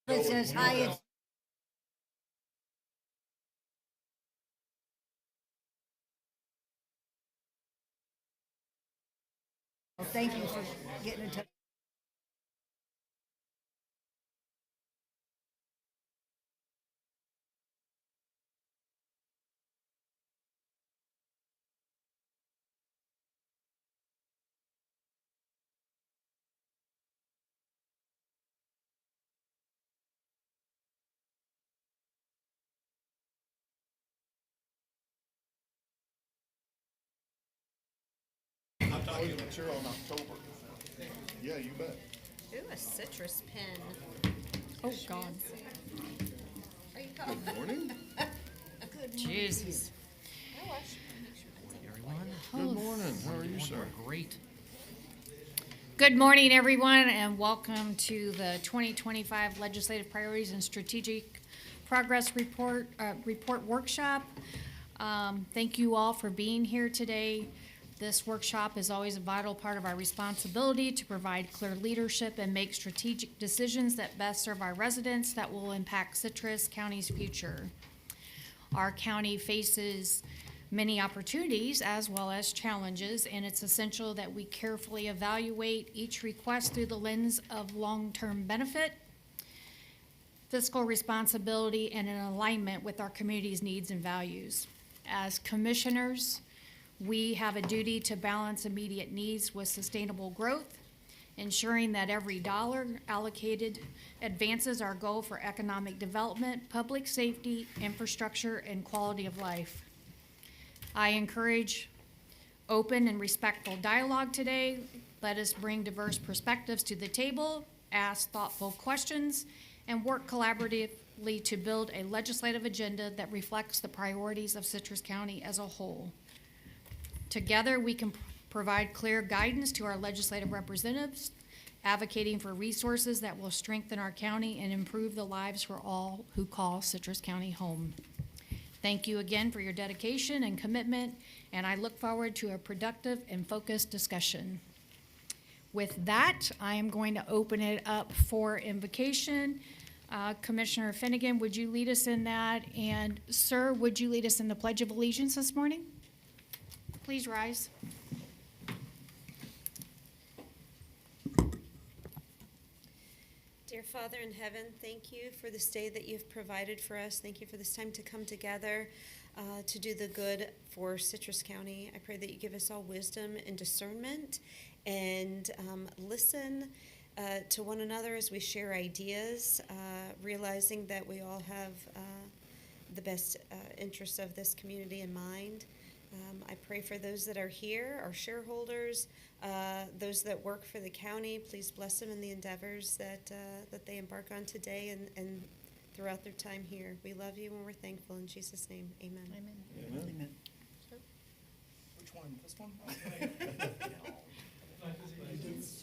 It says hi. Well, thank you for getting in touch. Oh, you material in October. Yeah, you bet. Ooh, a citrus pen. Oh, God. Good morning. Jesus. Everyone, Good morning. How are you, sir? great. Good morning, everyone, and welcome to the 2025 Legislative Priorities and Strategic Progress Report Workshop. Thank you all for being here today. This workshop is always a vital part of our responsibility to provide clear leadership and make strategic decisions that best serve our residents that will impact Citrus County's future. Our county faces many opportunities as well as challenges, and it's essential that we carefully evaluate each request through the lens of long-term benefit, fiscal responsibility, and in alignment with our community's needs and values. As commissioners, we have a duty to balance immediate needs with sustainable growth, ensuring that every dollar allocated advances our goal for economic development, public safety, infrastructure, and quality of life. I encourage open and respectful dialogue today. Let us bring diverse perspectives to the table, ask thoughtful questions, and work collaboratively to build a legislative agenda that reflects the priorities of Citrus County as a whole. Together, we can provide clear guidance to our legislative representatives, advocating for resources that will strengthen our county and improve the lives for all who call Citrus County home. Thank you again for your dedication and commitment, and I look forward to a productive and focused discussion. With that, I am going to open it up for invocation. Commissioner Finnegan, would you lead us in that? And sir, would you lead us in the Pledge of Allegiance this morning? Please rise. Dear Father in heaven, thank you for this day that you've provided for us. Thank you for this time to come together to do the good for Citrus County. I pray that you give us all wisdom and discernment and listen to one another as we share ideas, realizing that we all have the best interests of this community in mind. I pray for those that are here, our shareholders, those that work for the county. Please bless them in the endeavors that they embark on today and throughout their time here. We love you and we're thankful. In Jesus' name, amen. Amen. Amen. Which one? This one?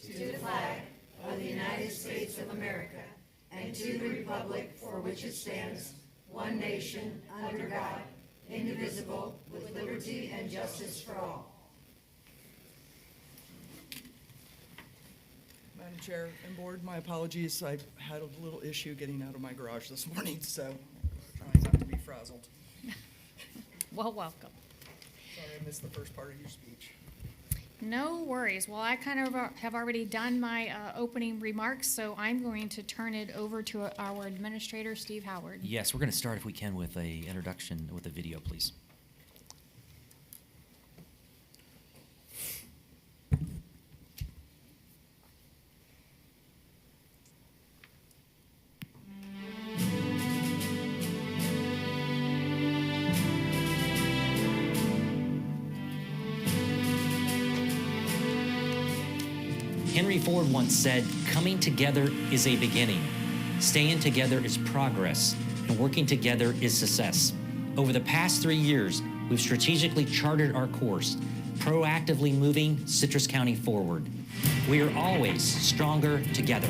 To the flag of the United States of America and to the republic for which it stands, one nation, under God, indivisible, with liberty and justice for all. Madam Chair and Board, my apologies. I've had a little issue getting out of my garage this morning, so trying not to be frazzled. Well, welcome. Sorry I missed the first part of your speech. No worries. Well, I kind of have already done my opening remarks, so I'm going to turn it over to our administrator, Steve Howard. Yes, we're going to start, if we can, with a introduction with a video, please. Henry Ford once said, "Coming together is a beginning. Staying together is progress, and working together is success." Over the past 3 years, we've strategically charted our course, proactively moving Citrus County forward. We are always stronger together.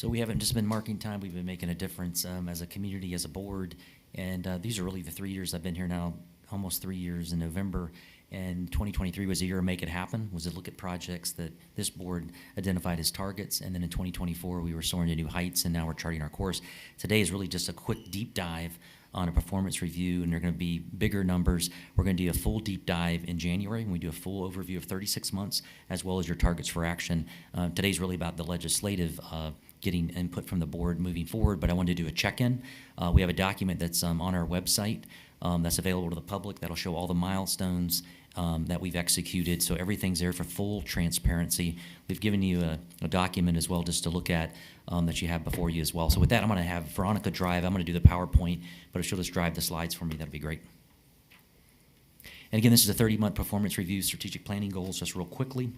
So we haven't just been marking time, we've been making a difference as a community, as a board. And these are really the 3 years I've been here now, almost 3 years in November. And 2023 was a year of Make It Happen, was to look at projects that this board identified as targets. And then in 2024, we were soaring to new heights, and now we're charting our course. Today is really just a quick deep dive on a performance review, and they're going to be bigger numbers. We're going to do a full deep dive in January, and we do a full overview of 36 months, as well as your targets for action. Today's really about the legislative getting input from the board moving forward, but I wanted to do a check-in. We have a document that's on our website that's available to the public that'll show all the milestones that we've executed, so everything's there for full transparency. We've given you a document as well just to look at that you have before you as well. So with that, I'm going to have Veronica drive. I'm going to do the PowerPoint, but if she'll just drive the slides for me, that'd be great. And again, this is a 30-month performance review, strategic planning goals, just real quickly.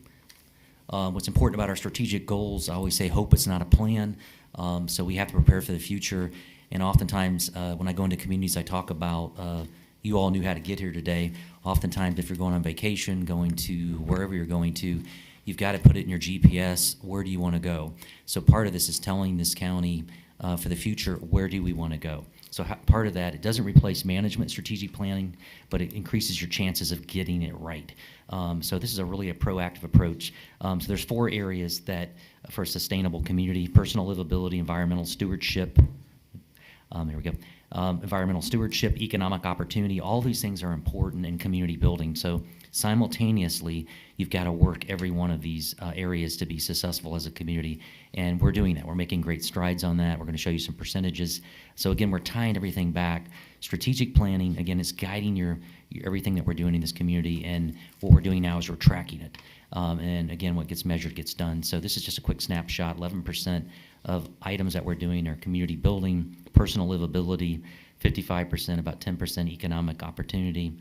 What's important about our strategic goals, I always say hope it's not a plan, so we have to prepare for the future. And oftentimes, when I go into communities, I talk about you all knew how to get here today. Oftentimes, if you're going on vacation, going to wherever you're going to, you've got to put it in your GPS, where do you want to go? So part of this is telling this county for the future, where do we want to go? So part of that, it doesn't replace management strategic planning, but it increases your chances of getting it right. So this is a really proactive approach. So there's 4 areas that for a sustainable community: personal livability, environmental stewardship, there we go. Environmental stewardship, economic opportunity, all these things are important in community building. So simultaneously, you've got to work every one of these areas to be successful as a community, and we're doing that. We're making great strides on that. We're going to show you some percentages. So again, we're tying everything back. Strategic planning, again, is guiding your everything that we're doing in this community, and what we're doing now is we're tracking it. And again, what gets measured gets done. So this is just a quick snapshot. 11% of items that we're doing are community building, personal livability, 55%, about 10% economic opportunity,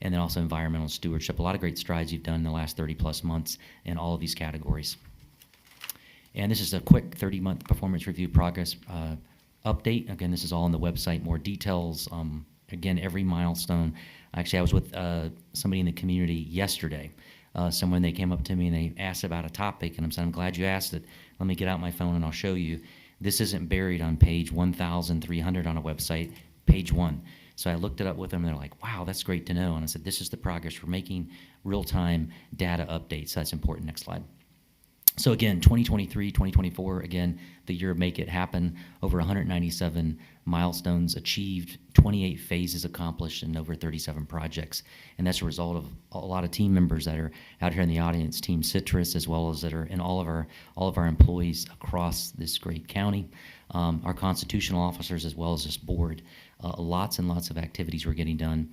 and then also environmental stewardship. A lot of great strides you've done in the last 30-plus months in all of these categories. And this is a quick 30-month performance review progress update. Again, this is all on the website, more details. Again, every milestone. Actually, I was with somebody in the community yesterday. Someone, they came up to me and they asked about a topic, and I'm saying, I'm glad you asked it. Let me get out my phone and I'll show you. This isn't buried on page 1,300 on a website, page 1. So I looked it up with them, and they're like, wow, that's great to know. And I said, this is the progress. We're making real-time data updates. So that's important. Next slide. So again, 2023, 2024, again, the year of Make It Happen, over 197 milestones achieved, 28 phases accomplished, and over 37 projects. And that's a result of a lot of team members that are out here in the audience, Team Citrus, as well as that are in all of our employees across this great county, our constitutional officers, as well as this board. Lots and lots of activities were getting done.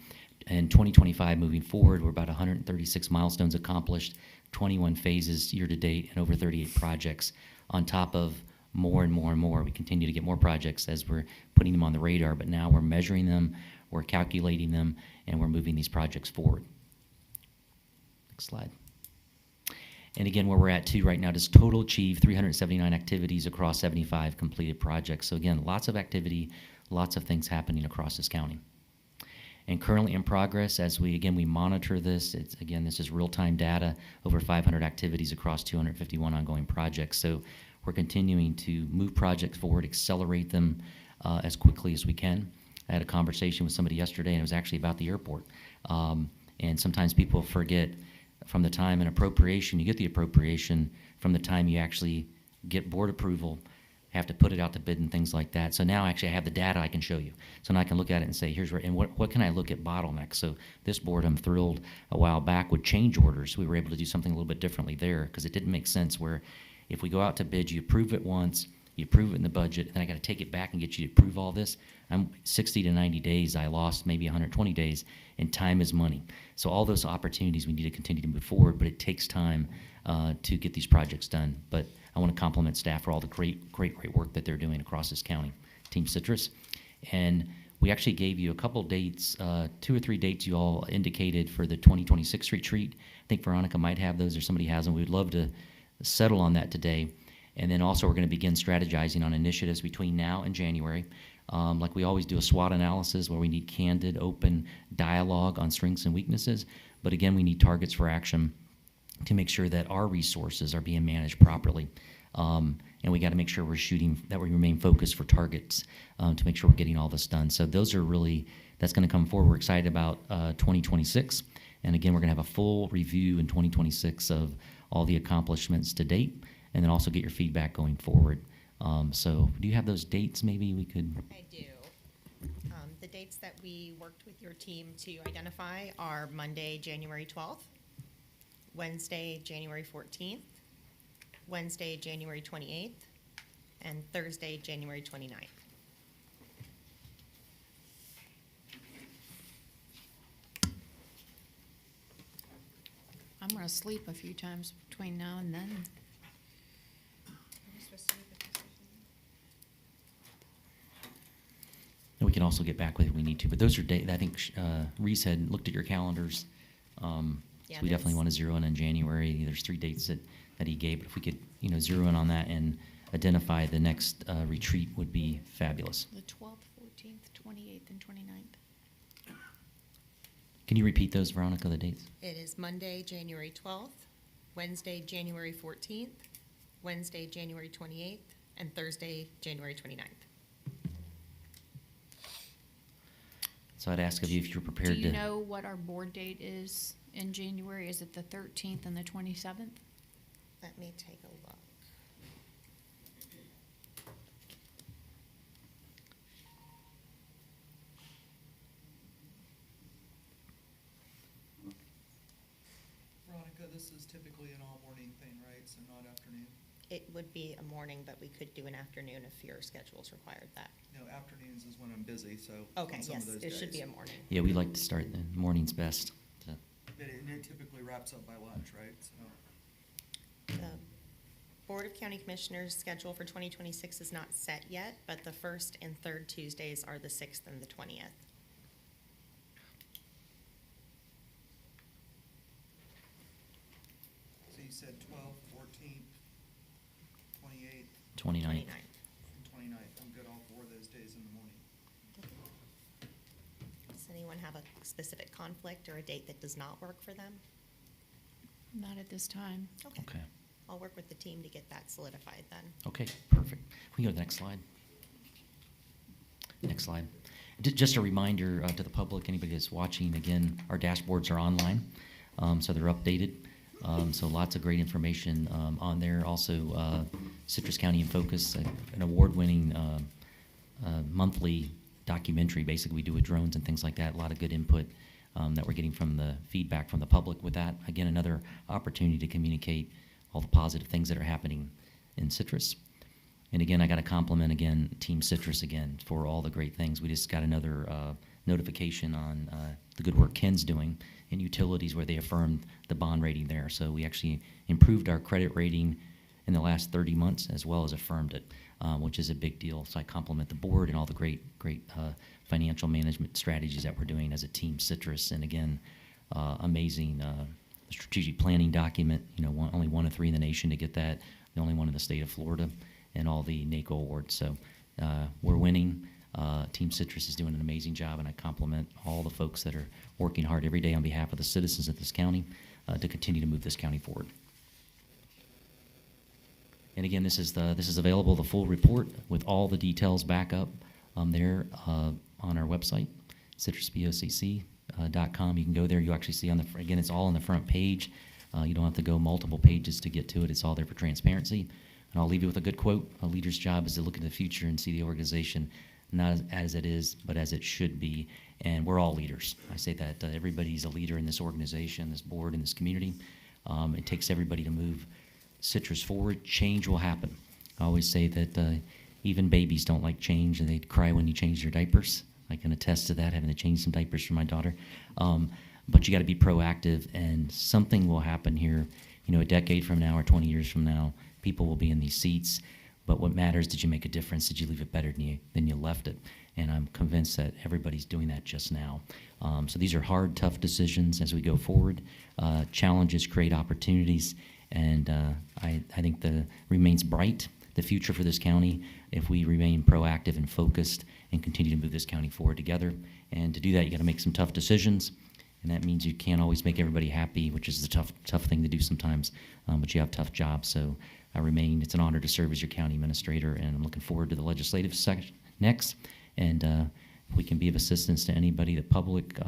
In 2025, moving forward, we're about 136 milestones accomplished, 21 phases year to date, and over 38 projects on top of more and more and more. We continue to get more projects as we're putting them on the radar, but now we're measuring them, we're calculating them, and we're moving these projects forward. Next slide. And again, where we're at too right now is total achieved 379 activities across 75 completed projects. So again, lots of activity, lots of things happening across this county. And currently in progress, as we monitor this. This is real-time data, over 500 activities across 251 ongoing projects. So we're continuing to move projects forward, accelerate them as quickly as we can. I had a conversation with somebody yesterday, and it was actually about the airport. And sometimes people forget, from the time an appropriation, you get the appropriation, from the time you actually get board approval, have to put it out to bid and things like that. So now actually I have the data I can show you. So now I can look at it and say, here's where, and what can I look at bottlenecks? So this board, I'm thrilled, a while back with change orders, we were able to do something a little bit differently there, because it didn't make sense where if we go out to bid, you approve it once, you approve it in the budget, and then I got to take it back and get you to approve all this. I'm 60 to 90 days, I lost maybe 120 days, and time is money. So all those opportunities, we need to continue to move forward, but it takes time to get these projects done. But I want to compliment staff for all the great work that they're doing across this county, Team Citrus. And we actually gave you a couple dates, 2 or 3 dates you all indicated for the 2026 retreat. I think Veronica might have those, or somebody has them. We'd love to settle on that today. And then also we're going to begin strategizing on initiatives between now and January. Like we always do, a SWOT analysis where we need candid, open dialogue on strengths and weaknesses. But again, we need targets for action to make sure that our resources are being managed properly. And we got to make sure we're shooting, that we remain focused for targets to make sure we're getting all this done. So those are really, that's going to come forward. We're excited about 2026. And again, we're going to have a full review in 2026 of all the accomplishments to date, and then also get your feedback going forward. So do you have those dates maybe we could? I do. The dates that we worked with your team to identify are Monday, January 12th, Wednesday, January 14th, Wednesday, January 28th, and Thursday, January 29th. I'm gonna sleep a few times between now and then. And we can also get back with it if we need to, but those are dates, I think Reese had looked at your calendars. Yeah, So we definitely that's- want to zero in on January. There's 3 dates that he gave, but if we could, zero in on that and identify the next retreat would be fabulous. The 12th, 14th, 28th, and 29th. Can you repeat those, Veronica, the dates? It is Monday, January 12th, Wednesday, January 14th, Wednesday, January 28th, and Thursday, January 29th. So I'd ask of you if you're Do prepared you to. know what our board date is in January? Is it the 13th and the 27th? Let me take a look. Veronica, this is typically an all-morning thing, right? So not afternoon? It would be a morning, but we could do an afternoon if your schedules required that. No, afternoons is when I'm busy, so. Okay, on some yes, of those it should be days. a morning. Yeah, we like to start the morning's best. And it typically wraps up by lunch, right? So, The Board of County Commissioners' schedule for 2026 is not set yet, but the first and third Tuesdays are the 6th and the 20th. so you said 12th, 14th, 28th, 29th. 29th. and 29th. I'm good all 4 of those days in the morning. Does anyone have a specific conflict or a date that does not work for them? Not at this time. Okay. I'll work with the team to get that solidified then. Okay, perfect. We can go to the next slide. Next slide. Just a reminder to the public, anybody that's watching, again, our dashboards are online, so they're updated. So lots of great information on there. Also, Citrus County in Focus, an award-winning monthly documentary. Basically, we do with drones and things like that. A lot of good input that we're getting from the feedback from the public with that. Again, another opportunity to communicate all the positive things that are happening in Citrus. And again, I got to compliment again Team Citrus again for all the great things. We just got another notification on the good work Ken's doing in utilities where they affirmed the bond rating there. So we actually improved our credit rating in the last 30 months as well as affirmed it, which is a big deal. So I compliment the board and all the great financial management strategies that we're doing as a Team Citrus. And again, amazing strategic planning document, only 1 of 3 in the nation to get that, the only one in the state of Florida, and all the NACO awards. So we're winning. Team Citrus is doing an amazing job, and I compliment all the folks that are working hard every day on behalf of the citizens of this county to continue to move this county forward. And again, this is available, the full report with all the details back up there on our website, citrusbocc.com. You can go there. You actually see again, it's all on the front page. You don't have to go multiple pages to get to it. It's all there for transparency. And I'll leave you with a good quote. A leader's job is to look into the future and see the organization not as it is, but as it should be. And we're all leaders. I say that everybody's a leader in this organization, this board, in this community. It takes everybody to move Citrus forward. Change will happen. I always say that even babies don't like change, and they cry when you change their diapers. I can attest to that, having to change some diapers for my daughter. But you got to be proactive, and something will happen here. A decade from now or 20 years from now, people will be in these seats. But what matters, did you make a difference? Did you leave it better than you left it? And I'm convinced that everybody's doing that just now. So these are hard, tough decisions as we go forward. Challenges create opportunities, and I think remains bright, the future for this county, if we remain proactive and focused and continue to move this county forward together. And to do that, you got to make some tough decisions. and that means you can't always make everybody happy, which is a tough thing to do sometimes, but you have tough jobs. So it's an honor to serve as your county administrator, and I'm looking forward to the legislative session next. And if we can be of assistance to anybody, the public,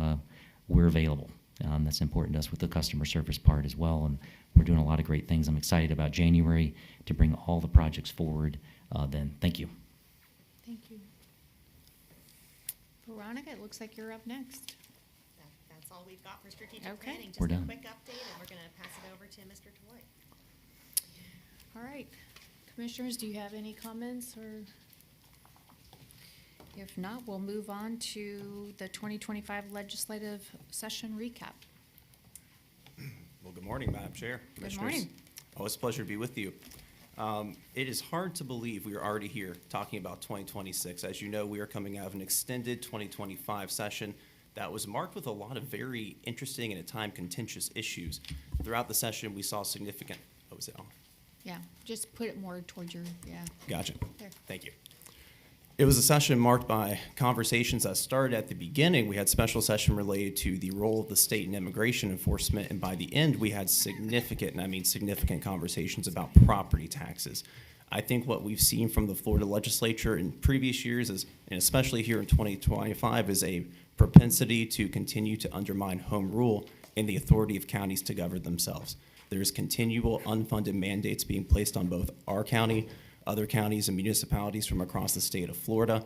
we're available. That's important to us with the customer service part as well, and we're doing a lot of great things. I'm excited about January to bring all the projects forward then. Thank you. Thank you. Veronica, it looks like you're up next. That's all we've got for strategic Okay. planning. We're Just a done. quick update, and we're gonna pass it over to Mr. Toy. All right. Commissioners, do you have any comments, or? If not, we'll move on to the 2025 legislative session recap. Well, good morning, Madam Chair. Good Commissioners. morning. Always a pleasure to be with you. It is hard to believe we are already here talking about 2026. As you know, we are coming out of an extended 2025 session that was marked with a lot of very interesting and at times contentious issues. Throughout the session, we saw significant, oh, is it off? Yeah, just put it more towards your, yeah. Gotcha. There. Thank you. It was a session marked by conversations that started at the beginning. We had special session related to the role of the state in immigration enforcement, and by the end, we had significant, and I mean significant, conversations about property taxes. I think what we've seen from the Florida legislature in previous years is, and especially here in 2025, is a propensity to continue to undermine home rule and the authority of counties to govern themselves. There's continual unfunded mandates being placed on both our county, other counties and municipalities from across the state of Florida.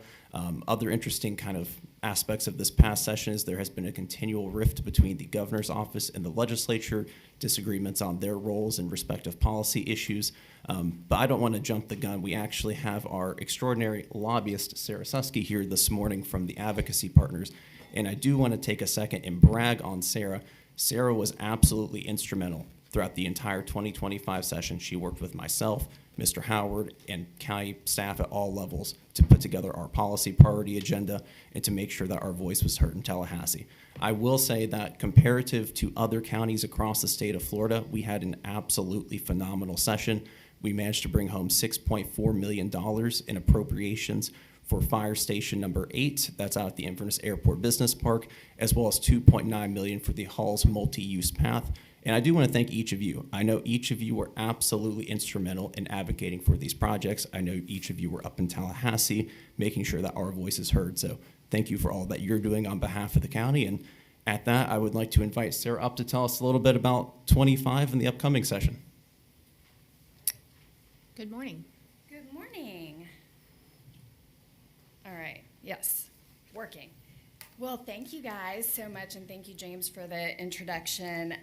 Other interesting kind of aspects of this past session is there has been a continual rift between the governor's office and the legislature, disagreements on their roles and respective policy issues. But I don't want to jump the gun. We actually have our extraordinary lobbyist, Sarah Susky, here this morning from the Advocacy Partners. And I do want to take a second and brag on Sarah. Sarah was absolutely instrumental throughout the entire 2025 session. She worked with myself, Mr. Howard, and county staff at all levels to put together our policy priority agenda and to make sure that our voice was heard in Tallahassee. I will say that comparative to other counties across the state of Florida, we had an absolutely phenomenal session. We managed to bring home $6.4 million in appropriations for Fire Station number 8, that's out at the Inverness Airport Business Park, as well as $2.9 million for the Hall's multi-use path. And I do want to thank each of you. I know each of you were absolutely instrumental in advocating for these projects. I know each of you were up in Tallahassee making sure that our voice is heard. So thank you for all that you're doing on behalf of the county. And at that, I would like to invite Sarah up to tell us a little bit about 25 and the upcoming session. Good morning. Good morning. All right, yes, working. Well, thank you guys so much, and thank you, James, for the introduction.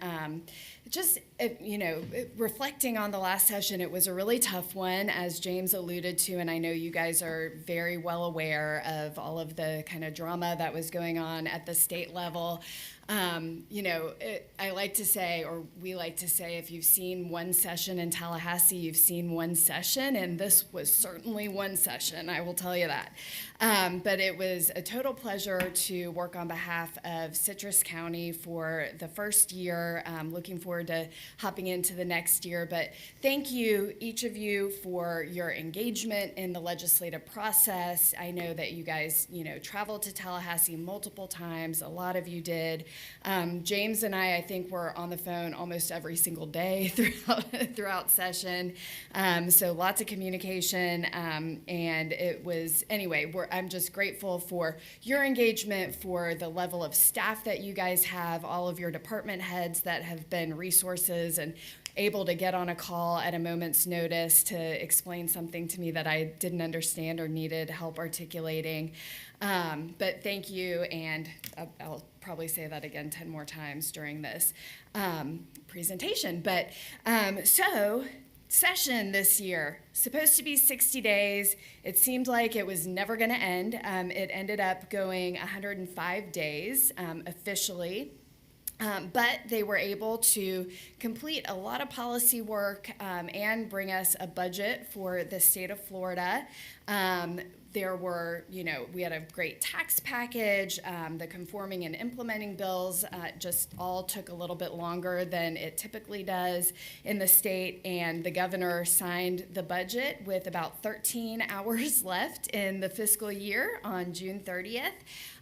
Reflecting on the last session, it was a really tough one, as James alluded to, and I know you guys are very well aware of all of the kind of drama that was going on at the state level. I like to say, or we like to say, if you've seen one session in Tallahassee, you've seen one session, and this was certainly one session, I will tell you that. But it was a total pleasure to work on behalf of Citrus County for the first year. Looking forward to hopping into the next year. But thank you, each of you, for your engagement in the legislative process. I know that you guys, traveled to Tallahassee multiple times. A lot of you did. James and I think, were on the phone almost every single day throughout session. So lots of communication. And it was, anyway, I'm just grateful for your engagement, for the level of staff that you guys have, all of your department heads that have been resources and able to get on a call at a moment's notice to explain something to me that I didn't understand or needed help articulating. But thank you, and I'll probably say that again 10 more times during this presentation. But session this year, supposed to be 60 days. It seemed like it was never going to end. It ended up going 105 days officially. But they were able to complete a lot of policy work and bring us a budget for the state of Florida. There were, we had a great tax package. The conforming and implementing bills just all took a little bit longer than it typically does in the state, and the governor signed the budget with about 13 hours left in the fiscal year on June 30th.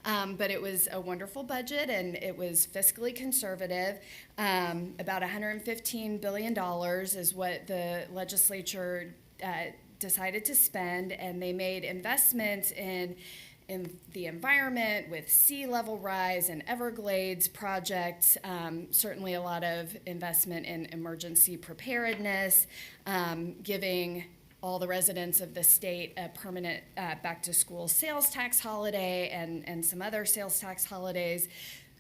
But it was a wonderful budget, and it was fiscally conservative. About $115 billion is what the legislature decided to spend, and they made investments in the environment with sea level rise and Everglades projects, certainly a lot of investment in emergency preparedness, giving all the residents of the state a permanent back-to-school sales tax holiday and some other sales tax holidays.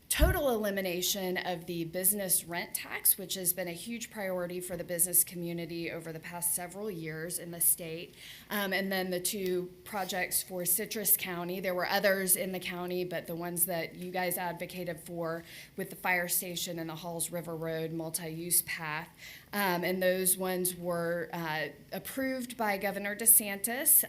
Total elimination of the business rent tax, which has been a huge priority for the business community over the past several years in the state. And then the two projects for Citrus County. There were others in the county, but the ones that you guys advocated for with the fire station and the Halls River Road multi-use path. And those ones were approved by Governor DeSantis.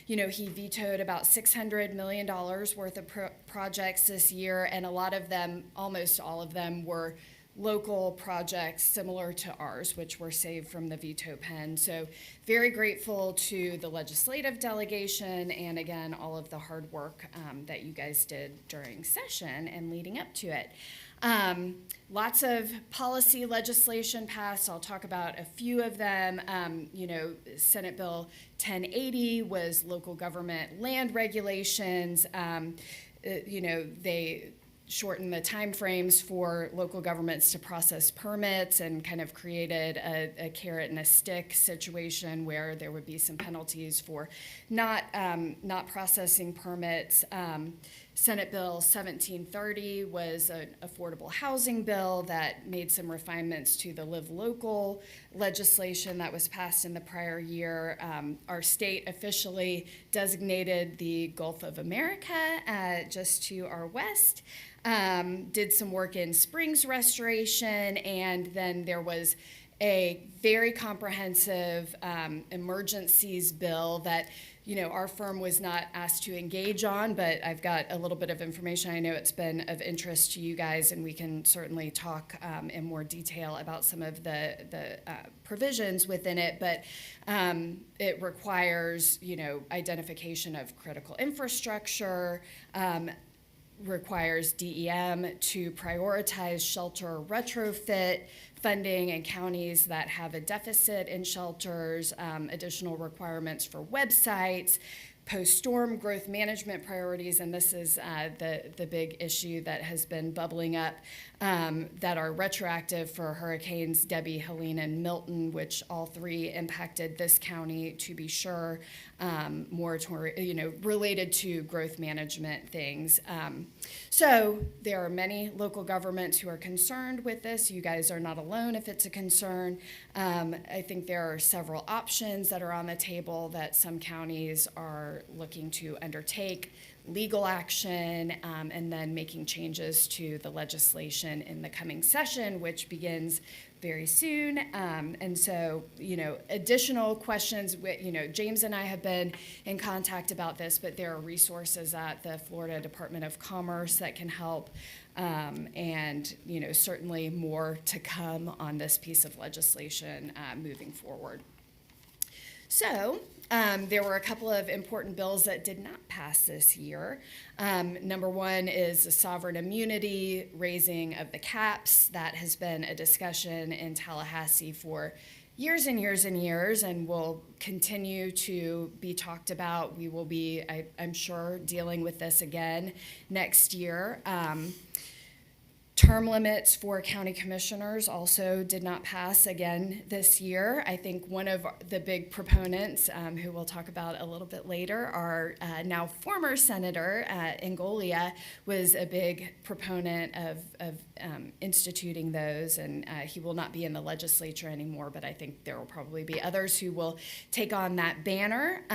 He vetoed about $600 million worth of projects this year, and a lot of them, almost all of them, were local projects similar to ours, which were saved from the veto pen. So very grateful to the legislative delegation and, again, all of the hard work that you guys did during session and leading up to it. Lots of policy legislation passed. I'll talk about a few of them. Senate Bill 1080 was local government land regulations. They shortened the timeframes for local governments to process permits and kind of created a carrot and a stick situation where there would be some penalties for not processing permits. Senate Bill 1730 was an affordable housing bill that made some refinements to the Live Local legislation that was passed in the prior year. Our state officially designated the Gulf of America just to our west. Did some work in springs restoration, and then there was a very comprehensive emergencies bill that our firm was not asked to engage on, but I've got a little bit of information. I know it's been of interest to you guys, and we can certainly talk in more detail about some of the provisions within it, but it requires, identification of critical infrastructure, requires DEM to prioritize shelter retrofit funding in counties that have a deficit in shelters, additional requirements for websites, post-storm growth management priorities, and this is the big issue that has been bubbling up, that are retroactive for hurricanes Debbie, Helene, and Milton, which all three impacted this county, to be sure, related to growth management things. So there are many local governments who are concerned with this. You guys are not alone if it's a concern. I think there are several options that are on the table that some counties are looking to undertake, legal action, and then making changes to the legislation in the coming session, which begins very soon. And so, additional questions, James and I have been in contact about this, but there are resources at the Florida Department of Commerce that can help. And, certainly more to come on this piece of legislation moving forward. So, there were a couple of important bills that did not pass this year. Number one is the sovereign immunity, raising of the caps. That has been a discussion in Tallahassee for years and years and years, and will continue to be talked about. We will be, I'm sure, dealing with this again next year. Term limits for county commissioners also did not pass again this year. I think one of the big proponents, who we'll talk about a little bit later, our now former Senator Ingoglia, was a big proponent of instituting those, and he will not be in the legislature anymore, but I think there will probably be others who will take on that banner.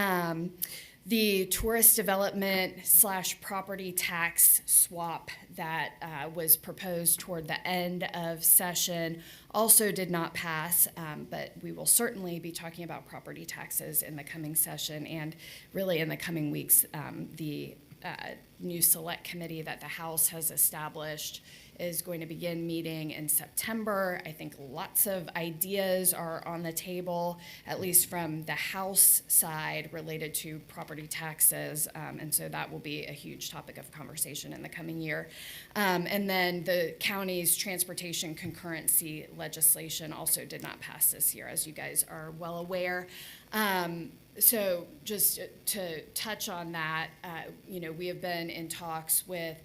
the tourist development / property tax swap that was proposed toward the end of session also did not pass, but we will certainly be talking about property taxes in the coming session and really in the coming weeks. The new select committee that the House has established is going to begin meeting in September. I think lots of ideas are on the table, at least from the House side, related to property taxes, and so that will be a huge topic of conversation in the coming year. And then the county's transportation concurrency legislation also did not pass this year, as you guys are well aware. So just to touch on that, we have been in talks with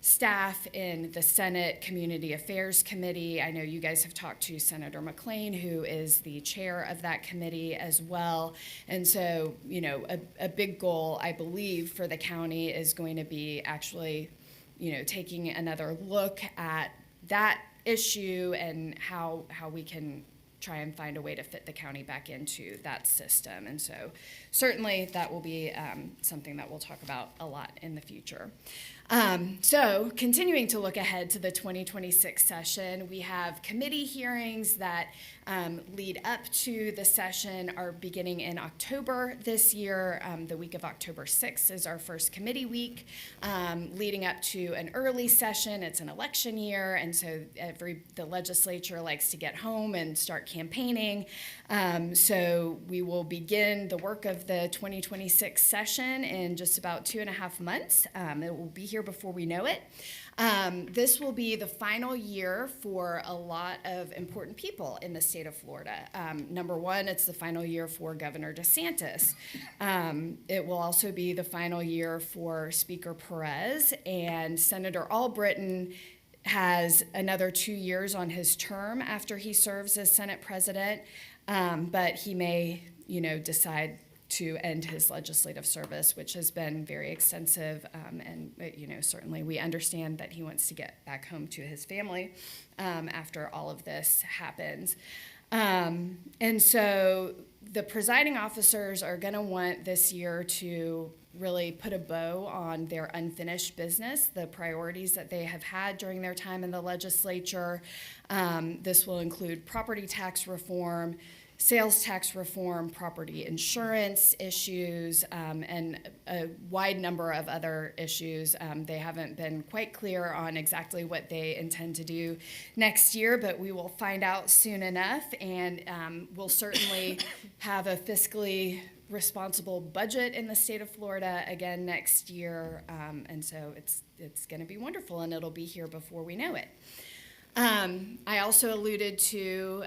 staff in the Senate Community Affairs Committee. I know you guys have talked to Senator McClain, who is the chair of that committee as well. And so, a big goal, I believe, for the county is going to be actually, taking another look at that issue and how we can try and find a way to fit the county back into that system. And so certainly that will be something that we'll talk about a lot in the future. So continuing to look ahead to the 2026 session, we have committee hearings that lead up to the session are beginning in October this year. The week of October 6th is our first committee week, leading up to an early session. It's an election year, and so the legislature likes to get home and start campaigning. So we will begin the work of the 2026 session in just about 2.5 months. It will be here before we know it. This will be the final year for a lot of important people in the state of Florida. Number one, it's the final year for Governor DeSantis. It will also be the final year for Speaker Perez, and Senator Albritton has another 2 years on his term after he serves as Senate President, but he may, decide to end his legislative service, which has been very extensive, and certainly we understand that he wants to get back home to his family after all of this happens. And so the presiding officers are going to want this year to really put a bow on their unfinished business, the priorities that they have had during their time in the legislature. This will include property tax reform, sales tax reform, property insurance issues, and a wide number of other issues. They haven't been quite clear on exactly what they intend to do next year, but we will find out soon enough, and we'll certainly have a fiscally responsible budget in the state of Florida again next year, and so it's going to be wonderful, and it'll be here before we know it. I also alluded to,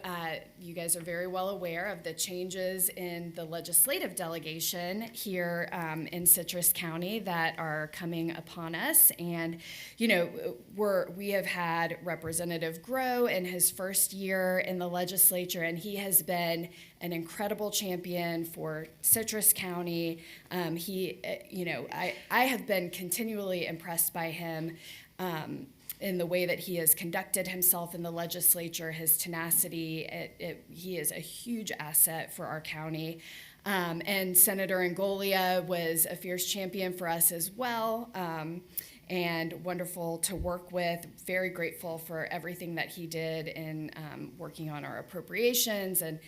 you guys are very well aware of the changes in the legislative delegation here in Citrus County that are coming upon us. And, we have had Representative Grow in his first year in the legislature, and he has been an incredible champion for Citrus County. I have been continually impressed by him. In the way that he has conducted himself in the legislature, his tenacity, he is a huge asset for our county. And Senator Angolia was a fierce champion for us as well, and wonderful to work with. Very grateful for everything that he did in working on our appropriations and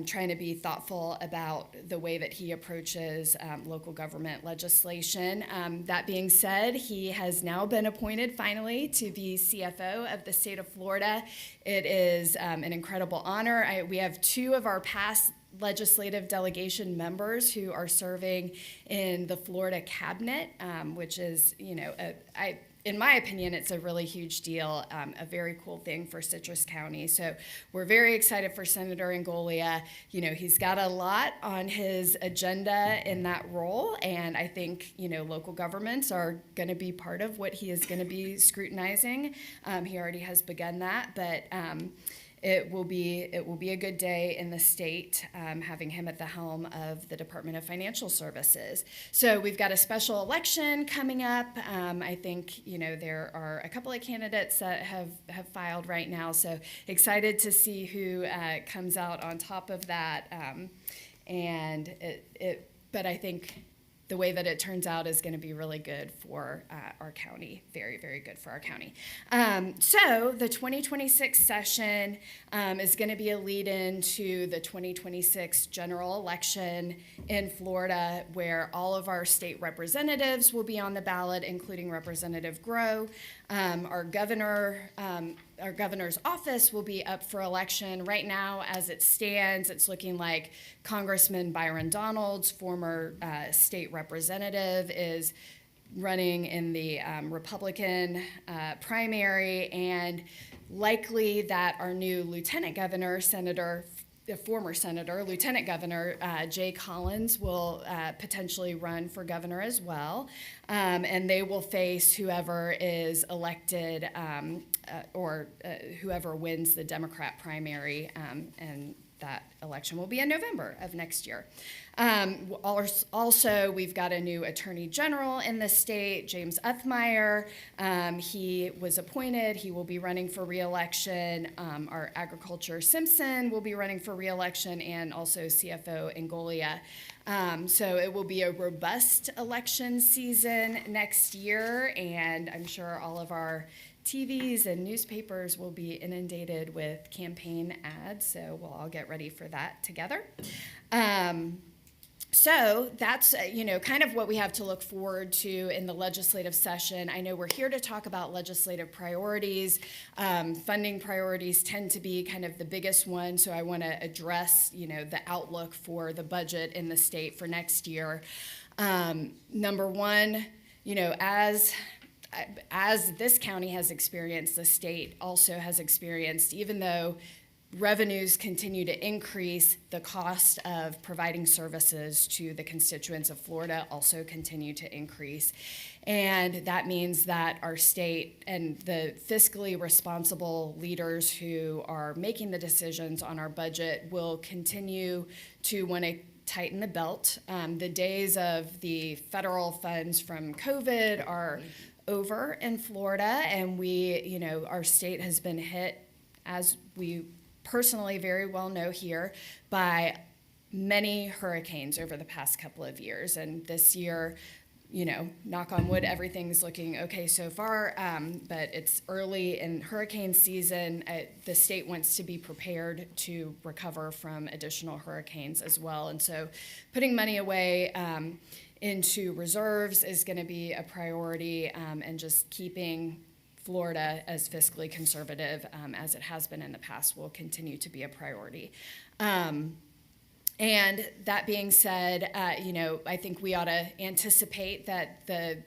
trying to be thoughtful about the way that he approaches local government legislation. That being said, he has now been appointed finally to be CFO of the state of Florida. It is an incredible honor. We have two of our past legislative delegation members who are serving in the Florida cabinet, which is, in my opinion, it's a really huge deal, a very cool thing for Citrus County. So we're very excited for Senator Angolia. He's got a lot on his agenda in that role, and I think, local governments are going to be part of what he is going to be scrutinizing. He already has begun that, but it will be a good day in the state, having him at the helm of the Department of Financial Services. So we've got a special election coming up. I think there are a couple of candidates that have filed right now. So excited to see who comes out on top of that. But I think the way that it turns out is going to be really good for our county. Very, very good for our county. So the 2026 session is going to be a lead-in to the 2026 general election in Florida, where all of our state representatives will be on the ballot, including Representative Grow. Our governor's office will be up for election. Right now, as it stands, it's looking like Congressman Byron Donalds, former state representative, is running in the Republican primary, and likely that our new lieutenant governor, the former senator, Lieutenant Governor Jay Collins, will potentially run for governor as well. And they will face whoever is elected or whoever wins the Democrat primary, and that election will be in November of next year. Also, we've got a new Attorney General in the state, James Uthmeyer. He was appointed. He will be running for re-election. Our Agriculture Simpson will be running for re-election, and also CFO Angolia. So it will be a robust election season next year, and I'm sure all of our TVs and newspapers will be inundated with campaign ads, so we'll all get ready for that together. So that's, kind of what we have to look forward to in the legislative session. I know we're here to talk about legislative priorities. Funding priorities tend to be kind of the biggest one, so I want to address, the outlook for the budget in the state for next year. Number one, as this county has experienced, the state also has experienced, even though revenues continue to increase, the cost of providing services to the constituents of Florida also continue to increase. And that means that our state and the fiscally responsible leaders who are making the decisions on our budget will continue to want to tighten the belt. The days of the federal funds from COVID are over in Florida, and our state has been hit, as we personally very well know here, by many hurricanes over the past couple of years. And this year, knock on wood, everything's looking okay so far, but it's early in hurricane season. The state wants to be prepared to recover from additional hurricanes as well. And so putting money away into reserves is going to be a priority, and just keeping Florida as fiscally conservative as it has been in the past will continue to be a priority. And that being said, I think we ought to anticipate that the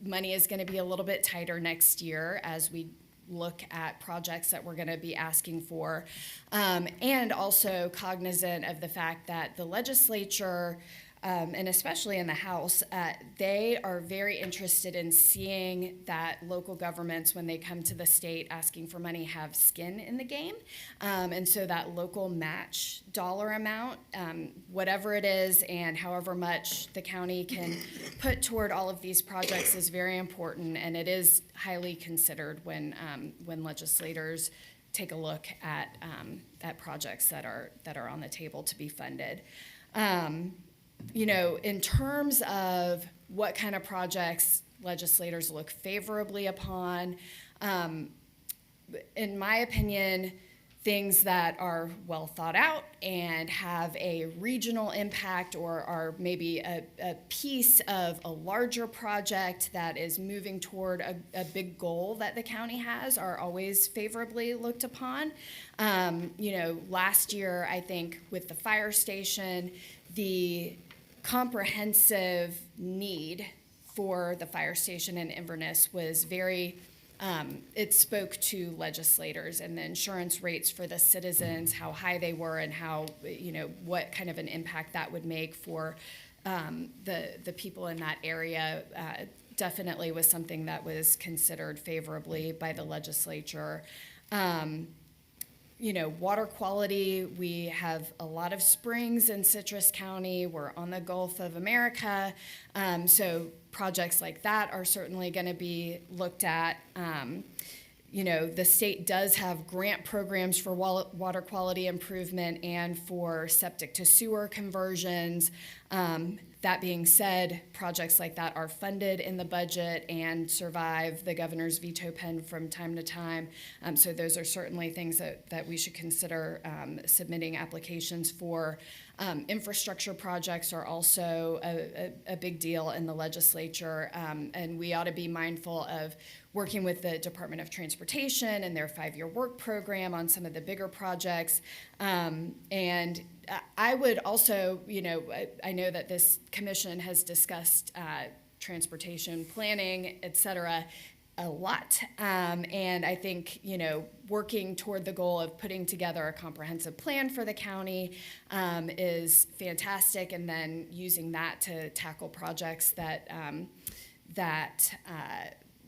money is going to be a little bit tighter next year as we look at projects that we're going to be asking for, and also cognizant of the fact that the legislature, and especially in the House, they are very interested in seeing that local governments, when they come to the state asking for money, have skin in the game. And so that local match dollar amount, whatever it is and however much the county can put toward all of these projects, is very important, and it is highly considered when legislators take a look at projects that are on the table to be funded. In terms of what kind of projects legislators look favorably upon, in my opinion, things that are well thought out and have a regional impact, or are maybe a piece of a larger project that is moving toward a big goal that the county has, are always favorably looked upon. Last year, I think with the fire station, the comprehensive need for the fire station in Inverness was very, it spoke to legislators, and the insurance rates for the citizens, how high they were, and how, what kind of an impact that would make for the people in that area, definitely was something that was considered favorably by the legislature. Water quality, we have a lot of springs in Citrus County. We're on the Gulf of America. So projects like that are certainly going to be looked at. The state does have grant programs for water quality improvement and for septic to sewer conversions. That being said, projects like that are funded in the budget and survive the governor's veto pen from time to time. So those are certainly things that we should consider submitting applications for. Infrastructure projects are also a big deal in the legislature, and we ought to be mindful of working with the Department of Transportation and their 5-year work program on some of the bigger projects. And I would also, I know that this commission has discussed transportation planning, et cetera, a lot. And I think, working toward the goal of putting together a comprehensive plan for the county is fantastic, and then using that to tackle projects that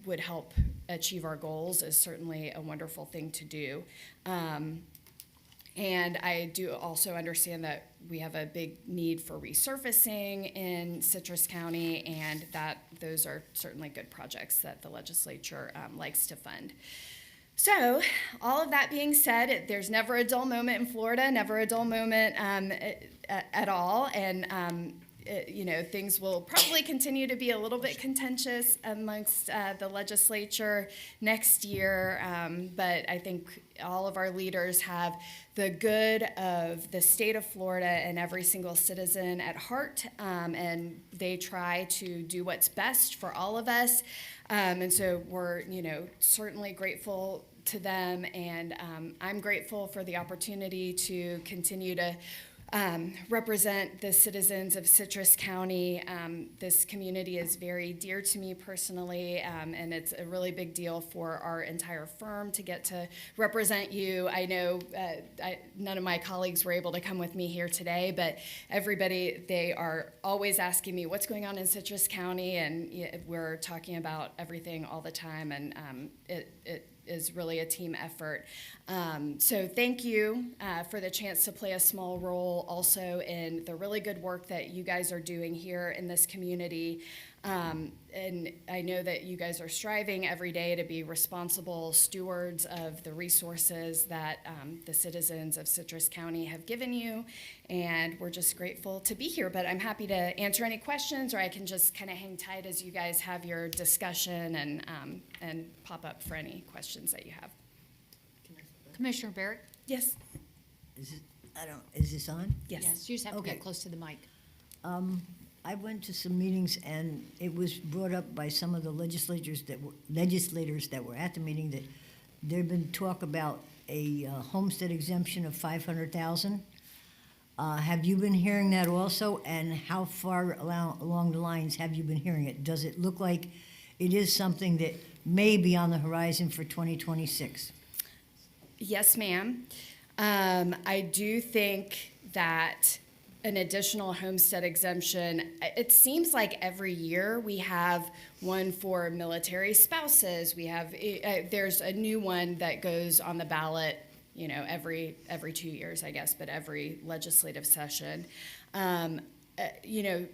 would help achieve our goals is certainly a wonderful thing to do. And I do also understand that we have a big need for resurfacing in Citrus County, and that those are certainly good projects that the legislature likes to fund. So, all of that being said, there's never a dull moment in Florida, never a dull moment at all, and things will probably continue to be a little bit contentious amongst the legislature next year, but I think all of our leaders have the good of the state of Florida and every single citizen at heart, and they try to do what's best for all of us, and so we're, certainly grateful to them, and I'm grateful for the opportunity to continue to represent the citizens of Citrus County. This community is very dear to me personally, and it's a really big deal for our entire firm to get to represent you. I know none of my colleagues were able to come with me here today, but everybody, they are always asking me what's going on in Citrus County, and we're talking about everything all the time, and it is really a team effort. So thank you for the chance to play a small role also in the really good work that you guys are doing here in this community. And I know that you guys are striving every day to be responsible stewards of the resources that the citizens of Citrus County have given you, and we're just grateful to be here. But I'm happy to answer any questions, or I can just kind of hang tight as you guys have your discussion and pop up for any questions that you have. Commissioner Barrett? Yes. Is this on? Yes. You just have to Okay. get close to the mic. I went to some meetings, and it was brought up by some of the legislators that were at the meeting that there'd been talk about a homestead exemption of $500,000. Have you been hearing that also? And how far along the lines have you been hearing it? Does it look like it is something that may be on the horizon for 2026? Yes, ma'am. I do think that an additional homestead exemption, it seems like every year we have one for military spouses. We have, there's a new one that goes on the ballot, every 2 years, I guess, but every legislative session.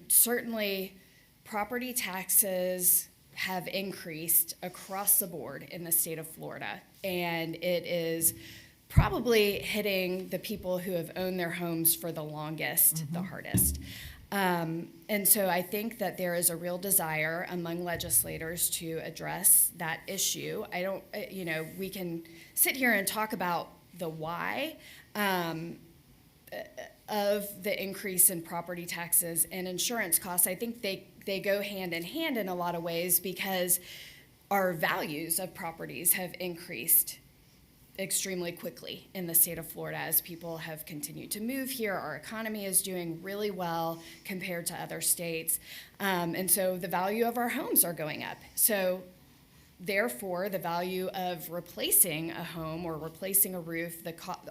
Certainly property taxes have increased across the board in the state of Florida, and it is probably hitting the people who have owned their homes for the longest, the hardest. And so I think that there is a real desire among legislators to address that issue. I don't, we can sit here and talk about the why of the increase in property taxes and insurance costs. I think they go hand in hand in a lot of ways, because our values of properties have increased extremely quickly in the state of Florida as people have continued to move here. Our economy is doing really well compared to other states. And so the value of our homes are going up. So therefore, the value of replacing a home or replacing a roof,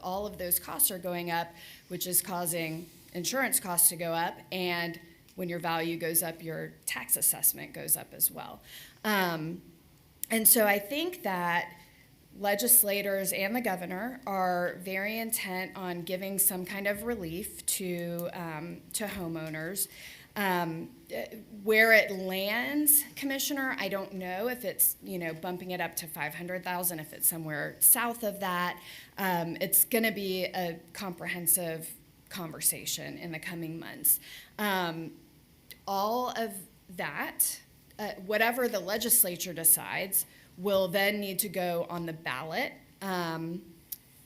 all of those costs are going up, which is causing insurance costs to go up. And when your value goes up, your tax assessment goes up as well. And so I think that legislators and the governor are very intent on giving some kind of relief to homeowners. Where it lands, Commissioner, I don't know if it's, bumping it up to 500,000, if it's somewhere south of that. It's going to be a comprehensive conversation in the coming months. all of that, whatever the legislature decides, will then need to go on the ballot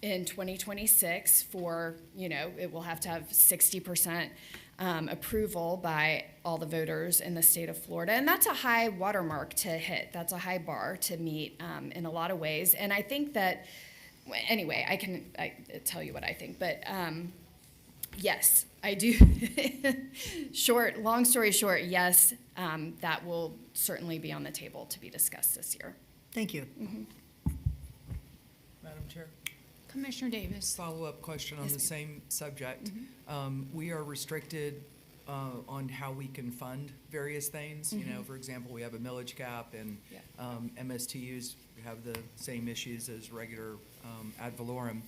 in 2026 for, it will have to have 60% approval by all the voters in the state of Florida. And that's a high watermark to hit. That's a high bar to meet in a lot of ways. And I think that, anyway, I tell you what I think, but yes, I do. Long story short, yes, that will certainly be on the table to be discussed this year. Thank you. Madam Chair, Commissioner Davis. follow-up question on the same subject. We are restricted on how we can fund various things. For example, we have a millage cap, and MSTUs have the same issues as regular ad valorem.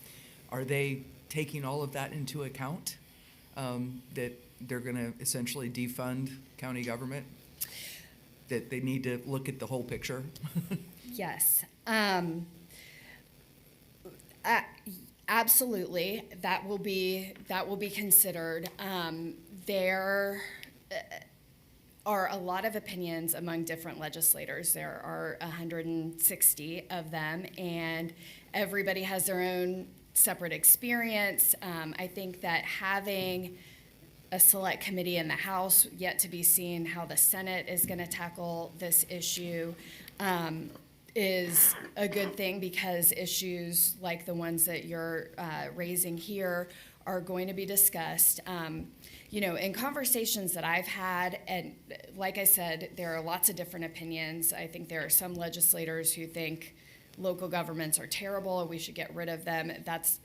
Are they taking all of that into account, that they're going to essentially defund county government, that they need to look at the whole picture? Yes. Absolutely, that will be considered. There are a lot of opinions among different legislators. There are 160 of them, and everybody has their own separate experience. I think that having a select committee in the House, yet to be seen how the Senate is going to tackle this issue, is a good thing, because issues like the ones that you're raising here are going to be discussed. In conversations that I've had, and like I said, there are lots of different opinions. I think there are some legislators who think local governments are terrible and we should get rid of them. That's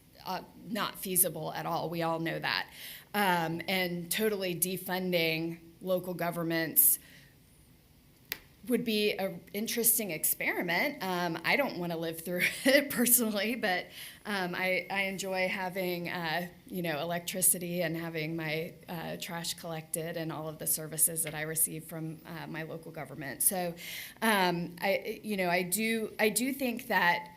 not feasible at all. We all know that. And totally defunding local governments would be an interesting experiment. I don't want to live through it personally, but I enjoy having electricity and having my trash collected and all of the services that I receive from my local government. So I do think that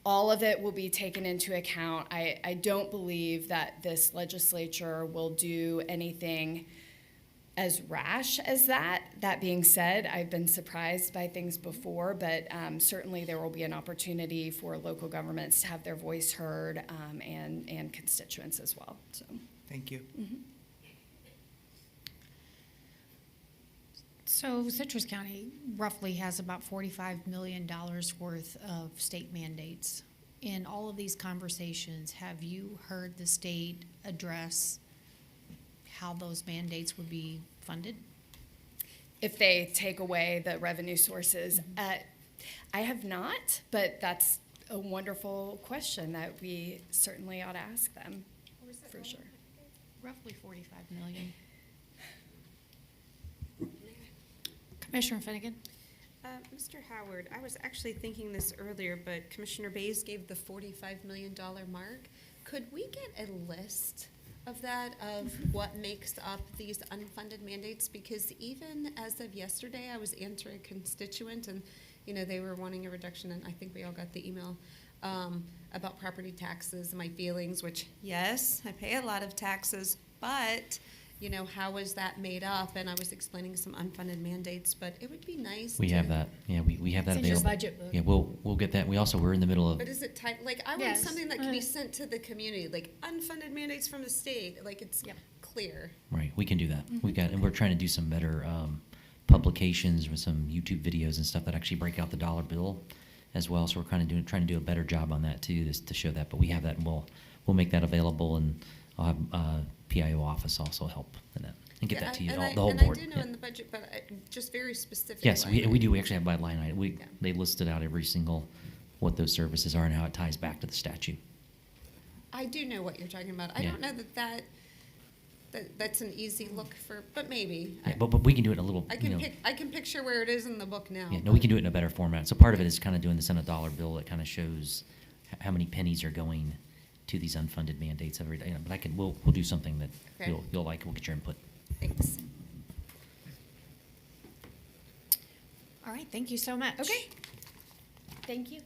all of it will be taken into account. I don't believe that this legislature will do anything as rash as that. That being said, I've been surprised by things before, but certainly there will be an opportunity for local governments to have their voice heard, and constituents as well. So, Thank you. So Citrus County roughly has about $45 million worth of state mandates. In all of these conversations, have you heard the state address how those mandates would be funded? if they take away the revenue sources, I have not, but that's a wonderful question that we certainly ought to ask them, for sure. Roughly 45 million. Commissioner Finnegan? Mr. Howard, I was actually thinking this earlier, but Commissioner Bays gave the $45 million mark. Could we get a list of that, of what makes up these unfunded mandates? Because even as of yesterday, I was answering a constituent, and they were wanting a reduction, and I think we all got the email about property taxes and my feelings, which, yes, I pay a lot of taxes, but how is that made up? And I was explaining some unfunded mandates, but it would be nice. We have that. Yeah, we have that It's in your available. budget book. Yeah, we'll get that. We're in the middle of. But is it type, like, I want Yes. something that can be sent to the community, like unfunded mandates from the state, like it's Yep. clear. Right, we can do that. And we're trying to do some better publications with some YouTube videos and stuff that actually break out the dollar bill as well. So we're trying to do a better job on that too, to show that. But we have that, and we'll make that available, and I'll have PIO office also help in that and get that to you, the whole board. And I do know Yeah. in the budget, but just very specific. Yes, we language. do. We actually have by line item. Yeah. They listed out every single what those services are and how it ties back to the statute. I do know what you're talking about. I Yeah. don't know that's an easy look for, but maybe. Yeah, but we can do it in a little. I can picture where it is in the book now. Yeah, no, we can do it in a better format. So part of it is kind of doing this in a dollar bill that kind of shows how many pennies are going to these unfunded mandates every day. But we'll do something that Okay. you'll like. We'll get your input. Thanks. All right, thank you so much. Okay. Thank you.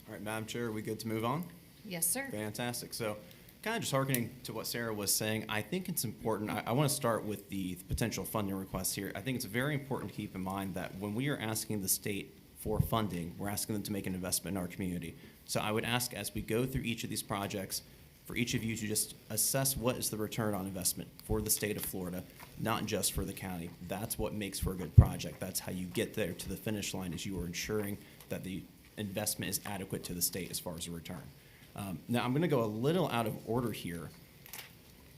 All right, Madam Chair, are we good to move on? Yes, sir. Fantastic. So kind of just hearkening to what Sarah was saying, I think it's important. I want to start with the potential funding requests here. I think it's very important to keep in mind that when we are asking the state for funding, we're asking them to make an investment in our community. So I would ask, as we go through each of these projects, for each of you to just assess what is the return on investment for the state of Florida, not just for the county. That's what makes for a good project. That's how you get there to the finish line, is you are ensuring that the investment is adequate to the state as far as a return. Now, I'm going to go a little out of order here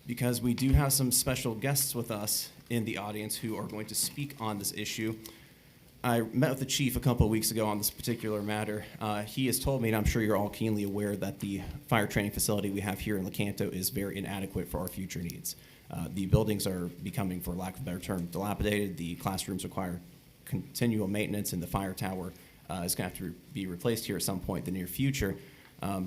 because we do have some special guests with us in the audience who are going to speak on this issue. I met with the chief a couple of weeks ago on this particular matter. He has told me, and I'm sure you're all keenly aware, that the fire training facility we have here in Lecanto is very inadequate for our future needs. The buildings are becoming, for lack of a better term, dilapidated. The classrooms require continual maintenance, and the fire tower is going to have to be replaced here at some point in the near future.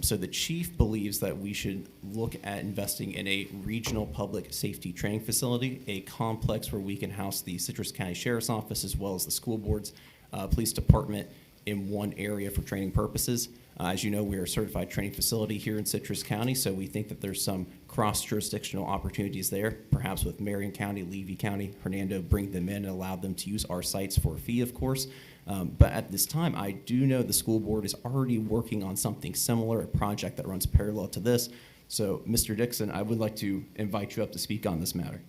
So the chief believes that we should look at investing in a regional public safety training facility, a complex where we can house the Citrus County Sheriff's Office as well as the school board's police department in one area for training purposes. As you know, we are a certified training facility here in Citrus County, so we think that there's some cross-jurisdictional opportunities there, perhaps with Marion County, Levy County, Hernando, bring them in and allow them to use our sites for a fee, of course. But at this time, I do know the school board is already working on something similar, a project that runs parallel to this. So, Mr. Dixon, I would like to invite you up to speak on this matter.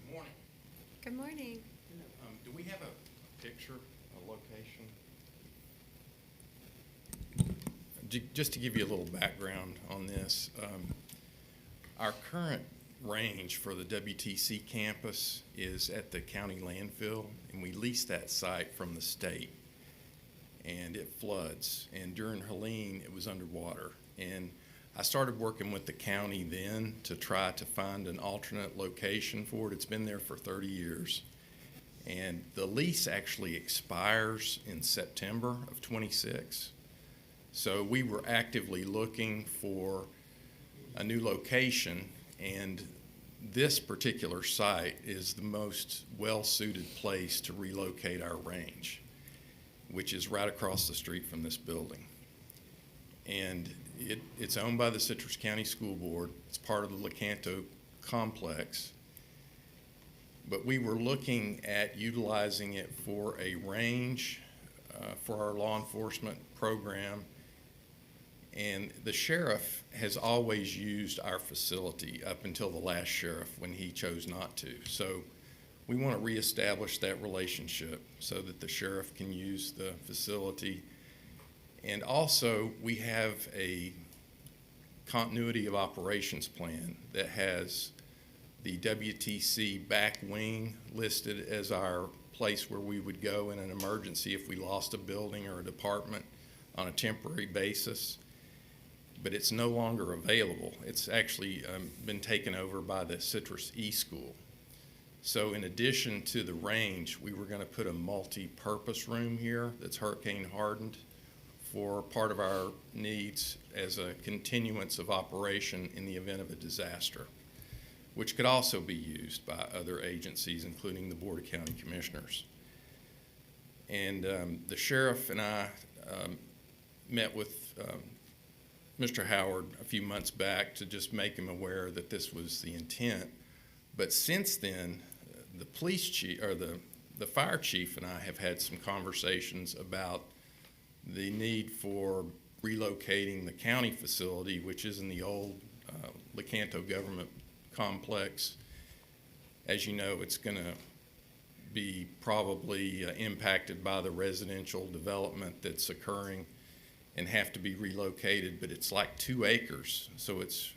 Good morning. Good morning. Do we have a picture, a location? Just to give you a little background on this, our current range for the WTC campus is at the county landfill, and we lease that site from the state. And it floods, and during Helene, it was underwater. And I started working with the county then to try to find an alternate location for it. It's been there for 30 years. And the lease actually expires in September of '26. So we were actively looking for a new location, and this particular site is the most well-suited place to relocate our range, which is right across the street from this building. And it's owned by the Citrus County School Board. It's part of the Lecanto complex. But we were looking at utilizing it for a range for our law enforcement program. And the sheriff has always used our facility up until the last sheriff when he chose not to. So we want to reestablish that relationship so that the sheriff can use the facility. And also, we have a continuity of operations plan that has the WTC back wing listed as our place where we would go in an emergency if we lost a building or a department on a temporary basis. But it's no longer available. It's actually been taken over by the Citrus E-School. So in addition to the range, we were going to put a multi-purpose room here that's hurricane hardened for part of our needs as a continuance of operation in the event of a disaster, which could also be used by other agencies, including the Board of County Commissioners. And the sheriff and I met with Mr. Howard a few months back to just make him aware that this was the intent. But since then, the police chief, or the fire chief and I have had some conversations about the need for relocating the county facility, which is in the old Lecanto government complex. As you know, it's going to be probably impacted by the residential development that's occurring and have to be relocated, but it's like 2 acres, so it's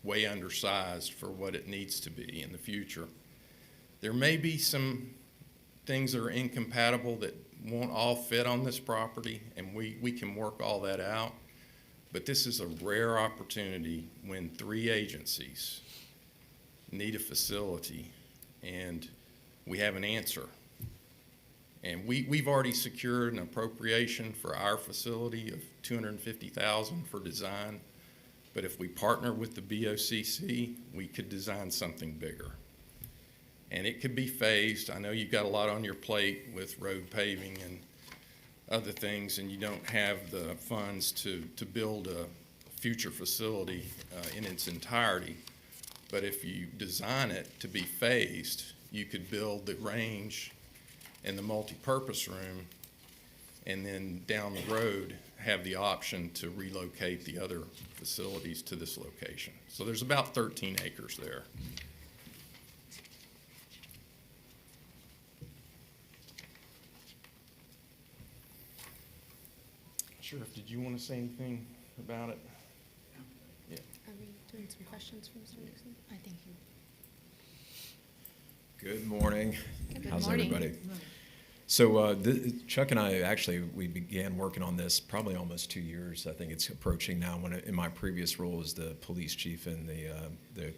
way undersized for what it needs to be in the future. There may be some things that are incompatible that won't all fit on this property, and we can work all that out, but this is a rare opportunity when 3 agencies need a facility, and we have an answer. And we've already secured an appropriation for our facility of $250,000 for design. But if we partner with the BOCC, we could design something bigger. And it could be phased. I know you've got a lot on your plate with road paving and other things and you don't have the funds to build a future facility in its entirety. But if you design it to be phased, you could build the range and the multipurpose room, and then down the road have the option to relocate the other facilities to this location. So there's about 13 acres there. Sheriff, did you want to say anything about it? Yeah. Are we doing some questions for Mr. Nixon? I think you. Good morning. How's morning. everybody? So Chuck and I actually, we began working on this probably almost 2 years. I think it's approaching now. In my previous role as the police chief and the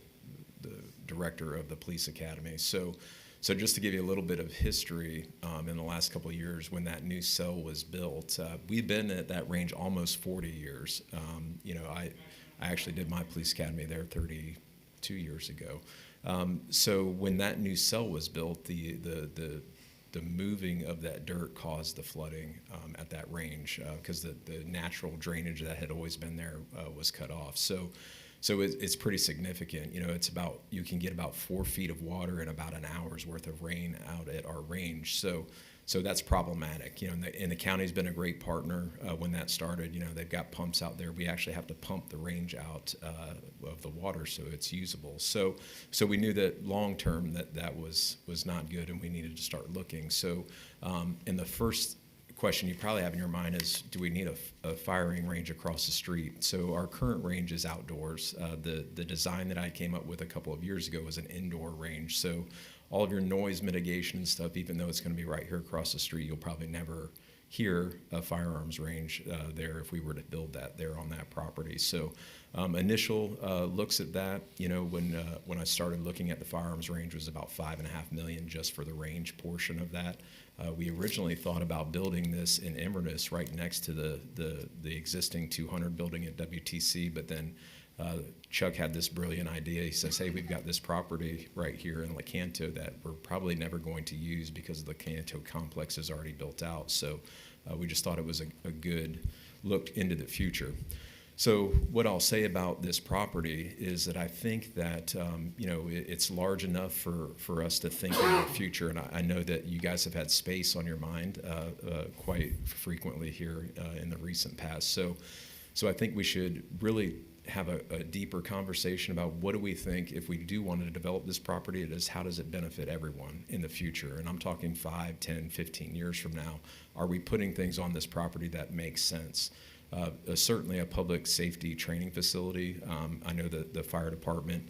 director of the police academy. So just to give you a little bit of history, in the last couple of years when that new cell was built, we've been at that range almost 40 years. I actually did my police academy there 32 years ago. So when that new cell was built, the moving of that dirt caused the flooding at that range because the natural drainage that had always been there was cut off. So it's pretty significant. It's about, you can get about 4 feet of water in about an hour's worth of rain out at our range. So that's problematic. And the county's been a great partner when that started. They've got pumps out there. We actually have to pump the range out of the water so it's usable. So we knew that long term that was not good, and we needed to start looking. So in the first question you probably have in your mind is, do we need a firing range across the street? So our current range is outdoors. The design that I came up with a couple of years ago was an indoor range. So all of your noise mitigation and stuff, even though it's going to be right here across the street, you'll probably never hear a firearms range there if we were to build that there on that property. So initial looks at that, when I started looking at the firearms range, was about $5.5 million just for the range portion of that. We originally thought about building this in Inverness right next to the existing 200 building at WTC, but then Chuck had this brilliant idea. He says, hey, we've got this property right here in Lecanto that we're probably never going to use because the Lecanto complex is already built out. So we just thought it was a good look into the future. So what I'll say about this property is that I think that it's large enough for us to think in the future, and I know that you guys have had space on your mind quite frequently here in the recent past. So I think we should really have a deeper conversation about what do we think if we do want to develop this property, how does it benefit everyone in the future? And I'm talking 5, 10, 15 years from now. Are we putting things on this property that make sense? Certainly a public safety training facility. I know that the fire department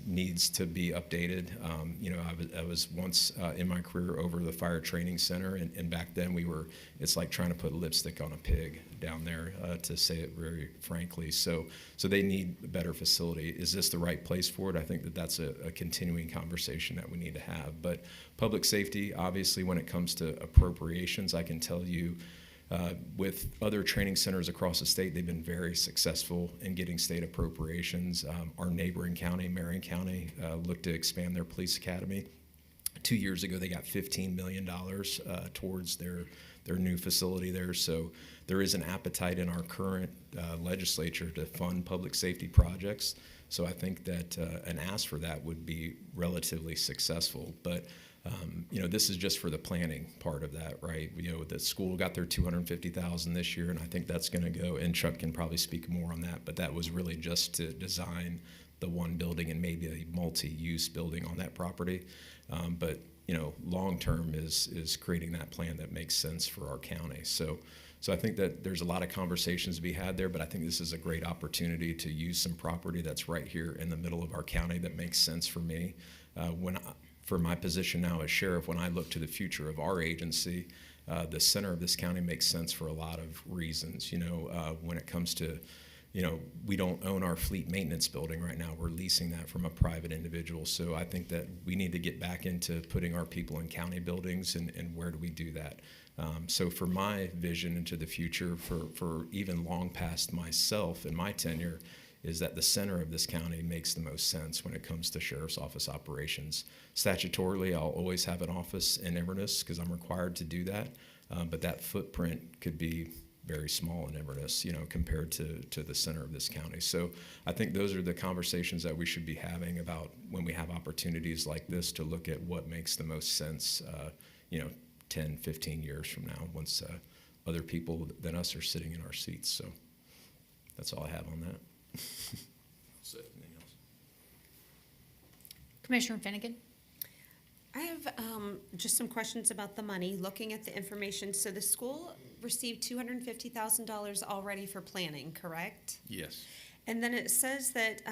needs to be updated. I was once in my career over the fire training center, and back then it's like trying to put lipstick on a pig down there, to say it very frankly. So they need a better facility. Is this the right place for it? I think that's a continuing conversation that we need to have. But public safety, obviously, when it comes to appropriations, I can tell you, with other training centers across the state, they've been very successful in getting state appropriations. Our neighboring county, Marion County, looked to expand their police academy. 2 years ago, they got $15 million towards their new facility there. So there is an appetite in our current legislature to fund public safety projects. So I think that an ask for that would be relatively successful. But this is just for the planning part of that, right? The school got their $250,000 this year, and I think that's going to go, and Chuck can probably speak more on that, but that was really just to design the one building and maybe a multi-use building on that property. But long term is creating that plan that makes sense for our county. So I think that there's a lot of conversations to be had there, but I think this is a great opportunity to use some property that's right here in the middle of our county that makes sense for me. For my position now as sheriff, when I look to the future of our agency, the center of this county makes sense for a lot of reasons. When it comes to, we don't own our fleet maintenance building right now. We're leasing that from a private individual. So I think that we need to get back into putting our people in county buildings, and where do we do that? So for my vision into the future, for even long past myself and my tenure, is that the center of this county makes the most sense when it comes to sheriff's office operations. Statutorily, I'll always have an office in Inverness because I'm required to do that. but that footprint could be very small in Inverness, compared to the center of this county. So I think those are the conversations that we should be having about when we have opportunities like this to look at what makes the most sense, 10, 15 years from now, once other people than us are sitting in our seats. So that's all I have on that. Anything else? Commissioner Finnegan? I have just some questions about the money, looking at the information. So the school received $250,000 already for planning, correct? Yes. And then it says that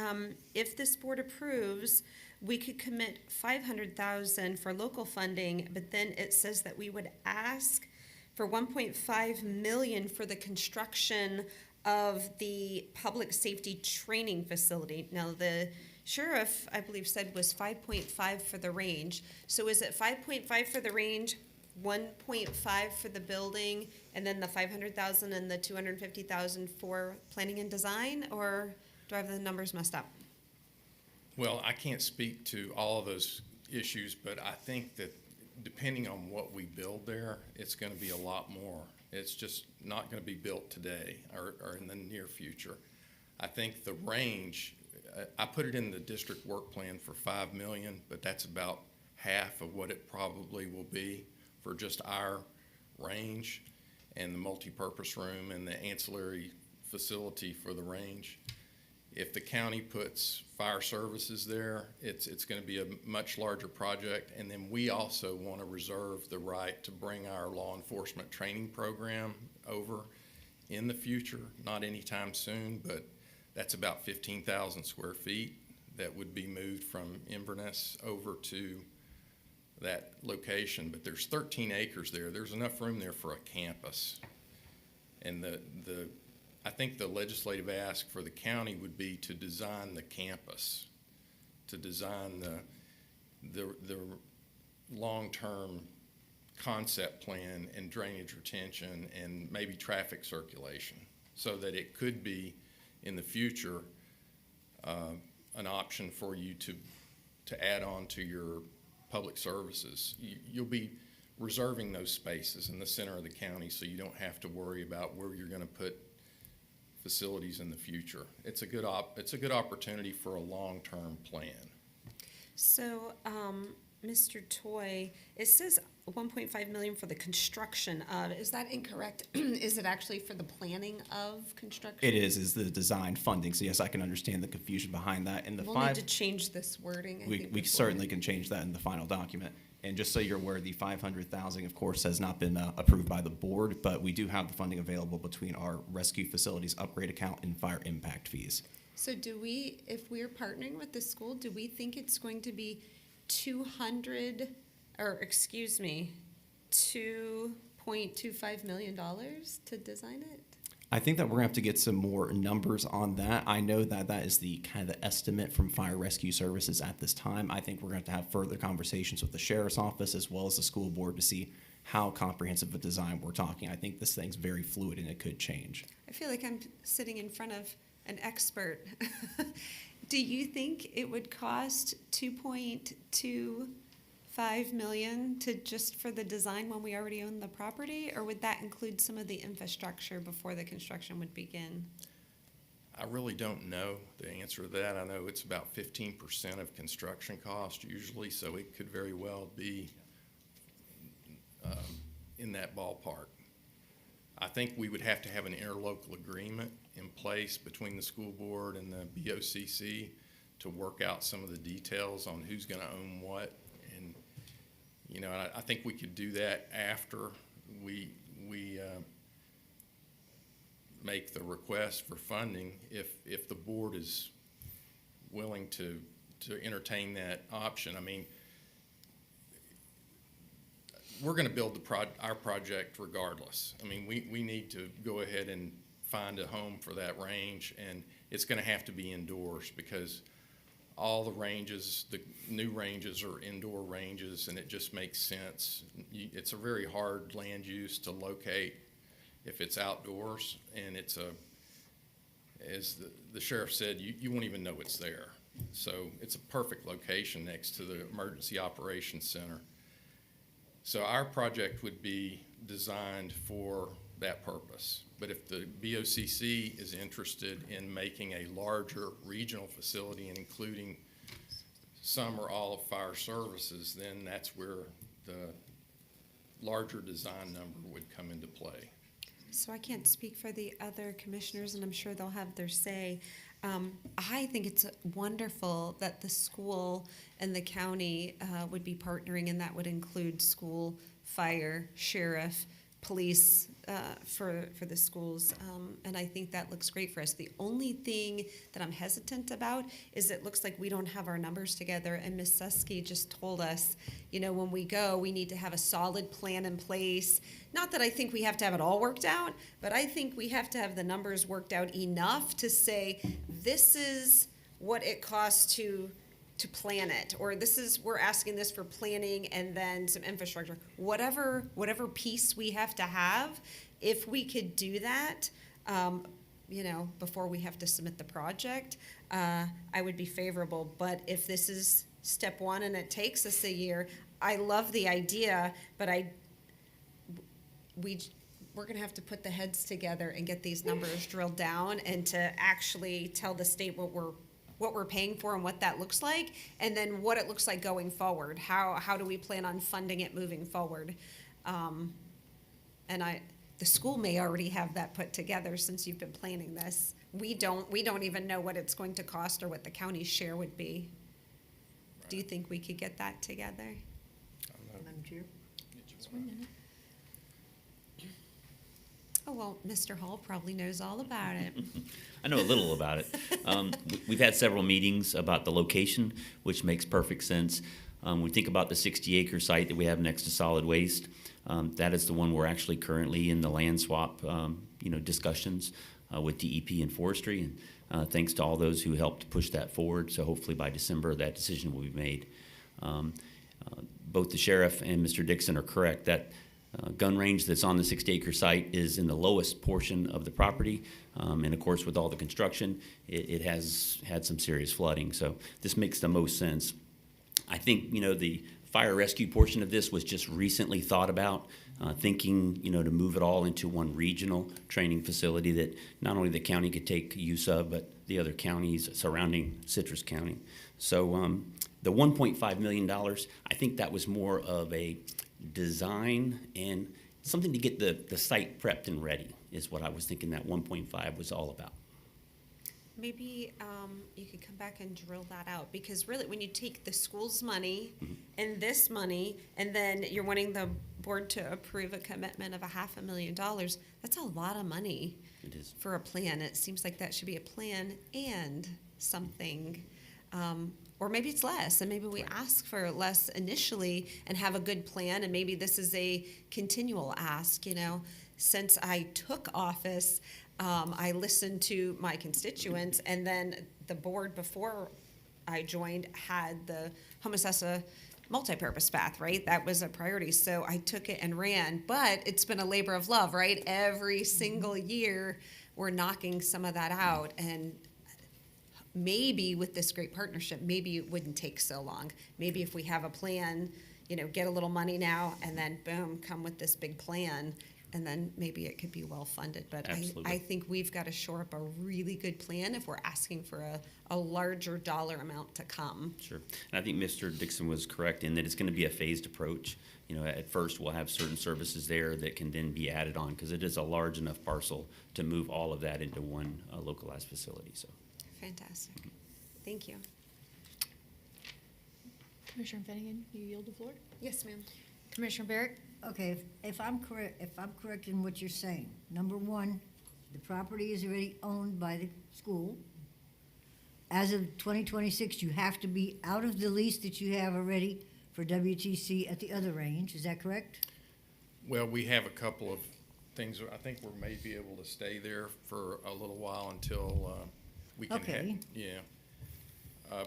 if this board approves, we could commit $500,000 for local funding, but then it says that we would ask for $1.5 million for the construction of the public safety training facility. Now, the sheriff, I believe, said was 5.5 for the range. So is it 5.5 for the range, 1.5 for the building, and then the 500,000 and the 250,000 for planning and design, or do I have the numbers messed up? Well, I can't speak to all of those issues, but I think that depending on what we build there, it's going to be a lot more. It's just not going to be built today or in the near future. I think the range, I put it in the district work plan for $5 million, but that's about half of what it probably will be for just our range and the multipurpose room and the ancillary facility for the range. If the county puts fire services there, it's going to be a much larger project. And then we also want to reserve the right to bring our law enforcement training program over in the future, not anytime soon, but that's about 15,000 square feet that would be moved from Inverness over to that location. But there's 13 acres there. There's enough room there for a campus. And I think the legislative ask for the county would be to design the campus, to design the long-term concept plan and drainage retention and maybe traffic circulation, so that it could be in the future an option for you to add on to your public services. You'll be reserving those spaces in the center of the county, so you don't have to worry about where you're going to put facilities in the future. It's a good opportunity for a long-term plan. So, Mr. Toy, it says 1.5 million for the construction of, is that incorrect? Is it actually for the planning of construction? It is the design funding. So yes, I can understand the confusion behind that. And the We'll need to change this wording, I think. we before. certainly can change that in the final document. And just so you're aware, the 500,000, of course, has not been approved by the board, but we do have the funding available between our rescue facilities upgrade account and fire impact fees. So do we, if we're partnering with the school, do we think it's going to be $2.25 million to design it? I think that we're gonna have to get some more numbers on that. I know that that is the kind of the estimate from Fire Rescue Services at this time. I think we're gonna have to have further conversations with the sheriff's office as well as the school board to see how comprehensive a design we're talking. I think this thing's very fluid and it could change. I feel like I'm sitting in front of an expert. Do you think it would cost $2.25 million just for the design when we already own the property, or would that include some of the infrastructure before the construction would begin? I really don't know the answer to that. I know it's about 15% of construction cost usually, so it could very well be in that ballpark. I think we would have to have an interlocal agreement in place between the school board and the BOCC to work out some of the details on who's going to own what. And, I think we could do that after we make the request for funding if the board is willing to entertain that option. I mean, we're going to build our project regardless. I mean, we need to go ahead and find a home for that range, and it's going to have to be indoors because all the ranges, the new ranges are indoor ranges, and it just makes sense. It's a very hard land use to locate if it's outdoors, and it's as the sheriff said, you won't even know it's there. So it's a perfect location next to the Emergency Operations Center. So our project would be designed for that purpose. But if the BOCC is interested in making a larger regional facility and including some or all of fire services, then that's where the larger design number would come into play. So I can't speak for the other commissioners, and I'm sure they'll have their say. I think it's wonderful that the school and the county would be partnering, and that would include school, fire, sheriff, police for the schools. And I think that looks great for us. The only thing that I'm hesitant about is it looks like we don't have our numbers together. And Ms. Susky just told us, when we go, we need to have a solid plan in place. Not that I think we have to have it all worked out, but I think we have to have the numbers worked out enough to say, this is what it costs to plan it, or we're asking this for planning and then some infrastructure. Whatever piece we have to have, if we could do that, before we have to submit the project, I would be favorable. But if this is step one and it takes us a year, I love the idea, but we're gonna have to put the heads together and get these numbers drilled down and to actually tell the state what we're paying for and what that looks like, and then what it looks like going forward. How do we plan on funding it moving forward? The school may already have that put together since you've been planning this. We don't even know what it's going to cost or what the county's share would be. Do you think we could get that together? Madam Chair? Oh, well, Mr. Hall probably knows all about it. I know a little about it. We've had several meetings about the location, which makes perfect sense. We think about the 60-acre site that we have next to solid waste. That is the one we're actually currently in the land swap, discussions with DEP and forestry. And thanks to all those who helped push that forward. So hopefully by December, that decision will be made. Both the sheriff and Mr. Dixon are correct that gun range that's on the 60-acre site is in the lowest portion of the property. And of course, with all the construction, it has had some serious flooding. So this makes the most sense. I think, the fire rescue portion of this was just recently thought about, thinking, to move it all into one regional training facility that not only the county could take use of, but the other counties surrounding Citrus County. So the $1.5 million, I think that was more of a design and something to get the site prepped and ready is what I was thinking that 1.5 was all about. Maybe you could come back and drill that out, because really when you take the school's money and this money, and then you're wanting the board to approve a commitment of $500,000, that's a lot of money. It is. For a plan. It seems like that should be a plan and something, or maybe it's less, and maybe we ask for less initially and have a good plan, and maybe this is a continual ask. Since I took office, I listened to my constituents, and then the board before I joined had the Homosassa multipurpose path, right? That was a priority, so I took it and ran, but it's been a labor of love, right? Every single year, we're knocking some of that out, and maybe with this great partnership, maybe it wouldn't take so long. Maybe if we have a plan, get a little money now, and then boom, come with this big plan, and then maybe it could be well-funded. But I think we've got to shore up a really good plan if we're asking for a larger dollar amount to come. Sure. And I think Mr. Dixon was correct in that it's going to be a phased approach. At first we'll have certain services there that can then be added on because it is a large enough parcel to move all of that into one localized facility. So. Fantastic. Thank you. Commissioner Finnegan, you yield the floor. Yes, ma'am. Commissioner Barrett? Okay, if I'm correct in what you're saying, number one, the property is already owned by the school. As of 2026, you have to be out of the lease that you have already for WTC at the other range, is that correct? Well, we have a couple of things. I think we may be able to stay there for a little while until we can. Okay.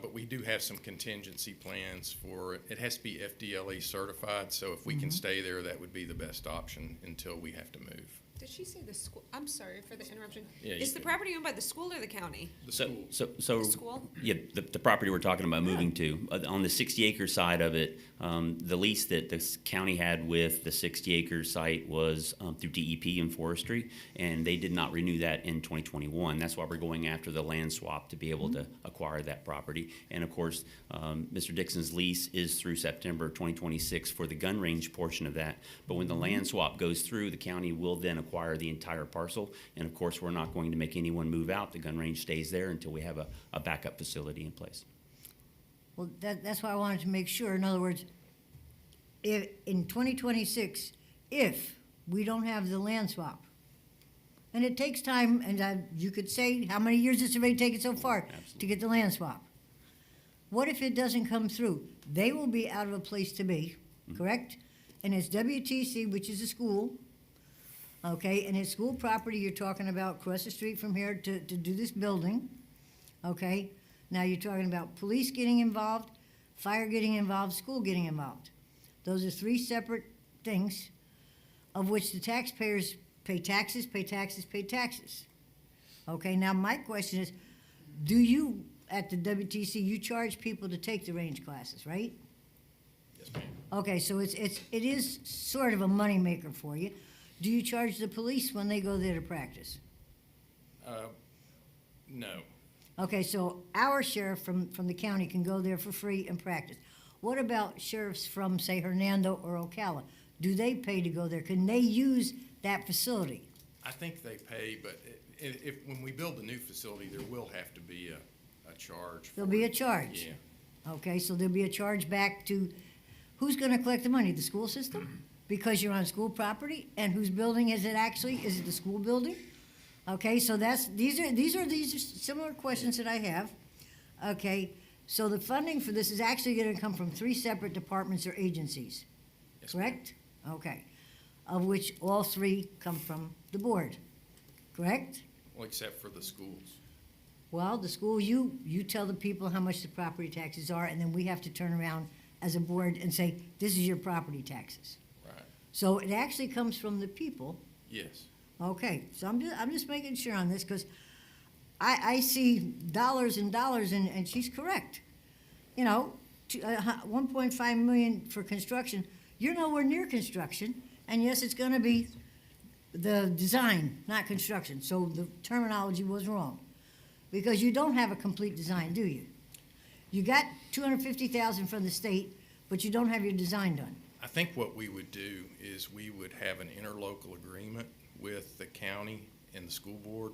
But we do have some contingency plans for it. It has to be FDLE certified, so if we can stay there, that would be the best option until we have to move. Did she say the school? I'm sorry for the interruption. Yeah, Is you the can- property owned by the school or the county? The So, school. so, The school? yeah, the property we're talking about moving to, on the 60-acre side of it, the lease that the county had with the 60-acre site was through DEP and forestry, and they did not renew that in 2021. That's why we're going after the land swap to be able to acquire that property. And of course, Mr. Dixon's lease is through September 2026 for the gun range portion of that. But when the land swap goes through, the county will then acquire the entire parcel. And of course, we're not going to make anyone move out. The gun range stays there until we have a backup facility in place. Well, that's why I wanted to make sure. In other words, if, in 2026, if we don't have the land swap, and it takes time, and you could say, how many years it's already taken so far to get the land swap? What if it doesn't come through? They will be out of a place to be, correct? And it's WTC, which is a school, okay? And it's school property you're talking about across the street from here to do this building, okay? Now you're talking about police getting involved, fire getting involved, school getting involved. Those are three separate things of which the taxpayers pay taxes, pay taxes, pay taxes. Okay, now my question is, do you, at the WTC, you charge people to take the range classes, right? Yes, ma'am. Okay, so it is sort of a moneymaker for you. Do you charge the police when they go there to practice? No. Okay, so our sheriff from the county can go there for free and practice. What about sheriffs from, say, Hernando or Ocala? Do they pay to go there? Can they use that facility? I think they pay, but if, when we build a new facility, there will have to be a charge. There'll for be a it. charge. Yeah. Okay, so there'll be a charge back to, who's gonna collect the money? The school system? Because you're on school property? And whose building is it actually? Is it the school building? Okay, so these are similar questions that I have. Okay, so the funding for this is actually gonna come from three separate departments or agencies, Yes, ma'am. correct? Okay, of which all three come from the board, correct? Well, except for the schools. Well, the school, you tell the people how much the property taxes are, and then we have to turn around as a board and say, this is your property taxes. Right. So it actually comes from the people. Yes. Okay, so I'm just making sure on this, because I see dollars and dollars, and she's correct. You know, 1.5 million for construction, you're nowhere near construction, and yes, it's gonna be the design, not construction, so the terminology was wrong. Because you don't have a complete design, do you? You got 250,000 from the state, but you don't have your design done. I think what we would do is we would have an interlocal agreement with the county and the school board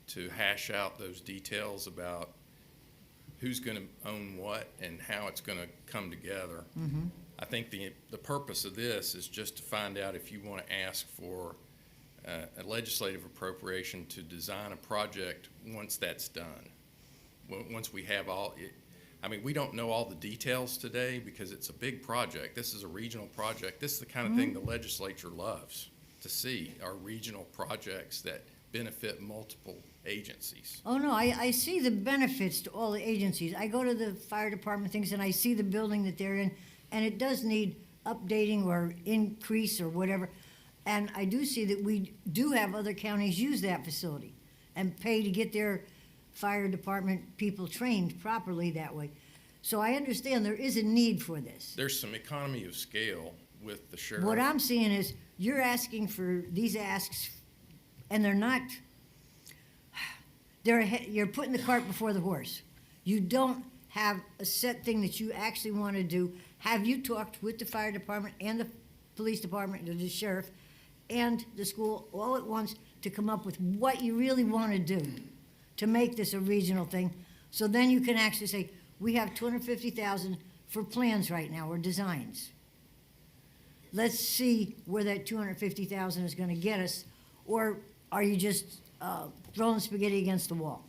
to hash out those details about who's gonna own what and how it's gonna come together. I think the purpose of this is just to find out if you wanna ask for a legislative appropriation to design a project once that's done. Once we have I mean, we don't know all the details today because it's a big project. This is a regional project. This is the kind of thing the legislature loves to see, are regional projects that benefit multiple agencies. Oh, no, I see the benefits to all the agencies. I go to the fire department things, and I see the building that they're in, and it does need updating or increase or whatever. And I do see that we do have other counties use that facility and pay to get their fire department people trained properly that way. So I understand there is a need for this. There's some economy of scale with the sheriff. What I'm seeing is you're asking for these asks, and they're not, you're putting the cart before the horse. You don't have a set thing that you actually want to do. Have you talked with the fire department and the police department and the sheriff and the school all at once to come up with what you really want to do to make this a regional thing? So then you can actually say, we have 250,000 for plans right now or designs. Let's see where that 250,000 is going to get us, or are you just throwing spaghetti against the wall?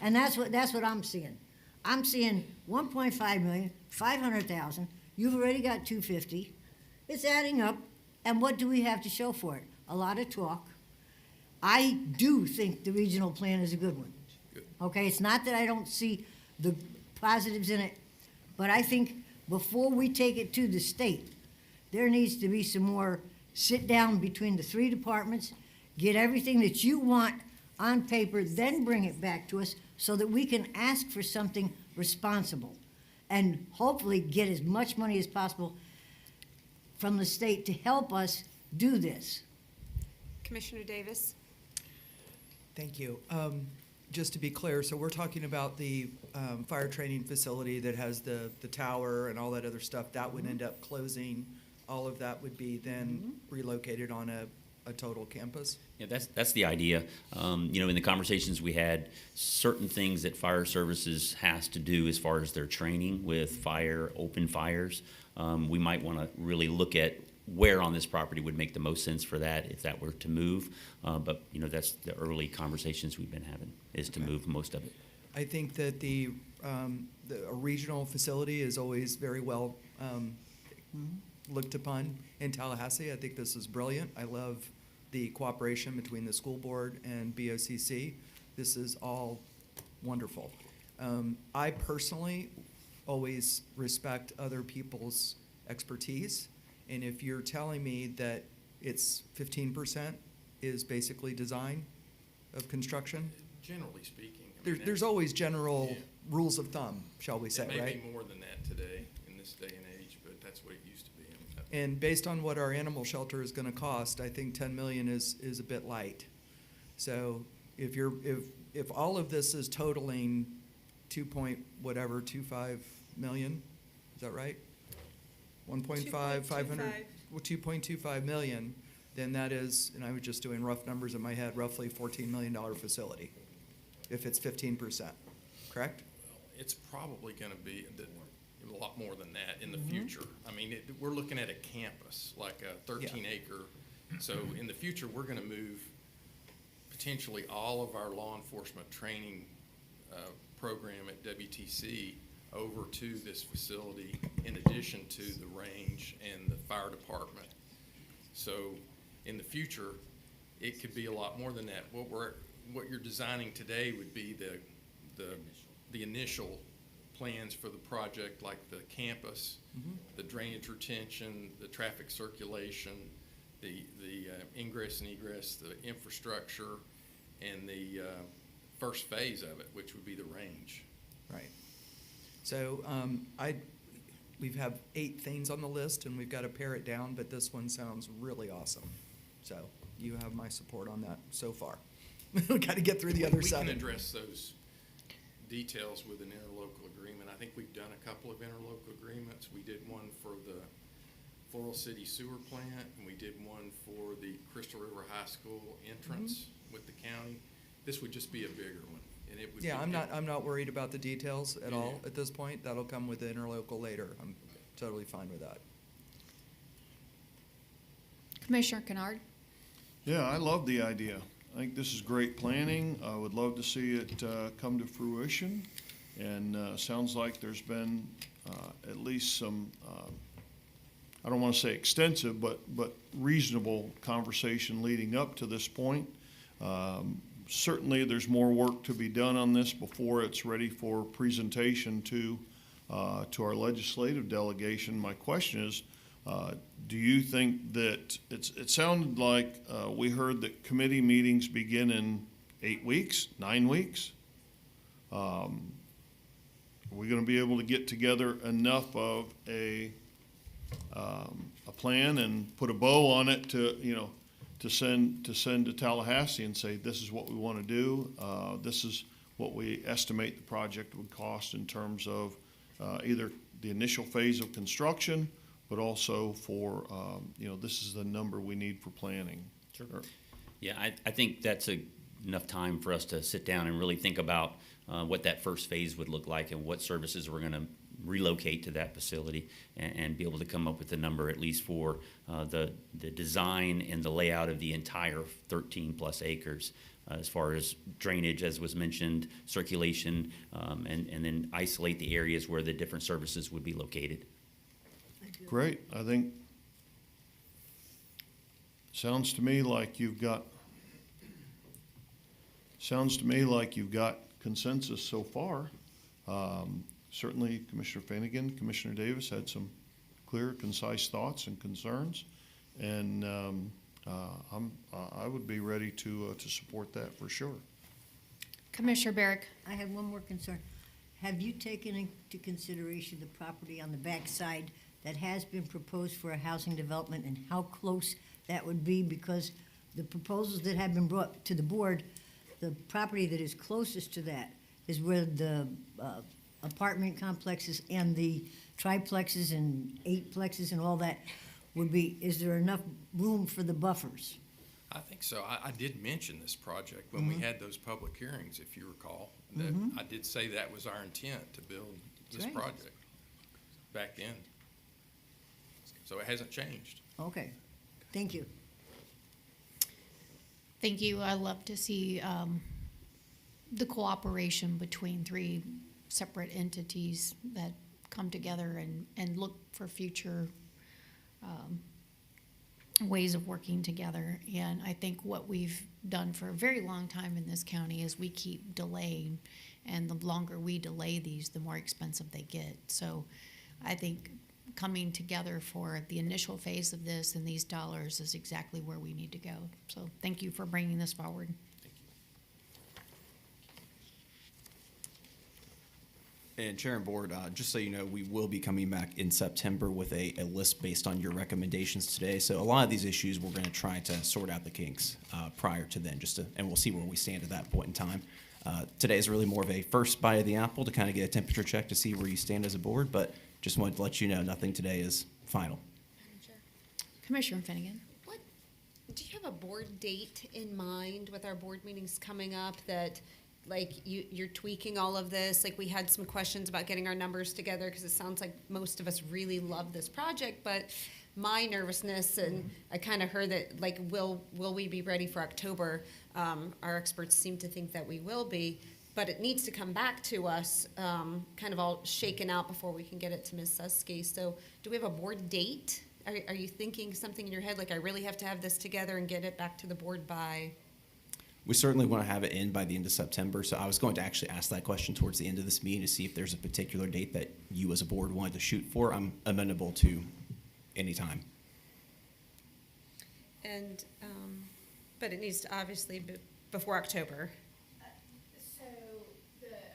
And that's what I'm seeing. I'm seeing 1.5 million, 500,000. You've already got 250. It's adding up. And what do we have to show for it? A lot of talk. I do think the regional plan is a good one. Good. Okay, it's not that I don't see the positives in it, but I think before we take it to the state, there needs to be some more sit down between the three departments Get everything that you want on paper, then bring it back to us so that we can ask for something responsible and hopefully get as much money as possible from the state to help us do this. Commissioner Davis? Thank you. Just to be clear, so we're talking about the fire training facility that has the tower and all that other stuff. That would end up closing. All of that would be then relocated on a total campus? Yeah, that's the idea. You know, in the conversations we had, certain things that fire services has to do as far as their training with fire, open fires, we might want to really look at where on this property would make the most sense for that if that were to move. But, you know, that's the early conversations we've been having, is to move most of it. I think that a regional facility is always very well looked upon in Tallahassee. I think this is brilliant. I love the cooperation between the school board and BOCC. This is all wonderful. I personally always respect other people's expertise. And if you're telling me that it's 15% is basically design of construction, Generally speaking. I mean, there's always general rules of thumb, shall we say, it may right? be more than that today in this day and age, but that's what it used to be. I mean, And based on what our animal shelter is gonna cost, I think 10 million is a bit light. So if all of this is totaling 2.25 million, is that right? 2.25 million, then that is, and I was just doing rough numbers in my head, roughly $14 million facility, if it's 15%, correct? it's probably going to be a lot more than that in the future. I mean, we're looking at a campus, like a 13-acre. So in the future, we're going to move potentially all of our law enforcement training program at WTC over to this facility, in addition to the range and the fire department. So in the future, it could be a lot more than that. What you're designing today would be the initial plans for the project, like the campus, the drainage retention, the traffic circulation, the ingress and egress, the infrastructure, and the first phase of it, which would be the range. Right. So we have 8 things on the list, and we've got to pare it down, but this one sounds really awesome. So you have my support on that so far. We've got to get through the other 7. We can address those details with an interlocal agreement. I think we've done a couple of interlocal agreements. We did one for the Floral City Sewer Plant, and we did one for the Crystal River High School entrance with the county. This would just be a bigger one, and it would. Yeah, be, I'm not worried about the details at all at this point. That'll come with the interlocal later. I'm totally fine with that. Commissioner Kennard? Yeah, I love the idea. I think this is great planning. I would love to see it come to fruition. And sounds like there's been at least some, I don't want to say extensive, but reasonable conversation leading up to this point. Certainly, there's more work to be done on this before it's ready for presentation to our legislative delegation. My question is, do you think that it sounded like we heard that committee meetings begin in 8 weeks, 9 weeks? Are we going to be able to get together enough of a plan and put a bow on it to send to Tallahassee and say, this is what we want to do. This is what we estimate the project would cost in terms of either the initial phase of construction, but also for, this is the number we need for planning. Sure. Yeah, I think that's enough time for us to sit down and really think about what that first phase would look like and what services we're going to relocate to that facility, and be able to come up with a number at least for the design and the layout of the entire 13+ acres, as far as drainage, as was mentioned, circulation, and then isolate the areas where the different services would be located. Great. I think, sounds to me like you've got consensus so far. Certainly, Commissioner Finnegan, Commissioner Davis had some clear, concise thoughts and concerns. And I would be ready to support that for sure. Commissioner Barrick. I have one more concern. Have you taken into consideration the property on the backside that has been proposed for a housing development and how close that would be? Because the proposals that have been brought to the board, the property that is closest to that is where the apartment complexes and the triplexes and eightplexes and all that would be. Is there enough room for the buffers? I think so. I did mention this project when we had those public hearings, if you recall, that I did say that was our intent to build this right. project back then. So it hasn't changed. Okay, thank you. Thank you. I love to see the cooperation between three separate entities that come together and look for future ways of working together. And I think what we've done for a very long time in this county is we keep delaying, and the longer we delay these, the more expensive they get. So I think coming together for the initial phase of this and these dollars is exactly where we need to go. So thank you for bringing this forward. And Chair and Board, just so you know, we will be coming back in September with a list based on your recommendations today. So a lot of these issues, we're going to try to sort out the kinks prior to then, and we'll see where we stand at that point in time. Today is really more of a first bite of the apple to kind of get a temperature check to see where you stand as a board, but just wanted to let you know nothing today is final. Commissioner Finnegan. Do you have a board date in mind with our board meetings coming up that, like, you're tweaking all of this? Like, we had some questions about getting our numbers together because it sounds like most of us really love this project, but my nervousness, and I kind of heard that, like, will we be ready for October? Our experts seem to think that we will be, but it needs to come back to us kind of all shaken out before we can get it to Ms. Susky. So do we have a board date? Are you thinking something in your head, like I really have to have this together and get it back to the board by? We certainly want to have it in by the end of September, so I was going to actually ask that question towards the end of this meeting to see if there's a particular date that you as a board wanted to shoot for. I'm amenable to any time. And, but it needs to obviously be before October.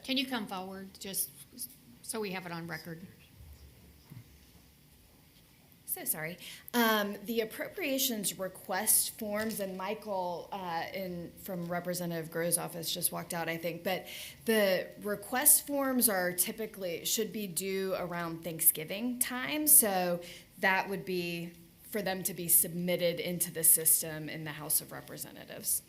Can you come forward, just so we have it on record? So sorry. The appropriations request forms, and Michael from Representative Groh's office just walked out, I think, but the request forms should be due around Thanksgiving time, so that would be for them to be submitted into the system in the House of Representatives.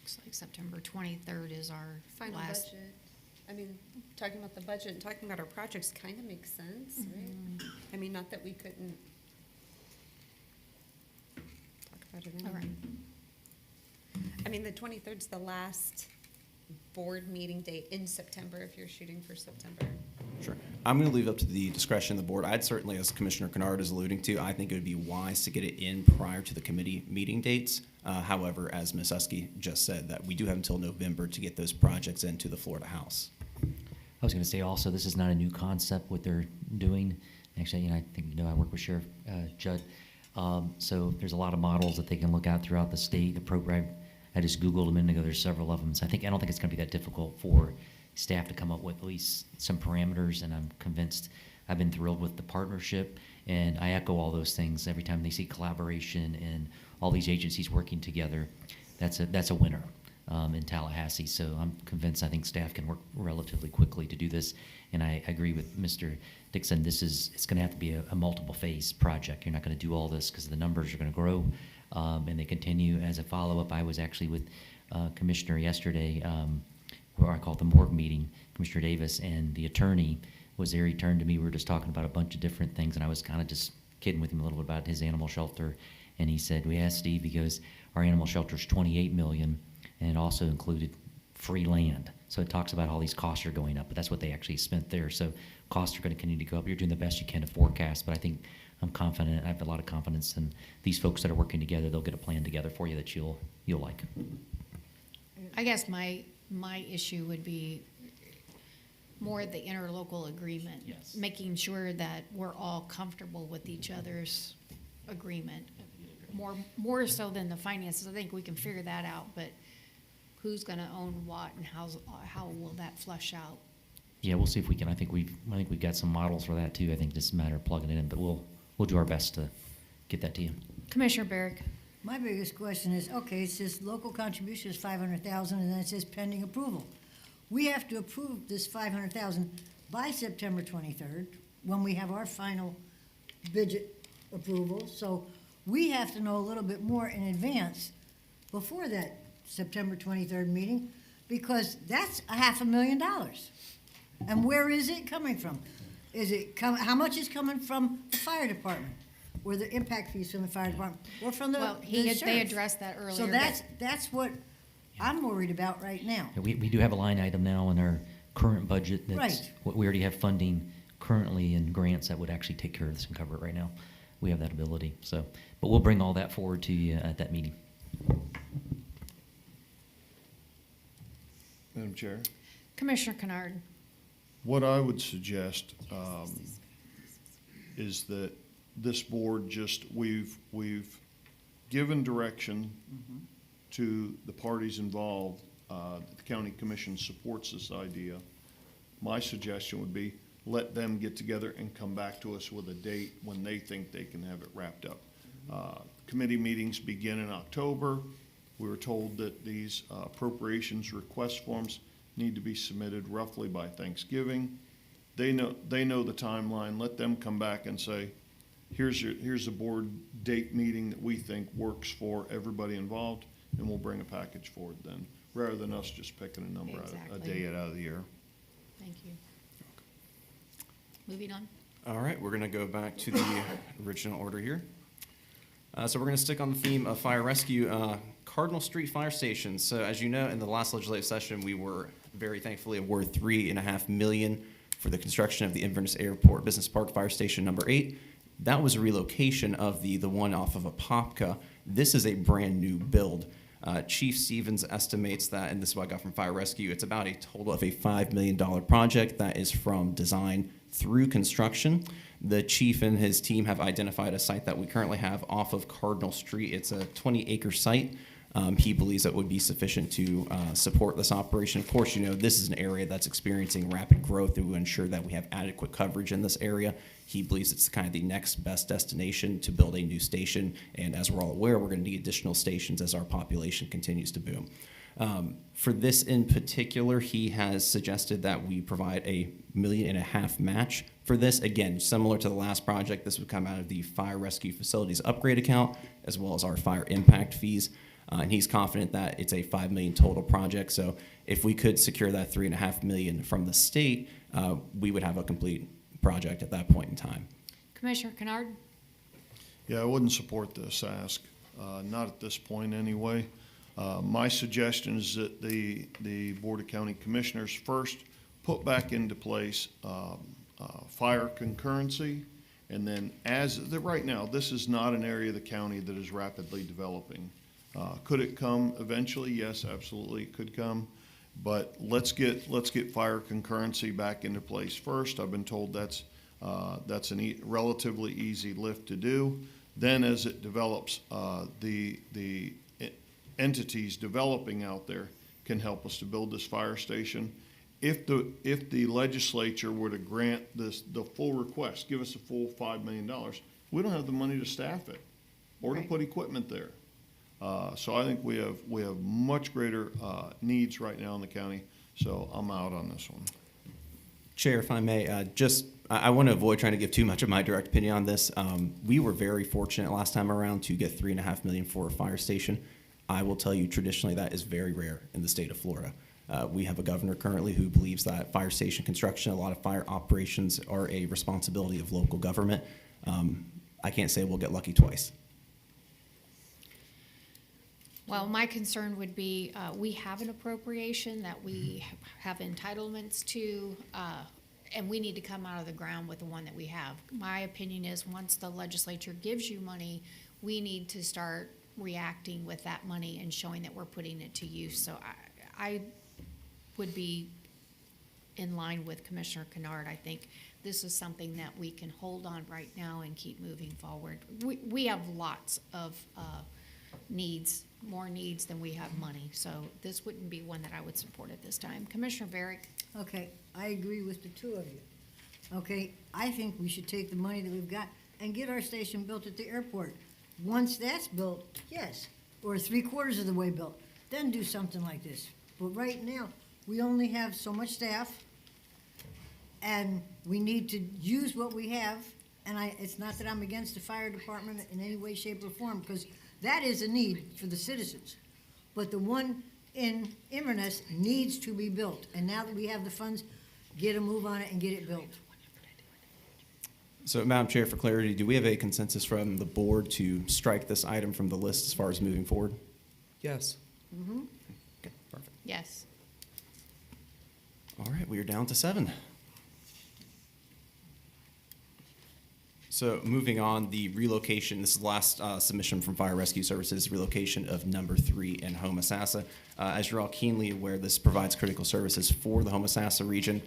Looks like September 23rd is our Final last. budget. I mean, talking about the budget and talking about our projects kind of makes sense, right? I mean, not that we couldn't talk about it All anyway. right. I mean, the 23rd is the last board meeting date in September if you're shooting for September. Sure. I'm going to leave it up to the discretion of the board. I'd certainly, as Commissioner Kennard is alluding to, I think it would be wise to get it in prior to the committee meeting dates. However, as Ms. Usky just said, that we do have until November to get those projects into the Florida House. I was going to say also, this is not a new concept, what they're doing. Actually, I think, I work with Sheriff Judd. So there's a lot of models that they can look at throughout the state. The program, I just Googled a minute ago, there's several of them. So I don't think it's going to be that difficult for staff to come up with at least some parameters, and I'm convinced. I've been thrilled with the partnership, and I echo all those things every time they see collaboration and all these agencies working together. That's a winner in Tallahassee. So I'm convinced. I think staff can work relatively quickly to do this, and I agree with Mr. Dixon. It's going to have to be a multiple phase project. You're not going to do all this because the numbers are going to grow, and they continue. As a follow up, I was actually with Commissioner yesterday. Or I call it the morgue meeting, Commissioner Davis, and the attorney was there. He turned to me. We were just talking about a bunch of different things, and I was kind of just kidding with him a little bit about his animal shelter. And he said, we asked Steve, he goes, our animal shelter's $28 million, and it also included free land. So it talks about all these costs are going up, but that's what they actually spent there. So costs are going to continue to go up. You're doing the best you can to forecast, but I think I'm confident. I have a lot of confidence in these folks that are working together. They'll get a plan together for you that you'll like. I guess my issue would be more the interlocal agreement. Yes. Making sure that we're all comfortable with each other's agreement. More so than the finances. I think we can figure that out, but who's gonna own what and how will that flush out? Yeah, we'll see if we can. I think we've got some models for that too. I think it's just a matter of plugging it in, but we'll do our best to get that to you. Commissioner Barrick. My biggest question is, okay, it says local contribution is 500,000, and then it says pending approval. We have to approve this 500,000 by September 23rd, when we have our final budget approval. So we have to know a little bit more in advance before that September 23rd meeting, because that's $500,000. And where is it coming from? How much is coming from the fire department? Or the impact fees from the fire department, or from the They sheriff? addressed that earlier. So that's what I'm worried about right now. Yeah, we do have a line item now in our current budget that's, Right. we already have funding currently in grants that would actually take care of this and cover it right now. We have that ability, so, but we'll bring all that forward to you at that meeting. Madam Chair? Commissioner Kennard. What I would suggest is that this board we've given direction to the parties involved. The county commission supports this idea. My suggestion would be let them get together and come back to us with a date when they think they can have it wrapped up. Committee meetings begin in October. We were told that these appropriations request forms need to be submitted roughly by Thanksgiving. They know the timeline. Let them come back and say, here's a board date meeting that we think works for everybody involved, and we'll bring a package forward then, rather than us just picking a number out, a Exactly. day out of the year. Thank you. Moving on. All right, we're going to go back to the original order here. So we're going to stick on the theme of fire rescue. Cardinal Street Fire Station. So as you know, in the last legislative session, we were very thankfully awarded $3.5 million for the construction of the Inverness Airport Business Park Fire Station number 8. That was a relocation of the one off of Apopka. This is a brand new build. Chief Stevens estimates that, and this is what I got from Fire Rescue, it's about a total of a $5 million project that is from design through construction. The chief and his team have identified a site that we currently have off of Cardinal Street. It's a 20-acre site. He believes it would be sufficient to support this operation. Of course, you know, this is an area that's experiencing rapid growth, and we ensure that we have adequate coverage in this area. He believes it's kind of the next best destination to build a new station, and as we're all aware, we're going to need additional stations as our population continues to boom. For this in particular, he has suggested that we provide a $1.5 million match for this. Again, similar to the last project, this would come out of the Fire Rescue Facilities Upgrade account, as well as our fire impact fees. And he's confident that it's a $5 million total project. So if we could secure that $3.5 million from the state, we would have a complete project at that point in time. Commissioner Kennard. Yeah, I wouldn't support this ask, not at this point anyway. My suggestion is that the Board of County Commissioners first put back into place fire concurrency, and then right now, this is not an area of the county that is rapidly developing. Could it come eventually? Yes, absolutely, it could come. But let's get fire concurrency back into place first. I've been told that's a relatively easy lift to do. Then, as it develops, the entities developing out there can help us to build this fire station. If the legislature were to grant the full request, give us a full $5 million, we don't have the money to staff it or to put equipment there. So I think we have much greater needs right now in the county. So I'm out on this one. Chair, if I may, I want to avoid trying to give too much of my direct opinion on this. We were very fortunate last time around to get $3.5 million for a fire station. I will tell you, traditionally, that is very rare in the state of Florida. We have a governor currently who believes that fire station construction, a lot of fire operations are a responsibility of local government. I can't say we'll get lucky twice. Well, my concern would be, we have an appropriation that we have entitlements to, and we need to come out of the ground with the one that we have. My opinion is, once the legislature gives you money, we need to start reacting with that money and showing that we're putting it to use. So I would be in line with Commissioner Kennard. I think this is something that we can hold on right now and keep moving forward. We have lots of needs, more needs than we have money, so this wouldn't be one that I would support at this time. Commissioner Varick? Okay, I agree with the two of you. Okay, I think we should take the money that we've got and get our station built at the airport. Once that's built, yes, or 3/4 of the way built, then do something like this. But right now, we only have so much staff, and we need to use what we have. And it's not that I'm against the fire department in any way, shape, or form, because that is a need for the citizens. But the one in Inverness needs to be built, and now that we have the funds, get a move on it and get it built. So, Madam Chair, for clarity, do we have a consensus from the board to strike this item from the list as far as moving forward? Yes. Okay, perfect. Yes. All right, we are down to 7. So moving on, the relocation, this is the last submission from Fire Rescue Services, relocation of number 3 in Homosassa. As you're all keenly aware, this provides critical services for the Homosassa region.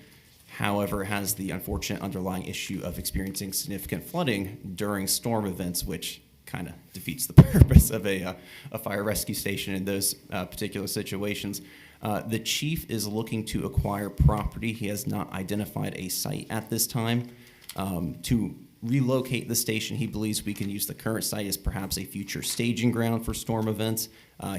However, it has the unfortunate underlying issue of experiencing significant flooding during storm events, which kind of defeats the purpose of a fire rescue station in those particular situations. The chief is looking to acquire property. He has not identified a site at this time. To relocate the station, he believes we can use the current site as perhaps a future staging ground for storm events.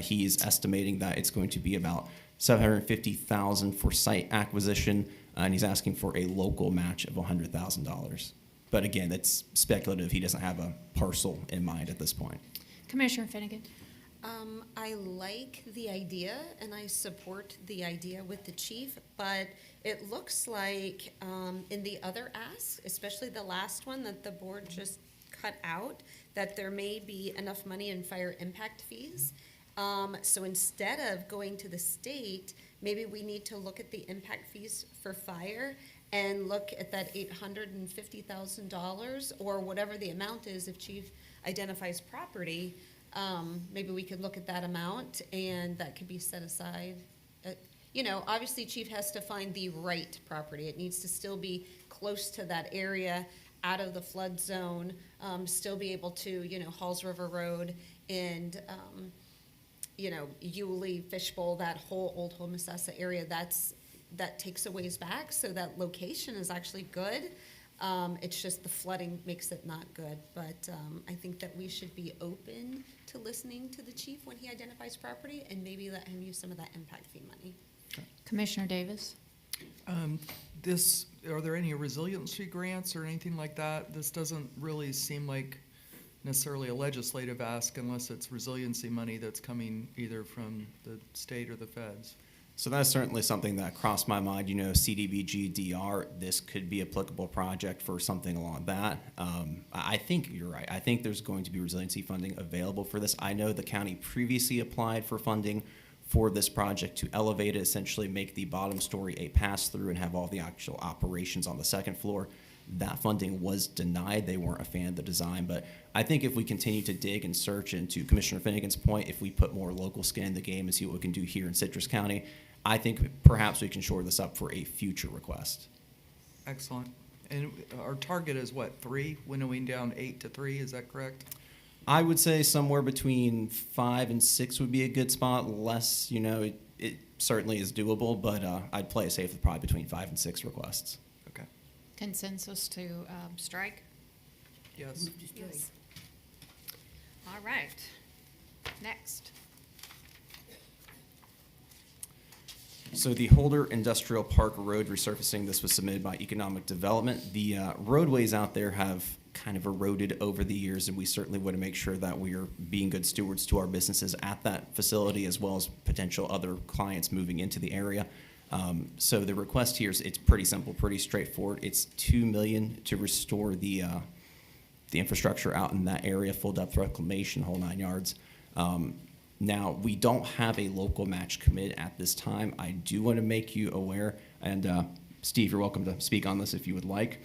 He is estimating that it's going to be about $750,000 for site acquisition, and he's asking for a local match of $100,000. But again, it's speculative. He doesn't have a parcel in mind at this point. Commissioner Finnegan? I like the idea and I support the idea with the chief, but it looks like in the other asks, especially the last one that the board just cut out, that there may be enough money in fire impact fees. So instead of going to the state, maybe we need to look at the impact fees for fire and look at that $850,000 or whatever the amount is if chief identifies property. Maybe we could look at that amount and that could be set aside. You know, obviously chief has to find the right property. It needs to still be close to that area, out of the flood zone, still be able to, you know, Halls River Road and, you know, Yulee, Fishbowl, that whole old Homosassa area, that takes a ways back. So that location is actually good. It's just the flooding makes it not good. But I think that we should be open to listening to the chief when he identifies property and maybe let him use some of that impact fee money. Commissioner Davis? Are there any resiliency grants or anything like that? This doesn't really seem like necessarily a legislative ask unless it's resiliency money that's coming either from the state or the feds. So that's certainly something that crossed my mind. You know, CDBG, DR, this could be applicable project for something along that. I think you're right. I think there's going to be resiliency funding available for this. I know the county previously applied for funding for this project to elevate it, essentially make the bottom story a pass-through and have all the actual operations on the second floor. That funding was denied. They weren't a fan of the design. But I think if we continue to dig and search into Commissioner Finnegan's point, if we put more local skin in the game and see what we can do here in Citrus County, I think perhaps we can shore this up for a future request. Excellent. And our target is what, 3? Winnowing down 8 to 3, is that correct? I would say somewhere between 5 and 6 would be a good spot. Less, you know, it certainly is doable, but I'd play it safe with probably between 5 and 6 requests. Okay. Consensus to strike? Yes. Yes. All right. Next. So the Holder Industrial Park Road resurfacing, this was submitted by Economic Development. The roadways out there have kind of eroded over the years, and we certainly want to make sure that we are being good stewards to our businesses at that facility as well as potential other clients moving into the area. So the request here is, it's pretty simple, pretty straightforward. It's $2 million to restore the infrastructure out in that area, full depth reclamation, whole 9 yards. Now, we don't have a local match commit at this time. I do want to make you aware, and Steve, you're welcome to speak on this if you would like.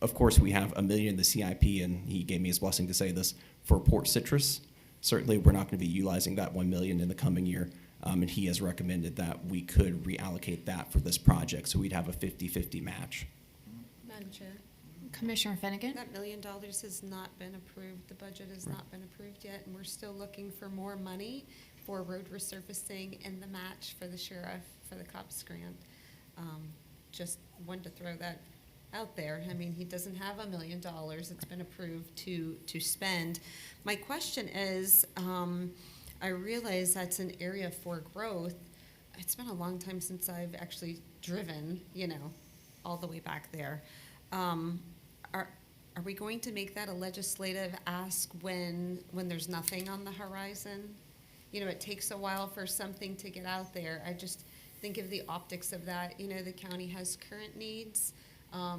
Of course, we have $1 million in the CIP, and he gave me his blessing to say this, for Port Citrus. Certainly, we're not going to be utilizing that $1 million in the coming year. and he has recommended that we could reallocate that for this project, so we'd have a 50-50 match. Madam Chair, Commissioner Finnegan? that $1 million has not been approved. The budget has not been approved yet, and we're still looking for more money for road resurfacing and the match for the sheriff for the cops grant. Just wanted to throw that out there. I mean, he doesn't have $1 million. It's been approved to spend. My question is, I realize that's an area for growth. It's been a long time since I've actually driven, all the way back there. Are we going to make that a legislative ask when there's nothing on the horizon? It takes a while for something to get out there. I just think of the optics of that. The county has current needs. I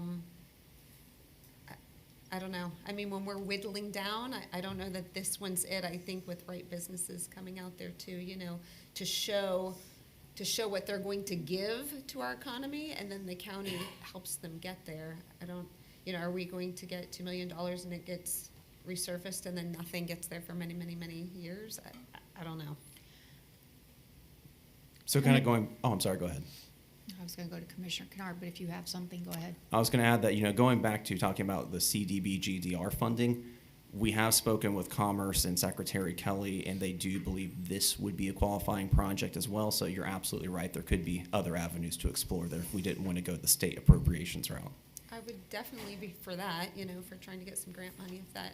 don't know. I mean, when we're whittling down, I don't know that this one's it. I think with right businesses coming out there too, to show what they're going to give to our economy, and then the county helps them get there. I don't, are we going to get $2 million and it gets resurfaced and then nothing gets there for many, many, many years? I don't know. So kind of going, oh, I'm sorry, go ahead. I was going to go to Commissioner Kennard, but if you have something, go ahead. I was going to add that, going back to talking about the CDBG-DR funding, we have spoken with Commerce and Secretary Kelly, and they do believe this would be a qualifying project as well. So you're absolutely right. There could be other avenues to explore there if we didn't want to go the state appropriations route. I would definitely be for that, for trying to get some grant money if that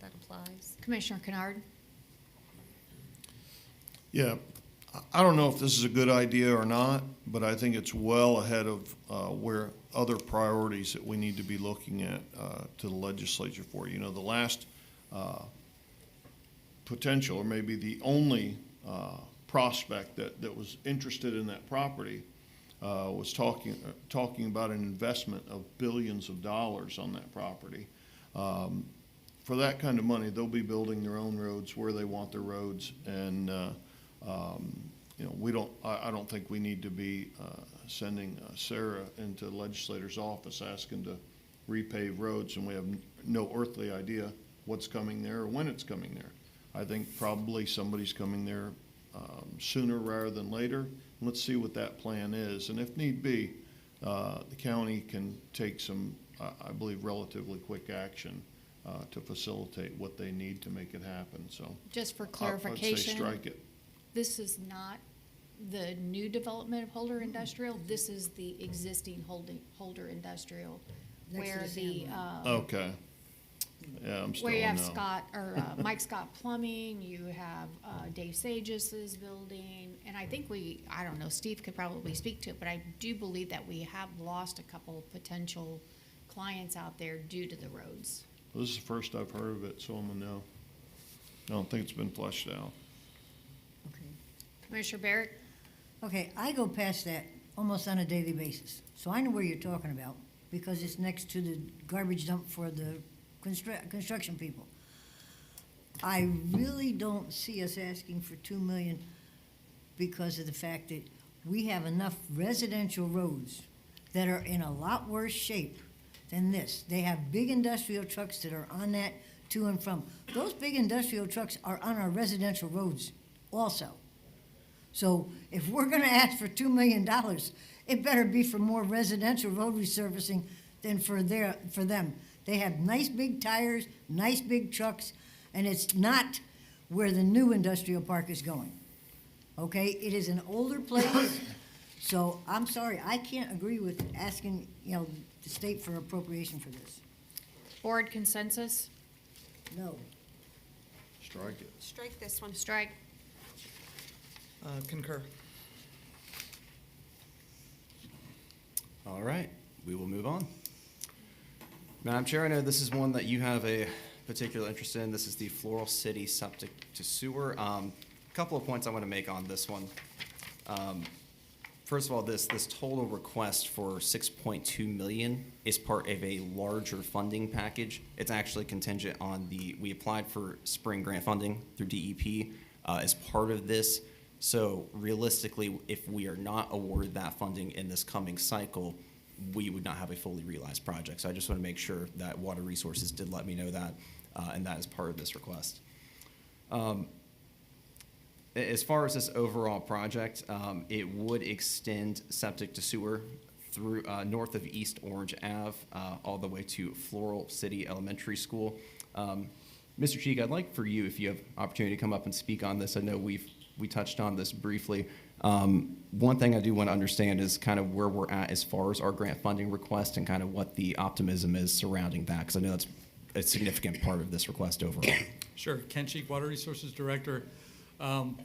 applies. Commissioner Kennard? Yeah, I don't know if this is a good idea or not, but I think it's well ahead of where other priorities that we need to be looking at to the legislature for. The last potential, or maybe the only prospect that was interested in that property was talking about an investment of billions of dollars on that property. For that kind of money, they'll be building their own roads where they want their roads, and I don't think we need to be sending Sarah into the legislator's office asking to repave roads, and we have no earthly idea what's coming there or when it's coming there. I think probably somebody's coming there sooner rather than later. Let's see what that plan is, and if need be, the county can take some, I believe, relatively quick action to facilitate what they need to make it happen. So, just for I'd clarification, say strike it. this is not the new development of Holder Industrial. This is the existing Holder Industrial, Next to where the the Okay. Yeah, I'm still where you have no. Scott or Mike Scott Plumbing, you have Dave Sages's building, and I think I don't know, Steve could probably speak to it, but I do believe that we have lost a couple potential clients out there due to the roads. Well, this is the first I've heard of it, so I'm gonna know. I don't think it's been fleshed out. Okay. Commissioner Barrett? Okay, I go past that almost on a daily basis, so I know where you're talking about, because it's next to the garbage dump for the construction people. I really don't see us asking for $2 million because of the fact that we have enough residential roads that are in a lot worse shape than this. They have big industrial trucks that are on that to and from. Those big industrial trucks are on our residential roads also. So if we're gonna ask for $2 million, it better be for more residential road resurfacing than for them. They have nice big tires, nice big trucks, and it's not where the new industrial park is going. Okay, it is an older place, so I'm sorry, I can't agree with asking, the state for appropriation for this. Board consensus? No. Strike it. Strike this one. Strike. Concur. All right, we will move on. Madam Chair, I know this is one that you have a particular interest in. This is the Floral City septic to sewer. Couple of points I want to make on this one. First of all, this total request for $6.2 million is part of a larger funding package. It's actually contingent on we applied for spring grant funding through DEP as part of this. So realistically, if we are not awarded that funding in this coming cycle, we would not have a fully realized project. So I just want to make sure that Water Resources did let me know that, and that is part of this request. As far as this overall project, it would extend septic to sewer through north of East Orange Ave, all the way to Floral City Elementary School. Mr. Cheek, I'd like for you, if you have opportunity to come up and speak on this. I know we touched on this briefly. One thing I do want to understand is kind of where we're at as far as our grant funding request and kind of what the optimism is surrounding that, because I know that's a significant part of this request overall. Sure. Ken Cheek, Water Resources Director.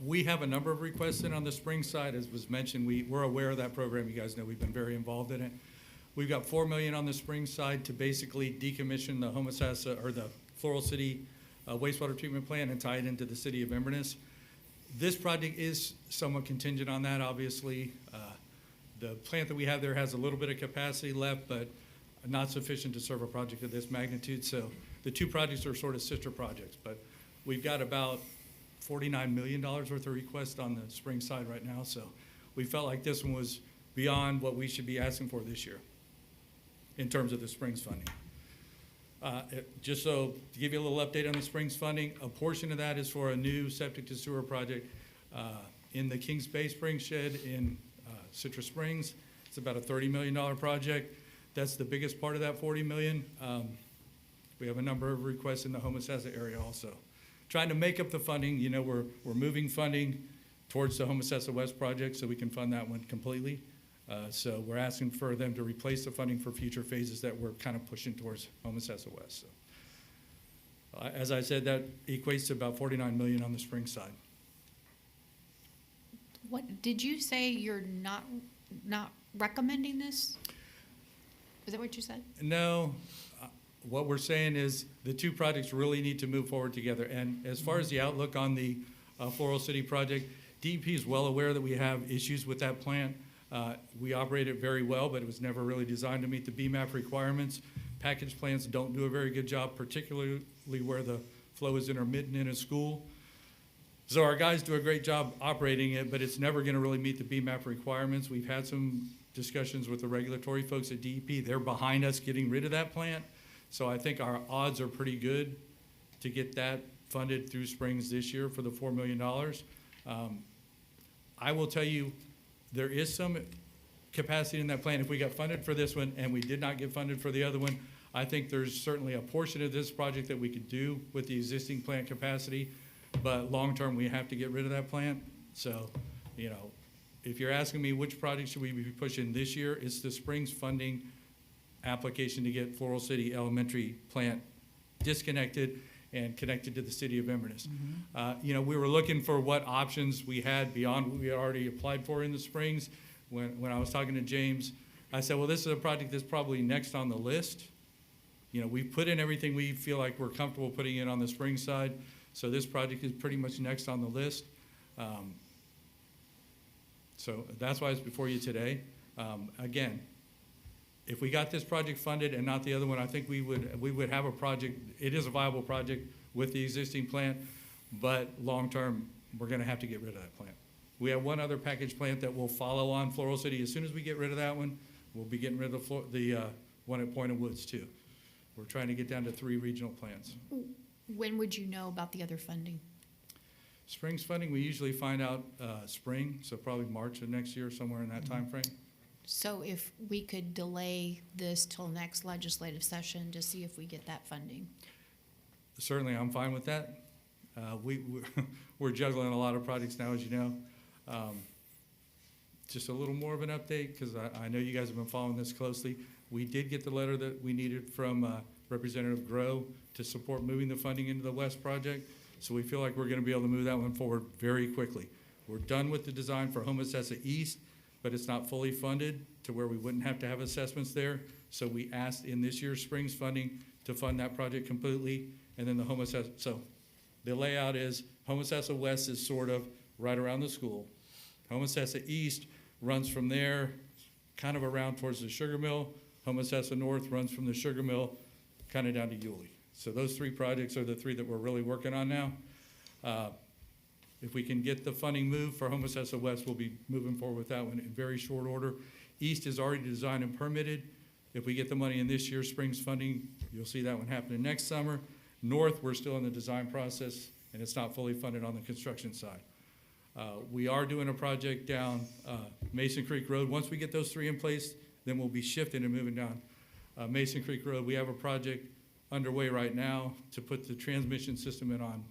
We have a number of requests in on the spring side. As was mentioned, we're aware of that program. You guys know we've been very involved in it. We've got $4 million on the spring side to basically decommission the Homosassa, or the Floral City wastewater treatment plant and tie it into the city of Inverness. This project is somewhat contingent on that, obviously. The plant that we have there has a little bit of capacity left, but not sufficient to serve a project of this magnitude. So the two projects are sort of sister projects, but we've got about $49 million worth of requests on the spring side right now. So we felt like this one was beyond what we should be asking for this year in terms of the Springs funding. Just so to give you a little update on the Springs funding, a portion of that is for a new septic to sewer project in the Kings Bay Spring Shed in Citrus Springs. It's about a $30 million project. That's the biggest part of that $40 million. We have a number of requests in the Homosassa area also. Trying to make up the funding, you know, we're moving funding towards the Homosassa West project so we can fund that one completely. So we're asking for them to replace the funding for future phases that we're kind of pushing towards Homosassa West. So, as I said, that equates to about $49 million on the spring side. What, did you say you're not recommending this? Is that what you said? No, what we're saying is the two projects really need to move forward together. And as far as the outlook on the Floral City project, DEP is well aware that we have issues with that plant. We operate it very well, but it was never really designed to meet the BMAP requirements. Package plants don't do a very good job, particularly where the flow is intermittent in a school. So our guys do a great job operating it, but it's never going to really meet the BMAP requirements. We've had some discussions with the regulatory folks at DEP. They're behind us getting rid of that plant. So I think our odds are pretty good to get that funded through Springs this year for the $4 million. I will tell you, there is some capacity in that plant. If we got funded for this one and we did not get funded for the other one, I think there's certainly a portion of this project that we could do with the existing plant capacity, but long-term, we have to get rid of that plant. So, you know, if you're asking me which project should we be pushing this year, it's the Springs funding application to get Floral City Elementary plant disconnected and connected to the city of Inverness. You know, we were looking for what options we had beyond what we had already applied for in the Springs. When I was talking to James, I said, well, this is a project that's probably next on the list. You know, we've put in everything we feel like we're comfortable putting in on the Springs side, so this project is pretty much next on the list. So that's why it's before you today. Again, if we got this project funded and not the other one, I think we would have a project. It is a viable project with the existing plant, but long-term, we're gonna have to get rid of that plant. We have one other package plant that will follow on Floral City. As soon as we get rid of that one, we'll be getting rid of the one at Point of Woods too. We're trying to get down to 3 regional plants. When would you know about the other funding? Springs funding, we usually find out spring, so probably March of next year, somewhere in that time frame. So if we could delay this till next legislative session to see if we get that funding. Certainly, I'm fine with that. We're juggling a lot of projects now, as you know. Just a little more of an update, because I know you guys have been following this closely. We did get the letter that we needed from Representative Grow to support moving the funding into the West project. So we feel like we're going to be able to move that one forward very quickly. We're done with the design for Homosassa East, but it's not fully funded to where we wouldn't have to have assessments there. So we asked in this year's Springs funding to fund that project completely, and then the Homosassa. So the layout is Homosassa West is sort of right around the school. Homosassa East runs from there, kind of around towards the sugar mill. Homosassa North runs from the sugar mill, kind of down to Yulee. So those 3 projects are the 3 that we're really working on now. If we can get the funding moved for Homosassa West, we'll be moving forward with that one in very short order. East is already designed and permitted. If we get the money in this year's Springs funding, you'll see that one happening next summer. North, we're still in the design process, and it's not fully funded on the construction side. We are doing a project down Mason Creek Road. Once we get those three in place, then we'll be shifting and moving down Mason Creek Road. We have a project underway right now to put the transmission system in on,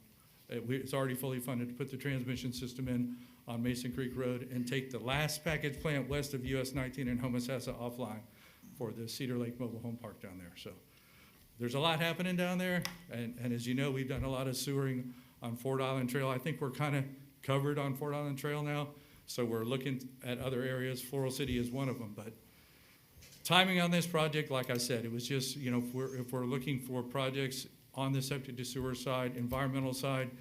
it's already fully funded, to put the transmission system in on Mason Creek Road and take the last package plant west of US 19 in Homosassa offline for the Cedar Lake Mobile Home Park down there. So there's a lot happening down there, and as you know, we've done a lot of sewering on Fort Island Trail. I think we're kind of covered on Fort Island Trail now, so we're looking at other areas. Floral City is one of them, but timing on this project, like I said, it was just, you know, if we're looking for projects on the septic to sewer side, environmental side,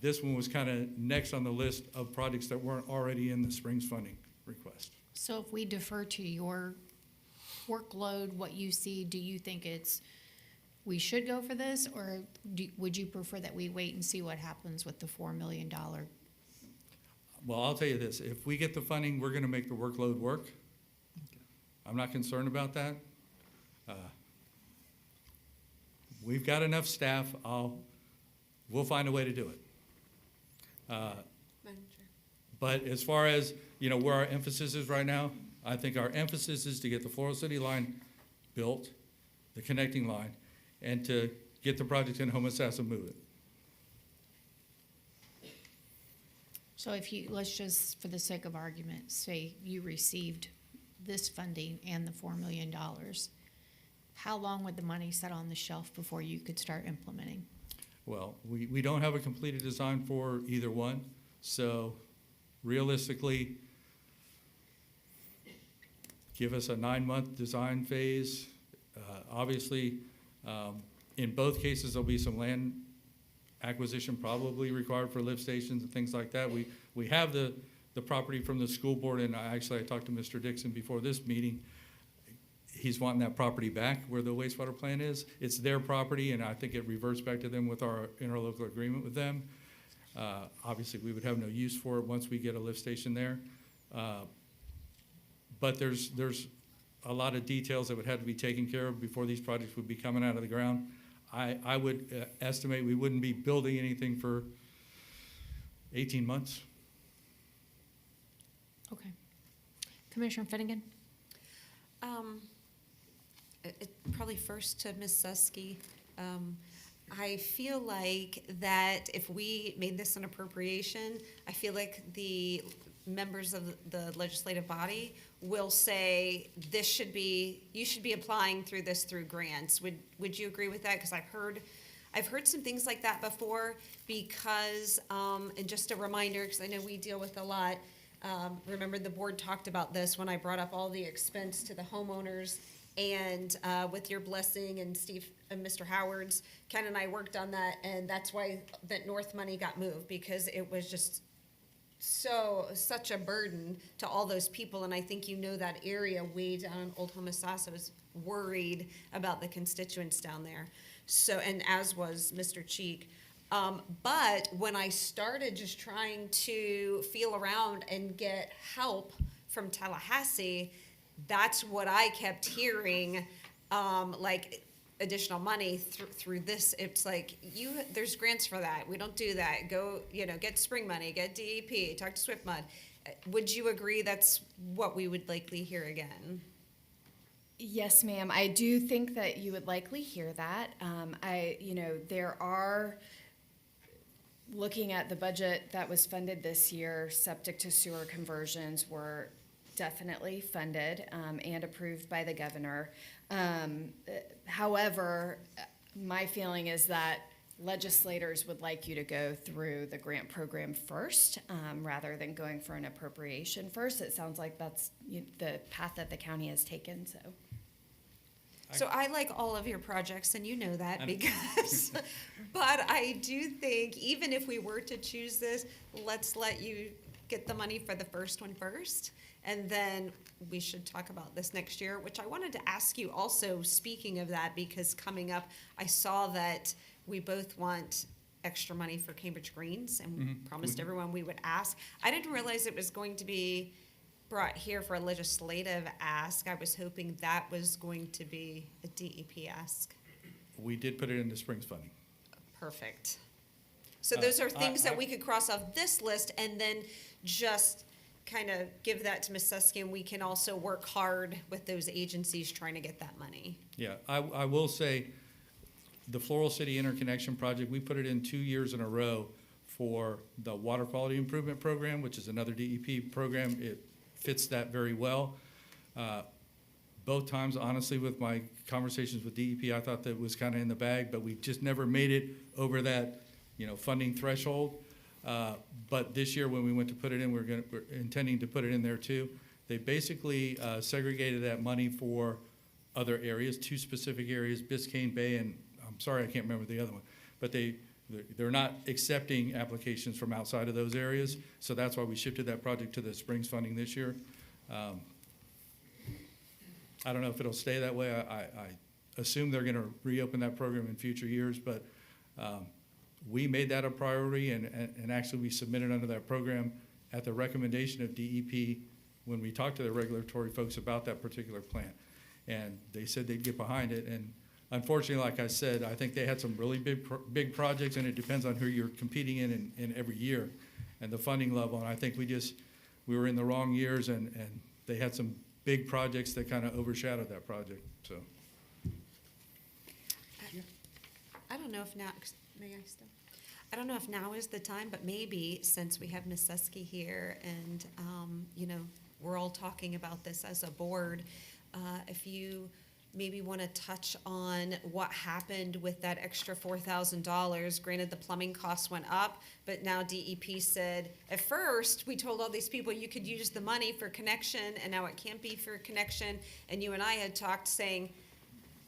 this one was kind of next on the list of projects that weren't already in the Springs funding request. So if we defer to your workload, what you see, do you think we should go for this, or would you prefer that we wait and see what happens with the $4 million? Well, I'll tell you this, if we get the funding, we're gonna make the workload work. I'm not concerned about that. We've got enough staff, we'll find a way to do it. But as far as, you know, where our emphasis is right now, I think our emphasis is to get the Floral City line built, the connecting line, and to get the project in Homosassa moving. So if you, let's just, for the sake of argument, say you received this funding and the $4 million, how long would the money sit on the shelf before you could start implementing? Well, we don't have a completed design for either one, so realistically, give us a 9-month design phase. Obviously, in both cases, there'll be some land acquisition probably required for lift stations and things like that. We have the property from the school board, and I talked to Mr. Dixon before this meeting. He's wanting that property back where the wastewater plant is. It's their property, and I think it reverts back to them with our interlocal agreement with them. Obviously, we would have no use for it once we get a lift station there. But there's a lot of details that would have to be taken care of before these projects would be coming out of the ground. I would estimate we wouldn't be building anything for 18 months. Okay. Commissioner Finnegan? Probably first to Ms. Susky. I feel like that if we made this an appropriation, I feel like the members of the legislative body will say this should be, you should be applying through this through grants. Would you agree with that? Because I've heard some things like that before, because, and just a reminder, because I know we deal with a lot, remember the board talked about this when I brought up all the expense to the homeowners, and with your blessing and Steve and Mr. Howard's, Ken and I worked on that, and that's why that North money got moved, because it was just such a burden to all those people. And I think you know that area way down in Old Homosassa was worried about the constituents down there. So, and as was Mr. Cheek. But when I started just trying to feel around and get help from Tallahassee, that's what I kept hearing, like additional money through this. It's like, there's grants for that. We don't do that. Go, get spring money, get DEP, talk to SwiftMud. Would you agree that's what we would likely hear again? Yes, ma'am. I do think that you would likely hear that. There are, looking at the budget that was funded this year, septic to sewer conversions were definitely funded and approved by the governor. However, my feeling is that legislators would like you to go through the grant program first, rather than going for an appropriation first. It sounds like that's the path that the county has taken, so. So I like all of your projects, and you know that, because, but I do think even if we were to choose this, let's let you get the money for the first one first, and then we should talk about this next year, which I wanted to ask you also, speaking of that, because coming up, I saw that we both want extra money for Cambridge Greens, and promised everyone we would ask. I didn't realize it was going to be brought here for a legislative ask. I was hoping that was going to be a DEP ask. We did put it into Springs funding. Perfect. So those are I- things that I- we could cross off this list and then just kind of give that to Ms. Susky, and we can also work hard with those agencies trying to get that money. Yeah, I will say, the Floral City Interconnection Project, we put it in 2 years in a row for the Water Quality Improvement Program, which is another DEP program. It fits that very well. Both times, honestly, with my conversations with DEP, I thought that was kind of in the bag, but we just never made it over that, funding threshold. But this year, when we went to put it in, we're intending to put it in there too. They basically segregated that money for other areas, 2 specific areas, Biscayne Bay, and I'm sorry, I can't remember the other one. But they're not accepting applications from outside of those areas, so that's why we shifted that project to the Springs funding this year. I don't know if it'll stay that way. I assume they're gonna reopen that program in future years, but we made that a priority, and actually we submitted under that program at the recommendation of DEP when we talked to the regulatory folks about that particular plant. And they said they'd get behind it, and unfortunately, like I said, I think they had some really big projects, and it depends on who you're competing in every year and the funding level. And I think we were in the wrong years, and they had some big projects that kind of overshadowed that project, so. I don't know if now, may I still? I don't know if now is the time, but maybe since we have Ms. Susky here and, we're all talking about this as a board, if you maybe want to touch on what happened with that extra $4,000. Granted, the plumbing costs went up, but now DEP said, at first, we told all these people you could use the money for connection, and now it can't be for connection. And you and I had talked saying,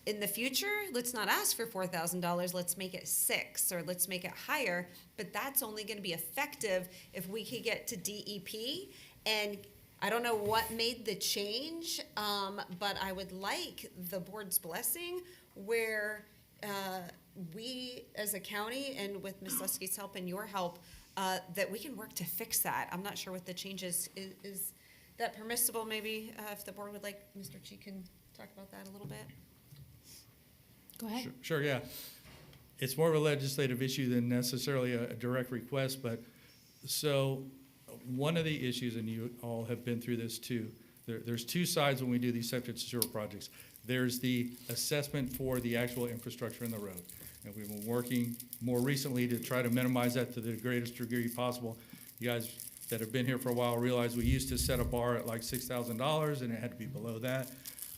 in the future, let's not ask for $4,000, let's make it $6,000, or let's make it higher. But that's only going to be effective if we could get to DEP. And I don't know what made the change, but I would like the board's blessing where we as a county, and with Ms. Lusky's help and your help, that we can work to fix that. I'm not sure what the change is. Is that permissible? Maybe if the board would like, Mr. Chi can talk about that a little bit. Go ahead. Sure, yeah. It's more of a legislative issue than necessarily a direct request, but so one of the issues, and you all have been through this too, there's 2 sides when we do these septic sewer projects. There's the assessment for the actual infrastructure in the road. And we've been working more recently to try to minimize that to the greatest degree possible. You guys that have been here for a while realize we used to set a bar at like $6,000 and it had to be below that.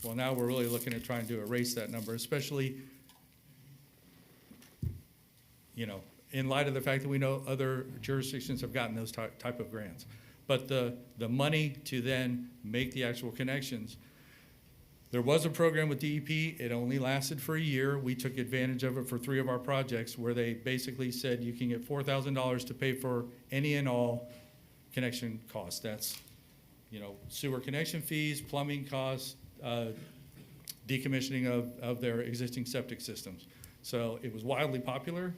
Well, now we're really looking at trying to erase that number, especially, in light of the fact that we know other jurisdictions have gotten those type of grants. But the money to then make the actual connections, there was a program with DEP. It only lasted for a year. We took advantage of it for 3 of our projects where they basically said you can get $4,000 to pay for any and all connection costs. That's, sewer connection fees, plumbing costs, decommissioning of their existing septic systems. So it was wildly popular.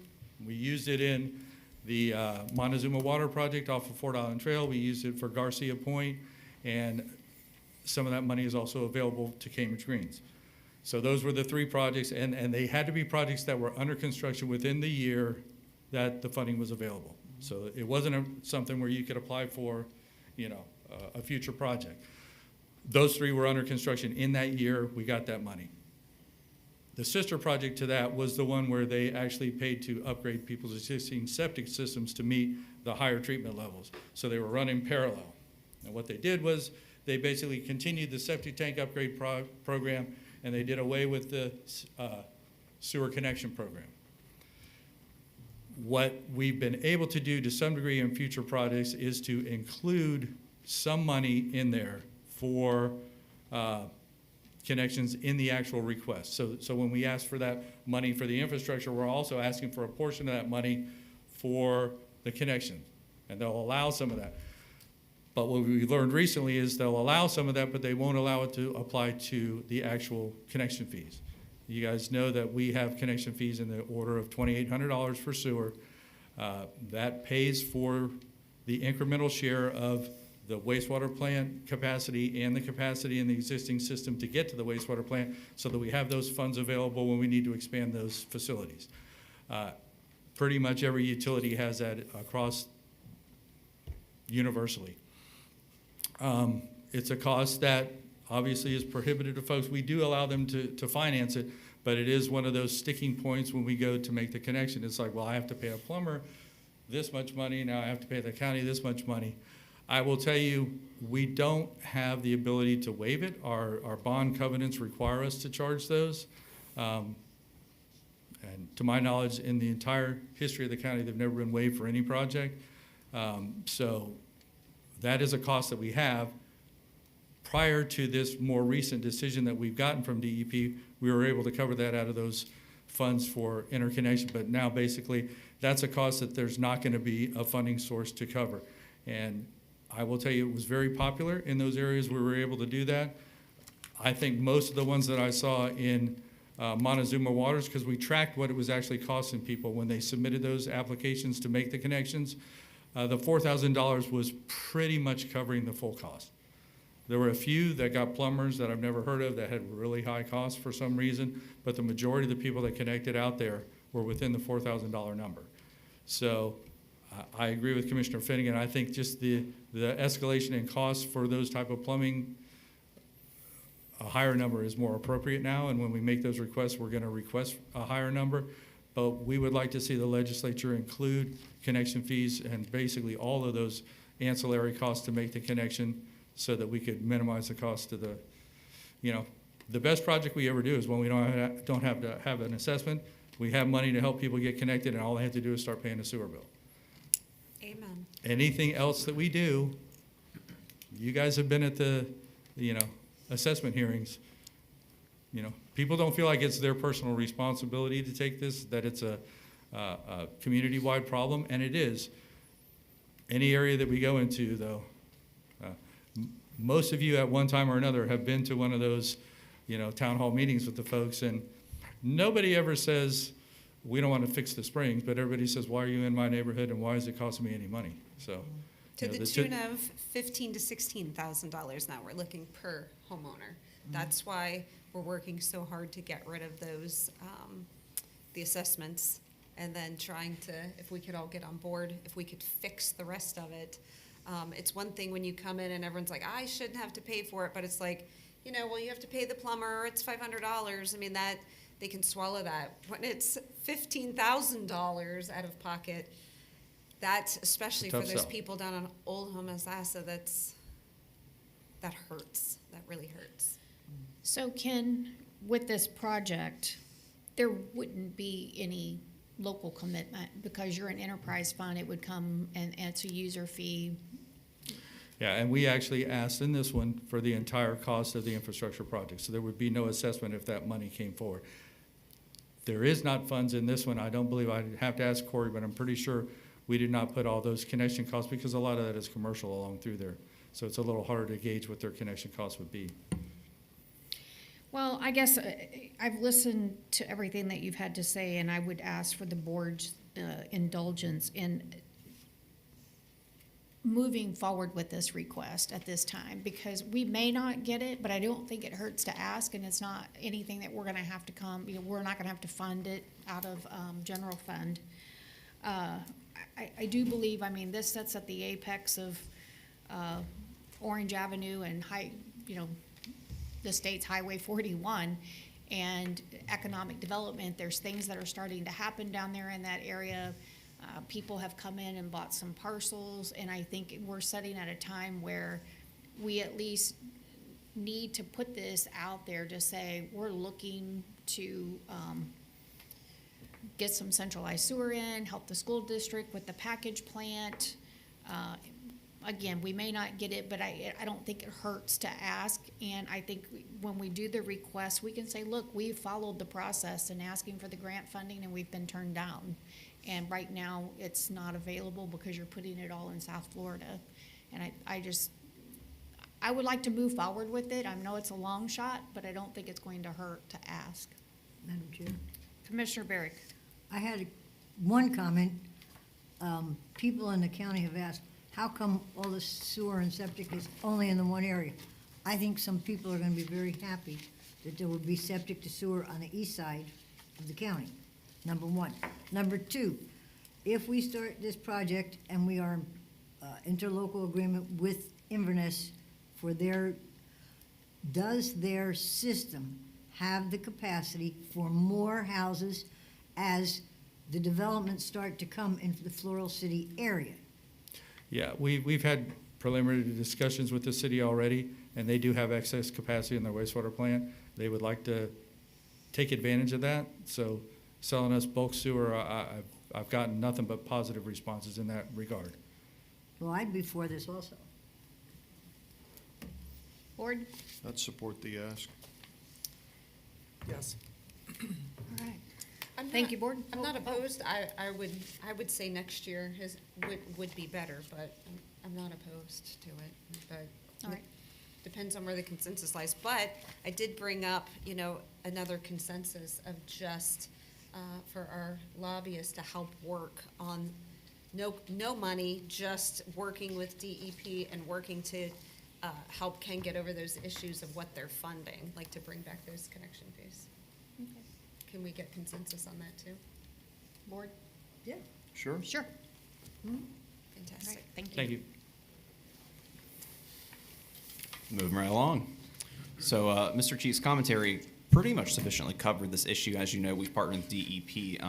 We used it in the Montezuma Water Project off of Fort Island Trail. We used it for Garcia Point, and some of that money is also available to Cambridge Greens. So those were the 3 projects, and they had to be projects that were under construction within the year that the funding was available. So it wasn't something where you could apply for, a future project. Those 3 were under construction in that year. We got that money. The sister project to that was the one where they actually paid to upgrade people's existing septic systems to meet the higher treatment levels. So they were running parallel. And what they did was they basically continued the septic tank upgrade program, and they did away with the sewer connection program. What we've been able to do to some degree in future projects is to include some money in there for connections in the actual request. So when we ask for that money for the infrastructure, we're also asking for a portion of that money for the connection, and they'll allow some of that. But what we learned recently is they'll allow some of that, but they won't allow it to apply to the actual connection fees. You guys know that we have connection fees in the order of $2,800 for sewer. That pays for the incremental share of the wastewater plant capacity and the capacity in the existing system to get to the wastewater plant, so that we have those funds available when we need to expand those facilities. pretty much every utility has that across universally. It's a cost that obviously is prohibitive to folks. We do allow them to finance it, but it is one of those sticking points when we go to make the connection. It's like, well, I have to pay a plumber this much money, now I have to pay the county this much money. I will tell you, we don't have the ability to waive it. Our bond covenants require us to charge those. And to my knowledge, in the entire history of the county, they've never been waived for any project. So that is a cost that we have. Prior to this more recent decision that we've gotten from DEP, we were able to cover that out of those funds for interconnection. But now basically, that's a cost that there's not going to be a funding source to cover. And I will tell you, it was very popular in those areas where we were able to do that. I think most of the ones that I saw in Montezuma Waters, because we tracked what it was actually costing people when they submitted those applications to make the connections, the $4,000 was pretty much covering the full cost. There were a few that got plumbers that I've never heard of that had really high costs for some reason, but the majority of the people that connected out there were within the $4,000 number. So I agree with Commissioner Finnegan. I think just the escalation in costs for those type of plumbing, a higher number is more appropriate now, and when we make those requests, we're going to request a higher number. But we would like to see the legislature include connection fees and basically all of those ancillary costs to make the connection so that we could minimize the cost of the, the best project we ever do is when we don't have to have an assessment. We have money to help people get connected, and all they have to do is start paying a sewer bill. Amen. Anything else that we do, you guys have been at the, assessment hearings. People don't feel like it's their personal responsibility to take this, that it's a community-wide problem, and it is. Any area that we go into, though, most of you at one time or another have been to one of those, town hall meetings with the folks, and nobody ever says, we don't want to fix the springs, but everybody says, why are you in my neighborhood and why is it costing me any money? So, To the tune of $15,000 to $16,000 now we're looking per homeowner. That's why we're working so hard to get rid of those, the assessments, and then trying to, if we could all get on board, if we could fix the rest of it. It's one thing when you come in and everyone's like, I shouldn't have to pay for it, but it's like, well, you have to pay the plumber, it's $500. I mean, that, they can swallow that. When it's $15,000 out of pocket, that's, especially for Tough those sell. people down on Old Homosassa, that hurts. That really hurts. So Ken, with this project, there wouldn't be any local commitment because you're an enterprise fund. It would come and it's a user fee. Yeah, and we actually asked in this one for the entire cost of the infrastructure project, so there would be no assessment if that money came forward. There is not funds in this one. I don't believe, I'd have to ask Corey, but I'm pretty sure we did not put all those connection costs because a lot of that is commercial along through there. So it's a little harder to gauge what their connection costs would be. Well, I guess I've listened to everything that you've had to say, and I would ask for the board's indulgence in moving forward with this request at this time, because we may not get it, but I don't think it hurts to ask, and it's not anything that we're gonna have to we're not gonna have to fund it out of general fund. I do believe, this sits at the apex of Orange Avenue and the state's Highway 41 and economic development. There's things that are starting to happen down there in that area. People have come in and bought some parcels, and I think we're sitting at a time where we at least need to put this out there to say we're looking to get some centralized sewer in, help the school district with the package plant. Again, we may not get it, but I don't think it hurts to ask. And I think when we do the request, we can say, look, we've followed the process in asking for the grant funding and we've been turned down. And right now, it's not available because you're putting it all in South Florida. And I would like to move forward with it. I know it's a long shot, but I don't think it's going to hurt to ask. Madam Chair, Commissioner Barrick. I had one comment. People in the county have asked, how come all the sewer and septic is only in the one area? I think some people are gonna be very happy that there would be septic to sewer on the east side of the county, number one. Number two, if we start this project and we are interlocal agreement with Inverness for does their system have the capacity for more houses as the developments start to come into the Floral City area? Yeah, we've had preliminary discussions with the city already, and they do have excess capacity in their wastewater plant. They would like to take advantage of that, so selling us bulk sewer, I've gotten nothing but positive responses in that regard. Well, I'd be for this also. Board? I'd support the ask. Yes. All right. I'm Thank not- you, Board. I'm not opposed. I would say next year would be better, but I'm not opposed to it. But All right. depends on where the consensus lies. But I did bring up, another consensus of just for our lobbyists to help work on no money, just working with DEP and working to help Ken get over those issues of what they're funding, like to bring back those connection fees. Can we get consensus on that too? Board? Yeah. Sure. Sure. Fantastic. Thank you. Thank you. Moving right along. So, Mr. Chief's commentary pretty much sufficiently covered this issue. As you know, we've partnered with DEP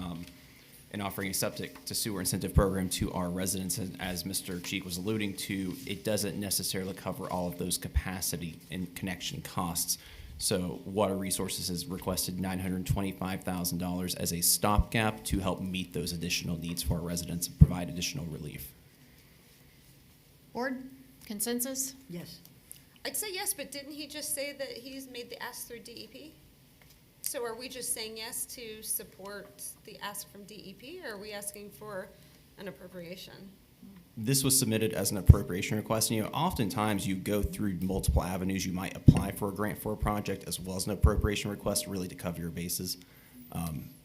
in offering a septic to sewer incentive program to our residents. And as Mr. Cheek was alluding to, it doesn't necessarily cover all of those capacity and connection costs. So Water Resources has requested $925,000 as a stopgap to help meet those additional needs for our residents and provide additional relief. Board? Consensus? Yes. I'd say yes, but didn't he just say that he's made the ask through DEP? So are we just saying yes to support the ask from DEP, or are we asking for an appropriation? This was submitted as an appropriation request. And, oftentimes you go through multiple avenues. You might apply for a grant for a project as well as an appropriation request really to cover your bases.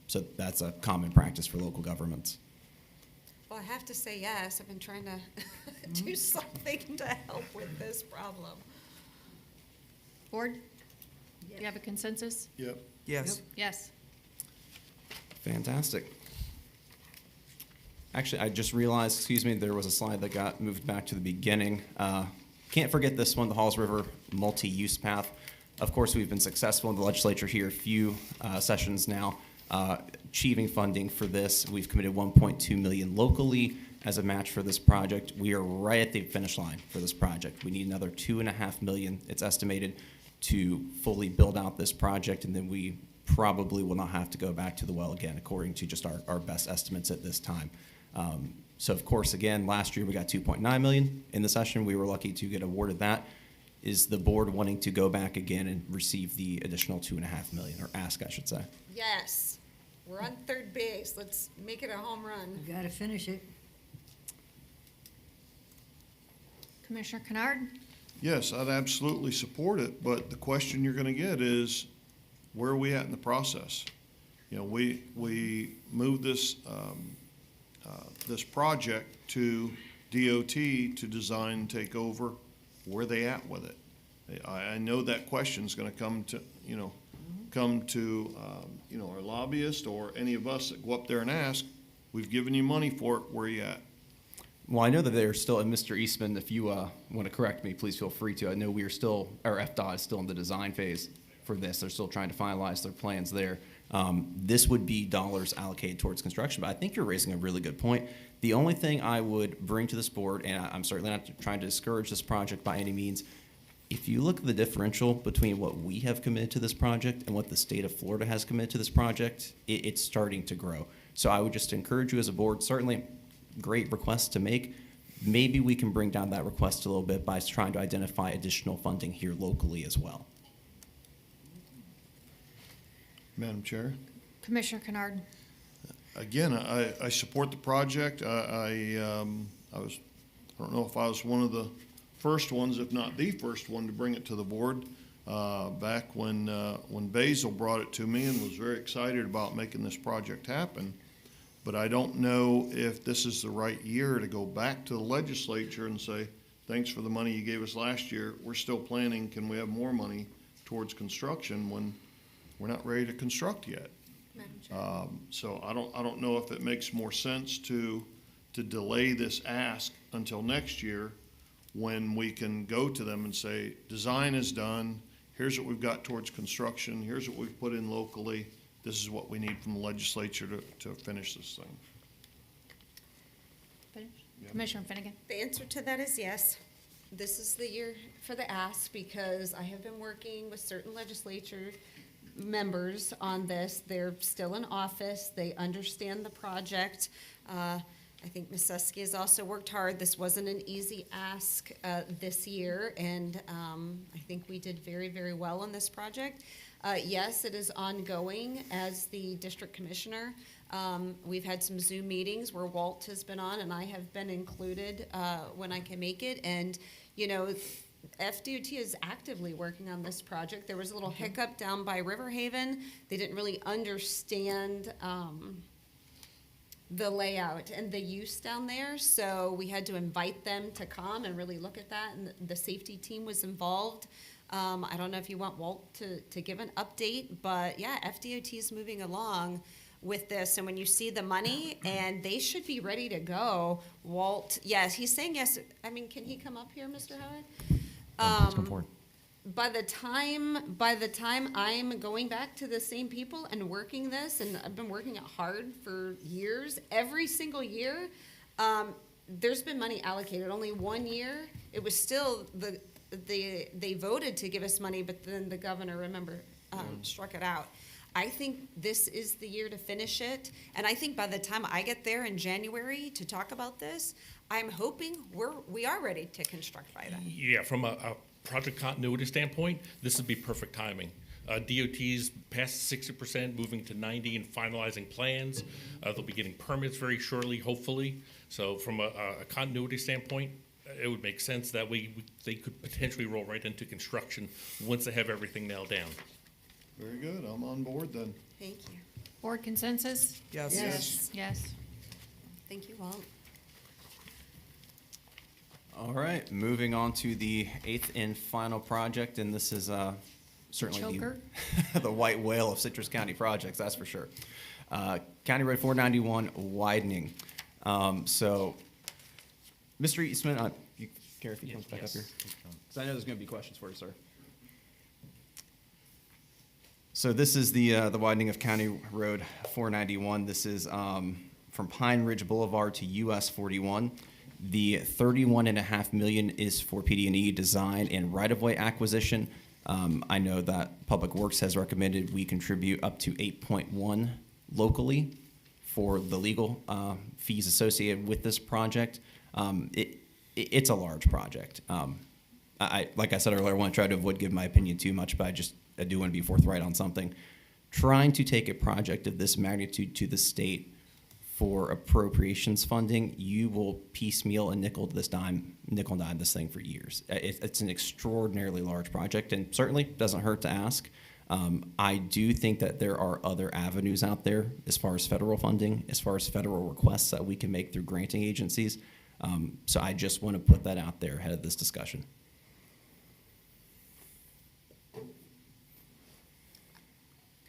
So that's a common practice for local governments. Well, I have to say yes. I've been trying to do something to help with this problem. Board? Do you have a consensus? Yep. Yes. Yes. Fantastic. Actually, I just realized, there was a slide that got moved back to the beginning. Can't forget this one, the Halls River multi-use path. Of course, we've been successful in the legislature here a few sessions now, achieving funding for this. We've committed $1.2 million locally as a match for this project. We are right at the finish line for this project. We need another $2.5 million, it's estimated, to fully build out this project, and then we probably will not have to go back to the well again, according to just our best estimates at this time. So of course, again, last year we got $2.9 million in the session. We were lucky to get awarded that. Is the board wanting to go back again and receive the additional $2.5 million, or ask, I should say? Yes, we're on third base. Let's make it a home run. We gotta finish it. Commissioner Kennard? Yes, I'd absolutely support it, but the question you're gonna get is, where are we at in the process? We moved this, this project to DOT to design and take over. Where are they at with it? I know that question's gonna come to our lobbyist or any of us that go up there and ask, we've given you money for it, where are you at? Well, I know that they're still, and Mr. Eastman, if you want to correct me, please feel free to. I know FDOT is still in the design phase for this. They're still trying to finalize their plans there. This would be dollars allocated towards construction, but I think you're raising a really good point. The only thing I would bring to this board, and I'm certainly not trying to discourage this project by any means, if you look at the differential between what we have committed to this project and what the state of Florida has committed to this project, it's starting to grow. So I would just encourage you as a board, certainly great request to make. Maybe we can bring down that request a little bit by trying to identify additional funding here locally as well. Madam Chair? Commissioner Kennard? Again, I support the project. I don't know if I was one of the first ones, if not the first one, to bring it to the board back when Basil brought it to me and was very excited about making this project happen. But I don't know if this is the right year to go back to the legislature and say, thanks for the money you gave us last year. We're still planning. Can we have more money towards construction when we're not ready to construct yet? Madam Chair. So I don't know if it makes more sense to delay this ask until next year, when we can go to them and say, design is done, here's what we've got towards construction, here's what we've put in locally, this is what we need from the legislature to finish this thing. Commissioner Finnegan? The answer to that is yes. This is the year for the ask, because I have been working with certain legislature members on this. They're still in office. They understand the project. I think Ms. Susky has also worked hard. This wasn't an easy ask this year, and I think we did very, very well on this project. Yes, it is ongoing as the district commissioner. We've had some Zoom meetings where Walt has been on, and I have been included when I can make it. And, you know, FDOT is actively working on this project. There was a little hiccup down by River Haven. They didn't really understand the layout and the use down there, so we had to invite them to come and really look at that, and the safety team was involved. I don't know if you want Walt to give an update, but yeah, FDOT is moving along with this, and when you see the money, and they should be ready to go. Walt, yes, he's saying yes. I mean, can he come up here, Mr. Howard? Please come forward. By the time I'm going back to the same people and working this, and I've been working it hard for years, every single year, there's been money allocated. Only 1 year, it was still they voted to give us money, but then the governor, remember, struck it out. I think this is the year to finish it, and I think by the time I get there in January to talk about this, I'm hoping we are ready to construct by then. Yeah, from a project continuity standpoint, this would be perfect timing. DOT's past 60%, moving to 90 and finalizing plans. They'll be getting permits very shortly, hopefully. So from a continuity standpoint, it would make sense that they could potentially roll right into construction once they have everything nailed down. Very good, I'm on board then. Thank you. Board consensus? Yes. Yes. Yes. Thank you, Walt. All right, moving on to the 8th and final project, and this is certainly Choker? the white whale of Citrus County projects, that's for sure. County Road 491 widening. So, Mr. Eastman, you care if he comes back up here? Because I know there's going to be questions for you, sir. So this is the widening of County Road 491. This is from Pine Ridge Boulevard to US 41. The $31.5 million is for PD&E design and right-of-way acquisition. I know that Public Works has recommended we contribute up to 8.1 locally for the legal fees associated with this project. It's a large project. Like I said earlier, I want to try to avoid giving my opinion too much, but I do want to be forthright on something. Trying to take a project of this magnitude to the state for appropriations funding, you will piecemeal and nickel and dime this thing for years. It's an extraordinarily large project, and certainly doesn't hurt to ask. I do think that there are other avenues out there as far as federal funding, as far as federal requests that we can make through granting agencies. So I just want to put that out there ahead of this discussion.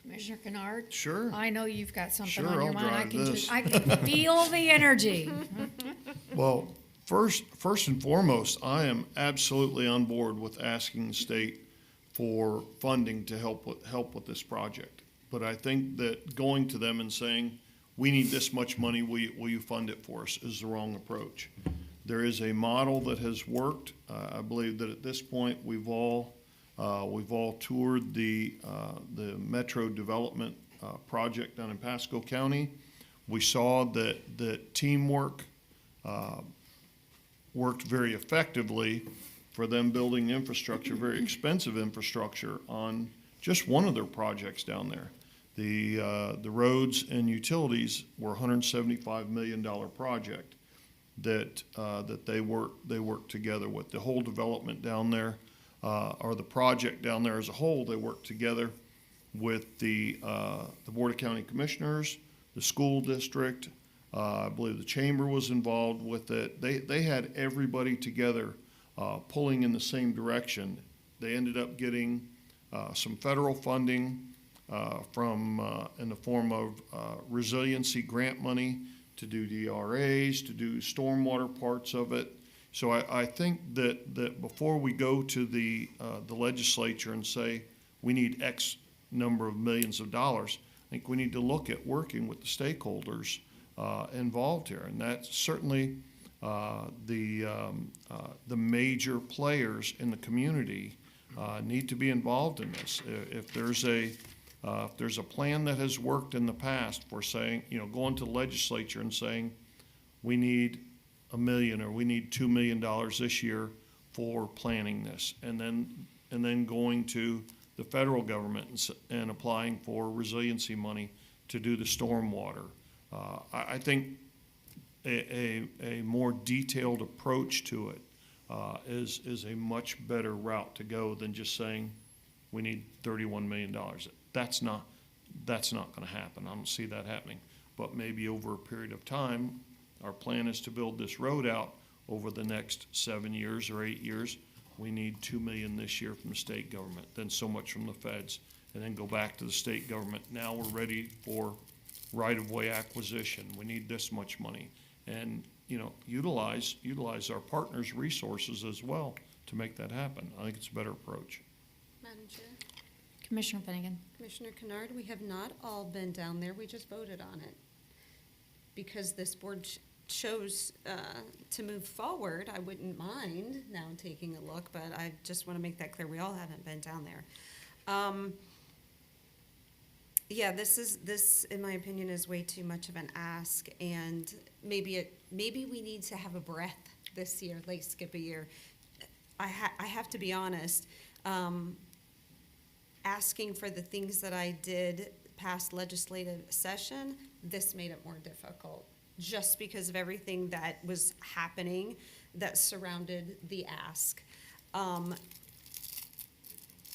Commissioner Kennard? Sure. I know you've got something Sure, on your I'll mind. drive this. I can feel the energy. Well, first and foremost, I am absolutely on board with asking the state for funding to help with this project. But I think that going to them and saying, we need this much money, will you fund it for us, is the wrong approach. There is a model that has worked. I believe that at this point, we've all toured the Metro Development project down in Pasco County. We saw that teamwork worked very effectively for them building infrastructure, very expensive infrastructure on just one of their projects down there. The roads and utilities were a $175 million project that they worked together with. The whole development down there, or the project down there as a whole, they worked together with the Board of County Commissioners, the school district. I believe the chamber was involved with it. They had everybody together pulling in the same direction. They ended up getting some federal funding in the form of resiliency grant money to do DRAs, to do stormwater parts of it. So I think that before we go to the legislature and say we need X number of millions of dollars, I think we need to look at working with the stakeholders involved here, and that's certainly the major players in the community need to be involved in this. If there's a plan that has worked in the past for saying, going to the legislature and saying, we need $1 million or we need $2 million this year for planning this, and then going to the federal government and applying for resiliency money to do the stormwater. I think a more detailed approach to it is a much better route to go than just saying we need $31 million. That's not going to happen. I don't see that happening. But maybe over a period of time, our plan is to build this road out over the next 7 years or 8 years. We need $2 million this year from the state government, then so much from the feds, and then go back to the state government. Now we're ready for right-of-way acquisition. We need this much money. And, utilize our partners' resources as well to make that happen. I think it's a better approach. Madam Chair. Commissioner Finnegan. Commissioner Kennard, we have not all been down there. We just voted on it. Because this board chose to move forward, I wouldn't mind now taking a look, but I just want to make that clear. We all haven't been down there. Yeah, this, in my opinion, is way too much of an ask, and maybe we need to have a breath this year, like skip a year. I have to be honest, asking for the things that I did past legislative session, this made it more difficult, just because of everything that was happening that surrounded the ask.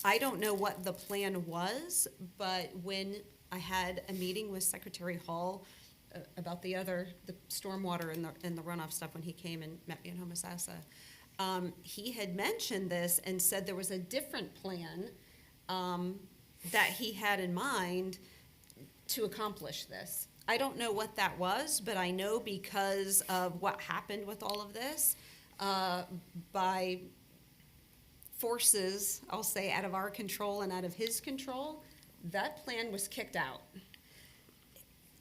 I don't know what the plan was, but when I had a meeting with Secretary Hall about the stormwater and the runoff stuff when he came and met me in Homosassa, he had mentioned this and said there was a different plan that he had in mind to accomplish this. I don't know what that was, but I know because of what happened with all of this, by forces, I'll say, out of our control and out of his control, that plan was kicked out.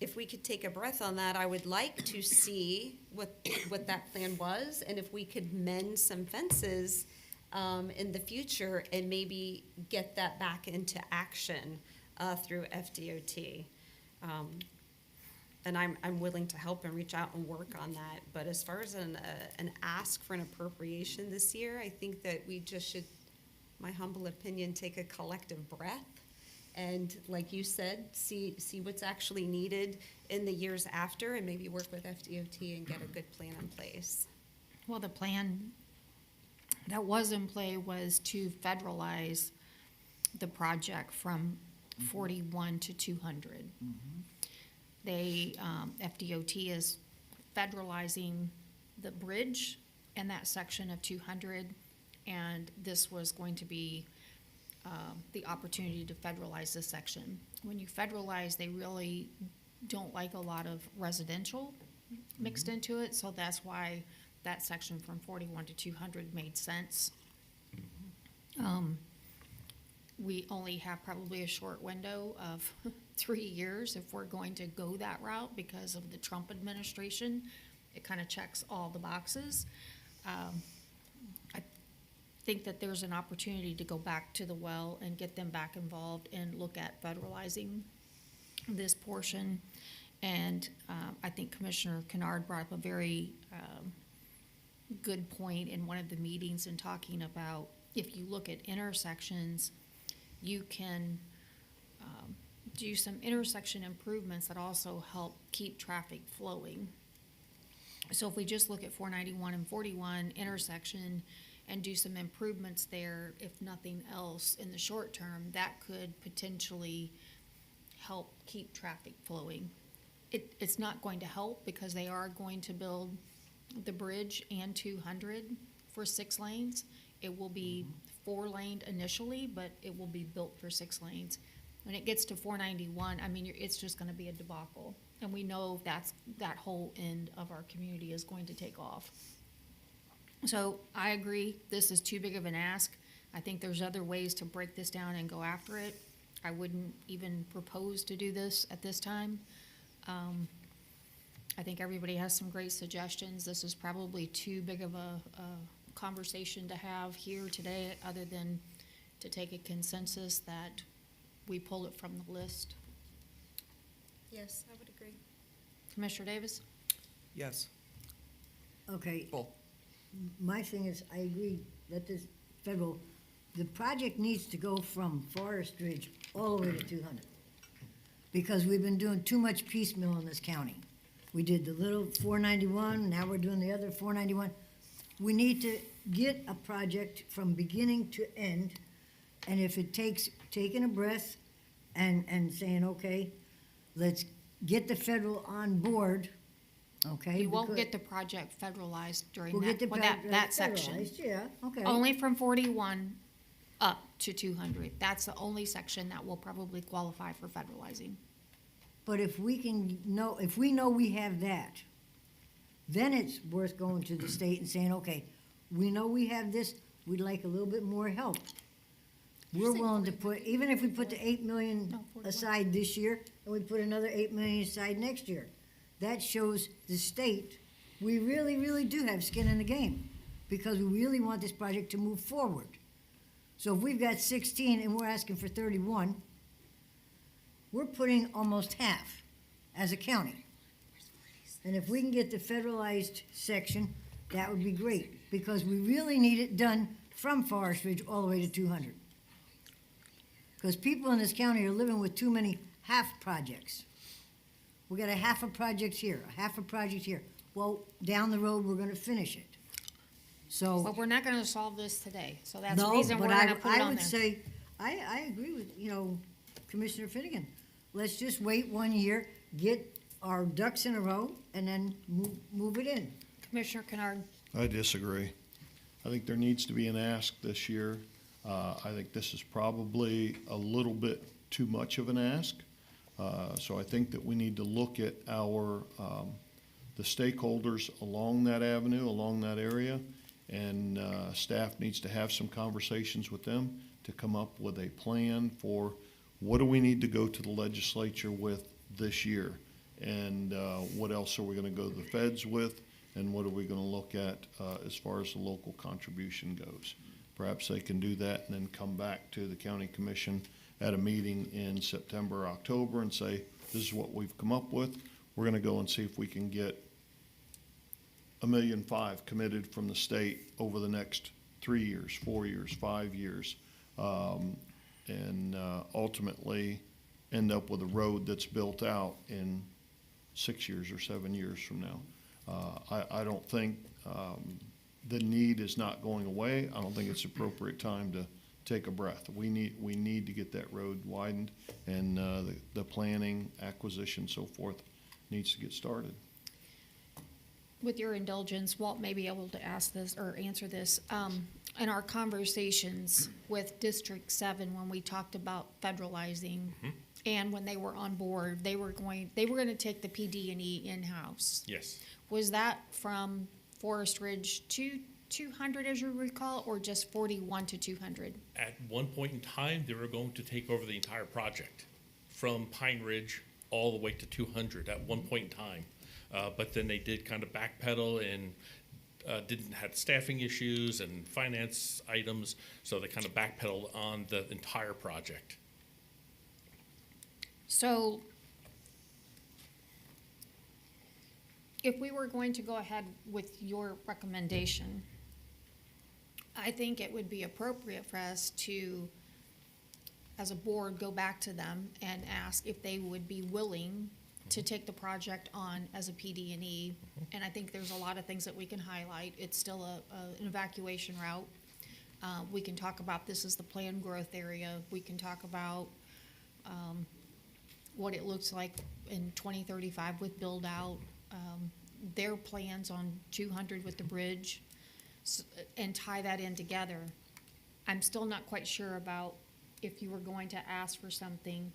If we could take a breath on that, I would like to see what that plan was, and if we could mend some fences in the future and maybe get that back into action through FDOT. And I'm willing to help and reach out and work on that. But as far as an ask for an appropriation this year, I think that we just should, my humble opinion, take a collective breath and, like you said, see what's actually needed in the years after, and maybe work with FDOT and get a good plan in place. Well, the plan that was in play was to federalize the project from 41 to 200. They, FDOT is federalizing the bridge and that section of 200, and this was going to be the opportunity to federalize this section. When you federalize, they really don't like a lot of residential mixed into it, so that's why that section from 41 to 200 made sense. We only have probably a short window of 3 years if we're going to go that route because of the Trump administration. It kind of checks all the boxes. I think that there's an opportunity to go back to the well and get them back involved and look at federalizing this portion. And I think Commissioner Kennard brought up a very good point in one of the meetings in talking about if you look at intersections, you can do some intersection improvements that also help keep traffic flowing. So if we just look at 491 and 41 intersection and do some improvements there, if nothing else in the short term, that could potentially help keep traffic flowing. It's not going to help because they are going to build the bridge and 200 for 6 lanes. It will be 4-laned initially, but it will be built for 6 lanes. when it gets to 491, I mean, it's just gonna be a debacle. And we know that whole end of our community is going to take off. So I agree, this is too big of an ask. I think there's other ways to break this down and go after it. I wouldn't even propose to do this at this time. I think everybody has some great suggestions. This is probably too big of a conversation to have here today, other than to take a consensus that we pull it from the list. Yes, I would agree. Commissioner Davis? Yes. Okay, Full. my thing is, I agree that this the project needs to go from Forest Ridge all the way to 200. Because we've been doing too much piecemeal in this county. We did the little 491, now we're doing the other 491. We need to get a project from beginning to end, and if it takes taking a breath and saying, okay, let's get the federal on board, okay? You won't because- get the project federalized during We'll get the that section. federalized, yeah, okay. Only from 41 up to 200. That's the only section that will probably qualify for federalizing. But if we know we have that, then it's worth going to the state and saying, okay, we know we have this, we'd like a little bit more help. We're willing to put, even if we put the 8 million aside this year, and we put another 8 million aside next year, that shows the state, we really, really do have skin in the game, because we really want this project to move forward. So if we've got 16 and we're asking for 31, we're putting almost half as a county. And if we can get the federalized section, that would be great, because we really need it done from Forest Ridge all the way to 200. Because people in this county are living with too many half projects. We got a half a project here, a half a project here. Well, down the road, we're gonna finish it. So. But we're not gonna solve this today, so that's the No, reason we're but gonna put it I on would there. say, I agree with, Commissioner Finnegan. Let's just wait 1 year, get our ducks in a row, and then move it in. Commissioner Kennard? I disagree. I think there needs to be an ask this year. I think this is probably a little bit too much of an ask. So I think that we need to look at the stakeholders along that avenue, along that area, and staff needs to have some conversations with them to come up with a plan for what do we need to go to the legislature with this year, and what else are we going to go to the feds with, and what are we going to look at as far as the local contribution goes. Perhaps they can do that and then come back to the county commission at a meeting in September, October, and say, this is what we've come up with. We're going to go and see if we can get $1.5 million committed from the state over the next 3 years, 4 years, 5 years, and ultimately end up with a road that's built out in 6 years or 7 years from now. I don't think the need is not going away. I don't think it's appropriate time to take a breath. We need to get that road widened, and the planning, acquisition, so forth needs to get started. With your indulgence, Walt may be able to ask this or answer this. In our conversations with District 7, when we talked about federalizing, and when they were on board, they were going to take the PD&E in-house. Yes. Was that from Forest Ridge to 200, as you recall, or just 41 to 200? At one point in time, they were going to take over the entire project from Pine Ridge all the way to 200 at one point in time. But then they did kind of backpedal and didn't have staffing issues and finance items, so they kind of backpedaled on the entire project. So if we were going to go ahead with your recommendation, I think it would be appropriate for us to, as a board, go back to them and ask if they would be willing to take the project on as a PD&E. And I think there's a lot of things that we can highlight. It's still an evacuation route. We can talk about this as the planned growth area. We can talk about what it looks like in 2035 with build out, their plans on 200 with the bridge, and tie that in together. I'm still not quite sure about if you were going to ask for something,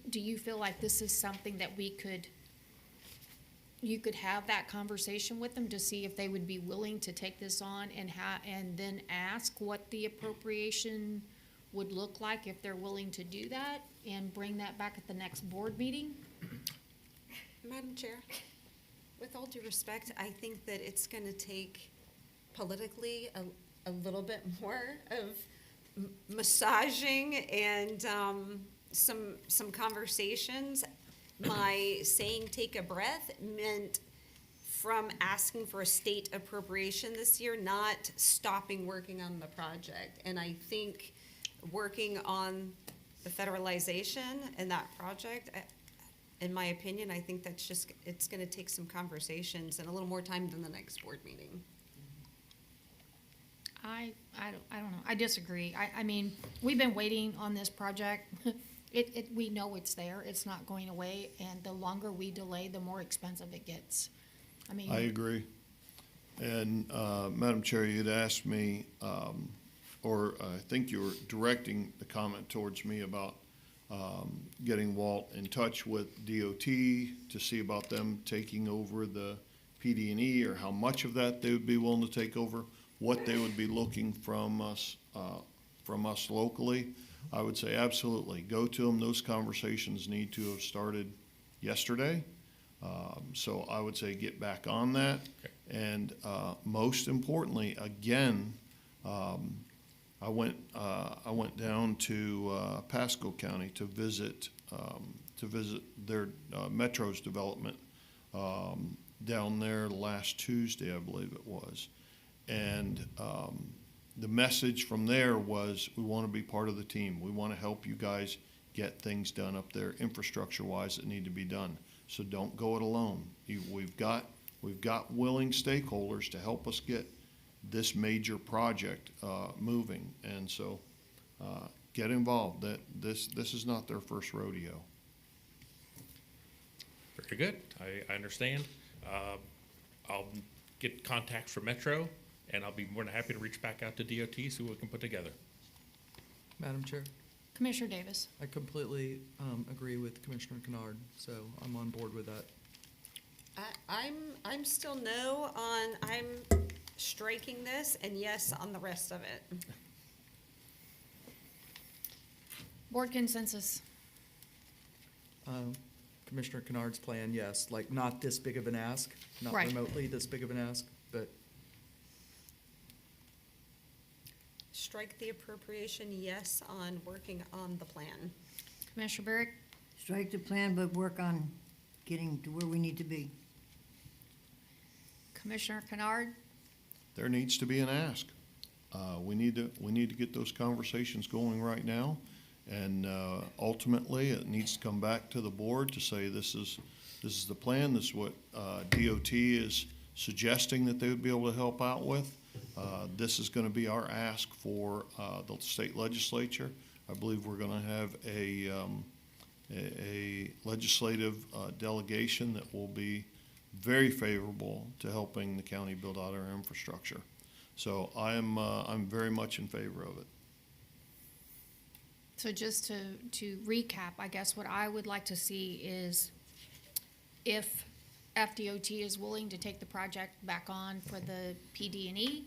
do you feel like this is something that you could have that conversation with them to see if they would be willing to take this on and then ask what the appropriation would look like if they're willing to do that and bring that back at the next board meeting? Madam Chair, with all due respect, I think that it's going to take politically a little bit more of massaging and some conversations. My saying take a breath meant from asking for a state appropriation this year, not stopping working on the project. And I think working on the federalization and that project, in my opinion, I think that's just, it's gonna take some conversations and a little more time than the next board meeting. I don't know. I disagree. I mean, we've been waiting on this project. We know it's there. It's not going away, and the longer we delay, the more expensive it gets. I mean. I agree. And, Madam Chair, you'd asked me, or I think you were directing the comment towards me about getting Walt in touch with DOT to see about them taking over the PD&E, or how much of that they would be willing to take over, what they would be looking from us locally. I would say absolutely, go to them. Those conversations need to have started yesterday. So I would say get back on that. Okay. And most importantly, again, I went down to Pasco County to visit their Metro's development down there last Tuesday, I believe it was. And the message from there was, we want to be part of the team. We want to help you guys get things done up there infrastructure-wise that need to be done. So don't go it alone. We've got willing stakeholders to help us get this major project moving. And so get involved. This is not their first rodeo. Very good. I understand. I'll get contacts from Metro, and I'll be more than happy to reach back out to DOT, see what we can put together. Madam Chair, Commissioner Davis. I completely agree with Commissioner Kennard, so I'm on board with that. I'm still no on, I'm striking this, and yes on the rest of it. Board consensus. Commissioner Kennard's plan, yes, like not this big of an ask, not Right. remotely this big of an ask, but Strike the appropriation, yes on working on the plan. Commissioner Barrick. Strike the plan, but work on getting to where we need to be. Commissioner Kennard. There needs to be an ask. We need to get those conversations going right now. And ultimately, it needs to come back to the board to say, this is the plan, this is what DOT is suggesting that they would be able to help out with. This is going to be our ask for the state legislature. I believe we're going to have a legislative delegation that will be very favorable to helping the county build out our infrastructure. So I'm very much in favor of it. So just to recap, I guess what I would like to see is if FDOT is willing to take the project back on for the PD&E,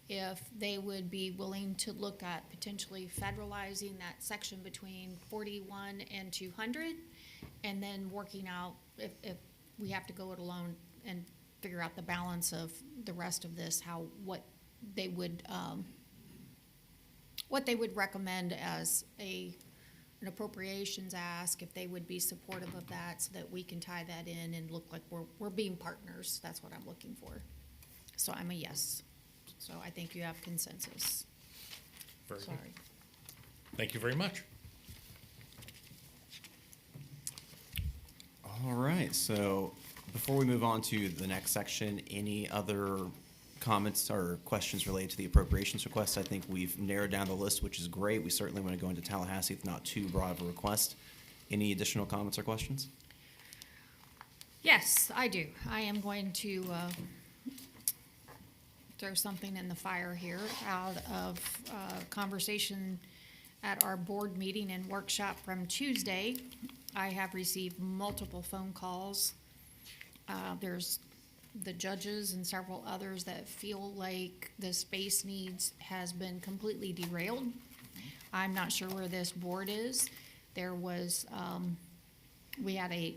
if they would be willing to look at potentially federalizing that section between 41 and 200, and then working out if we have to go it alone and figure out the balance of the rest of this, what they would recommend as an appropriations ask, if they would be supportive of that, so that we can tie that in and look like we're being partners. That's what I'm looking for. So I'm a yes. So I think you have consensus. Very good. Sorry. Thank you very much. All right, so before we move on to the next section, any other comments or questions related to the appropriations request? I think we've narrowed down the list, which is great. We certainly want to go into Tallahassee with not too broad of a request. Any additional comments or questions? Yes, I do. I am going to throw something in the fire here out of conversation at our board meeting and workshop from Tuesday, I have received multiple phone calls. There's the judges and several others that feel like the space needs has been completely derailed. I'm not sure where this board is. There was, we had a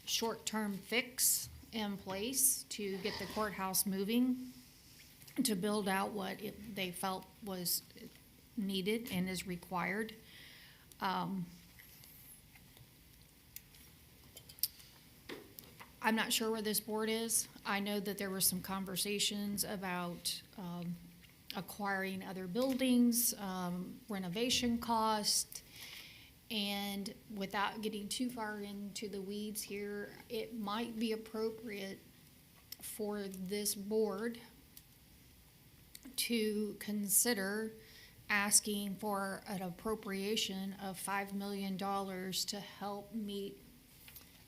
short-term fix in place to get the courthouse moving, to build out what they felt was needed and is required. I'm not sure where this board is. I know that there were some conversations about acquiring other buildings, renovation cost, and without getting too far into the weeds here, it might be appropriate for this board to consider asking for an appropriation of $5 million to help meet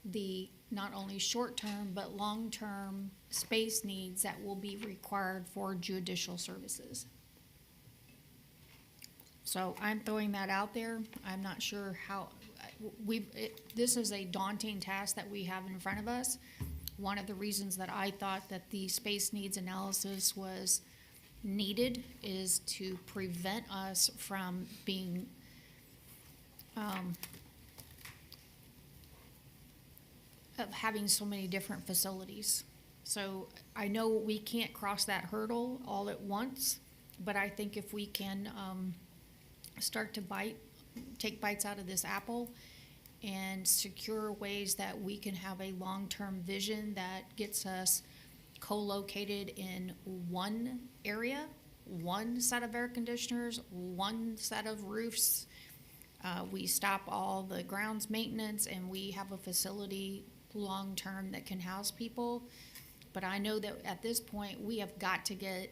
the not only short-term but long-term space needs that will be required for judicial services. So I'm throwing that out there. I'm not sure how, this is a daunting task that we have in front of us. One of the reasons that I thought that the space needs analysis was needed is to prevent us from being of having so many different facilities. So I know we can't cross that hurdle all at once, but I think if we can start to take bites out of this apple and secure ways that we can have a long-term vision that gets us co-located in one area, one set of air conditioners, one set of roofs. We stop all the grounds maintenance and we have a facility long-term that can house people. But I know that at this point, we've got to get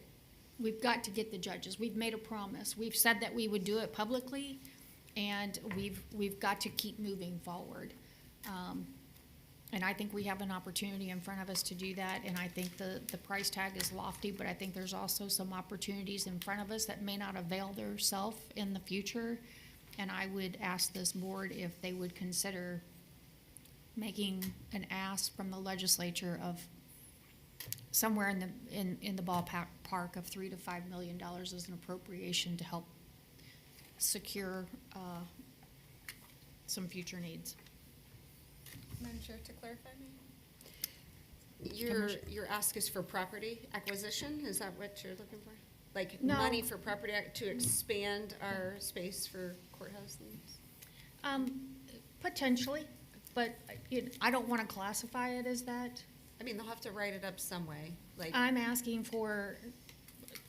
the judges. We've made a promise. We've said that we would do it publicly, and we've got to keep moving forward. And I think we have an opportunity in front of us to do that, and I think the price tag is lofty, but I think there's also some opportunities in front of us that may not avail themselves in the future. And I would ask this board if they would consider making an ask from the legislature of somewhere in the ballpark of $3 to $5 million as an appropriation to help secure some future needs. Madam Chair, to clarify, your ask is for property acquisition? Is that what you're looking for? Like No. money for property to expand our space for courthouse needs? Potentially, but I don't want to classify it as that. I mean, they'll have to write it up some way, like. I'm asking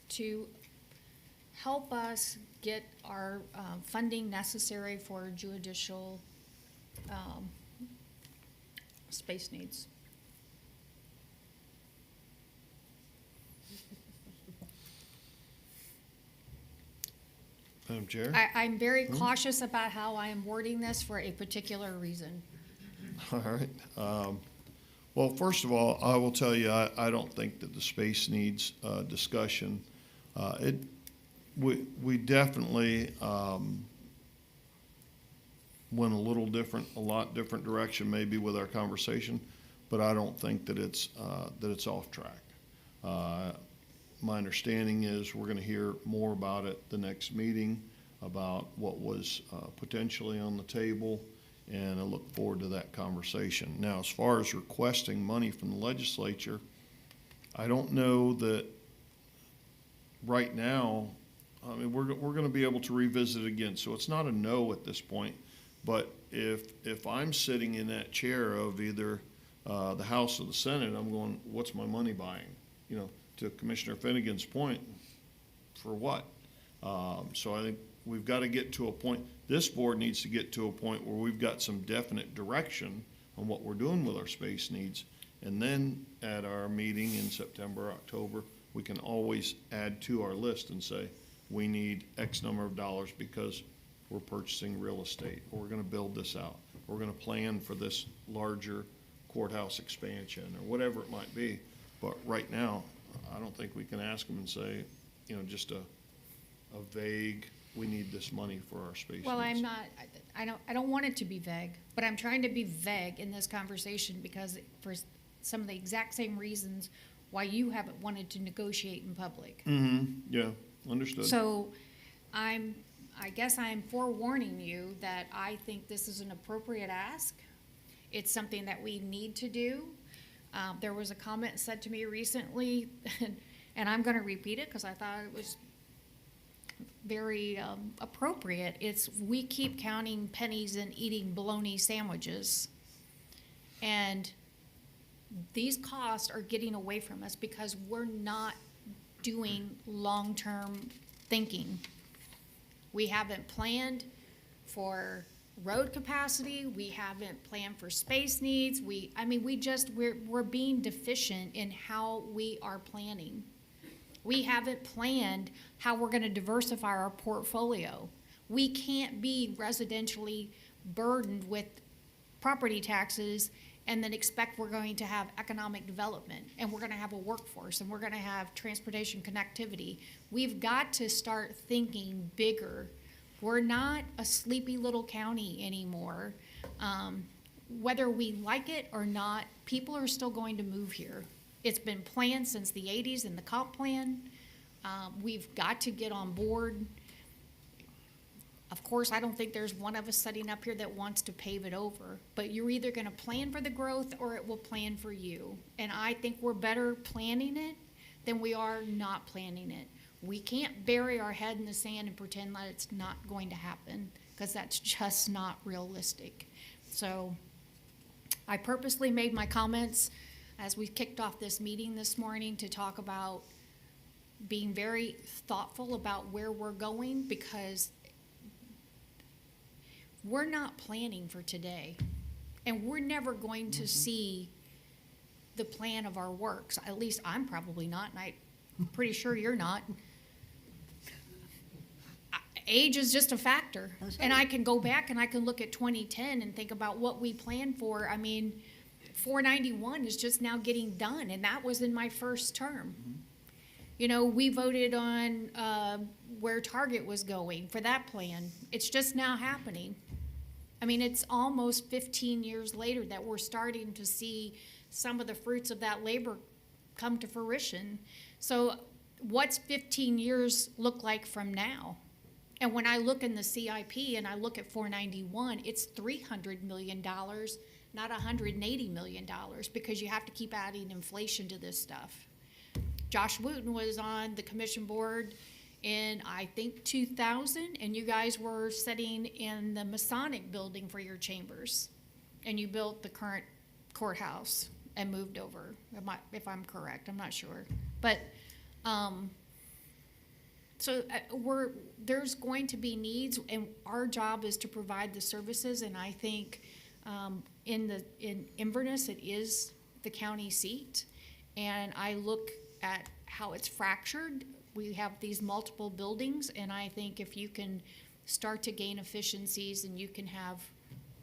to help us get our funding necessary for judicial space needs. Madam Chair? I'm very cautious about how I am wording this for a particular reason. All right. Well, first of all, I will tell you, I don't think that the space needs discussion. We definitely went a lot different direction maybe with our conversation, but I don't think that it's off track. My understanding is we're going to hear more about it the next meeting, about what was potentially on the table, and I look forward to that conversation. Now, as far as requesting money from the legislature, I don't know that right now, I mean, we're going to be able to revisit it again, so it's not a no at this point. But if I'm sitting in that chair of either the House or the Senate, I'm going, what's my money buying? You know, to Commissioner Finnegan's point, for what? So I think we've got to get to a point, this board needs to get to a point where we've got some definite direction on what we're doing with our space needs. And then at our meeting in September, October, we can always add to our list and say, we need X number of dollars because we're purchasing real estate, or we're going to build this out, or we're going to plan for this larger courthouse expansion, or whatever it might be. But right now, I don't think we can ask them and say, you know, just a vague we need this money for our space Well, needs. I'm not, I don't want it to be vague, but I'm trying to be vague in this conversation because for some of the exact same reasons why you haven't wanted to negotiate in public. Yeah, understood. So I guess I'm forewarning you that I think this is an appropriate ask. It's something that we need to do. There was a comment said to me recently, and I'm gonna repeat it because I thought it was very appropriate. It's, we keep counting pennies and eating bologna sandwiches. And these costs are getting away from us because we're not doing long-term thinking. We haven't planned for road capacity, we haven't planned for space needs, we're being deficient in how we are planning. We haven't planned how we're gonna diversify our portfolio. We can't be residentially burdened with property taxes and then expect we're going to have economic development, and we're gonna have a workforce, and we're gonna have transportation connectivity. We've got to start thinking bigger. We're not a sleepy little county anymore. Whether we like it or not, people are still going to move here. It's been planned since the 80s in the comp plan. We've got to get on board. Of course, I don't think there's one of us sitting up here that wants to pave it over, but you're either gonna plan for the growth or it will plan for you. And I think we're better planning it than we are not planning it. We can't bury our head in the sand and pretend that it's not going to happen, because that's just not realistic. So I purposely made my comments as we kicked off this meeting this morning to talk about being very thoughtful about where we're going, because we're not planning for today, and we're never going to see the plan of our works. At least I'm probably not, and I'm pretty sure you're not. Age is just a factor, and I can go back and I can look at 2010 and think about what we planned for. I mean, 491 is just now getting done, and that was in my first term. You know, we voted on where Target was going for that plan. It's just now happening. I mean, it's almost 15 years later that we're starting to see some of the fruits of that labor come to fruition. So what's 15 years look like from now? And when I look in the CIP and I look at 491, it's $300 million, not $180 million, because you have to keep adding inflation to this stuff. Josh Wooten was on the commission board in, I think, 2000, and you guys were sitting in the Masonic building for your chambers, and you built the current courthouse and moved over, if I'm correct, I'm not sure. But, so there's going to be needs, and our job is to provide the services, and I think in Inverness, it is the county seat, and I look at how it's fractured. We have these multiple buildings, and I think if you can start to gain efficiencies and you can have,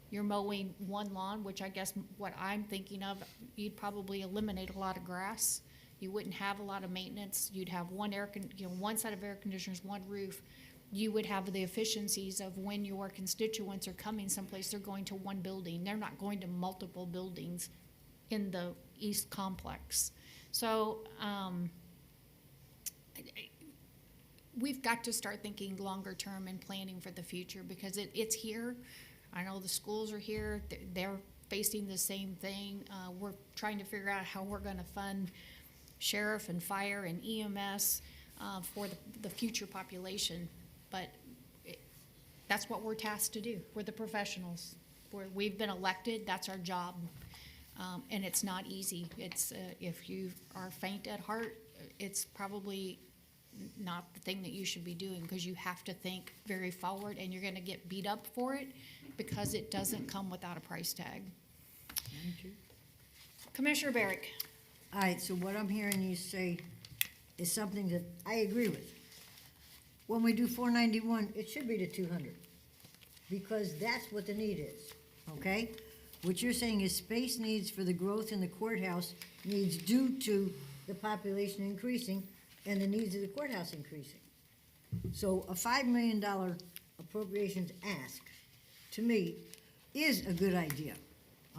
you're mowing one lawn, which I guess what I'm thinking of, you'd probably eliminate a lot of grass. You wouldn't have a lot of maintenance. You'd have one set of air conditioners, one roof. You would have the efficiencies of when your constituents are coming someplace, they're going to one building. They're not going to multiple buildings in the East Complex. So, we've got to start thinking longer term and planning for the future, because it's here. I know the schools are here. They're facing the same thing. We're trying to figure out how we're gonna fund sheriff and fire and EMS for the future population. But that's what we're tasked to do. We're the professionals. We've been elected, that's our job. And it's not easy. It's, if you are faint at heart, it's probably not the thing that you should be doing, because you have to think very forward, and you're gonna get beat up for it because it doesn't come without a price tag. Thank you. Commissioner Barrick. All right, so what I'm hearing you say is something that I agree with. When we do 491, it should be to 200, because that's what the need is, okay? What you're saying is space needs for the growth in the courthouse needs due to the population increasing and the needs of the courthouse increasing. So a $5 million appropriations ask, to me, is a good idea,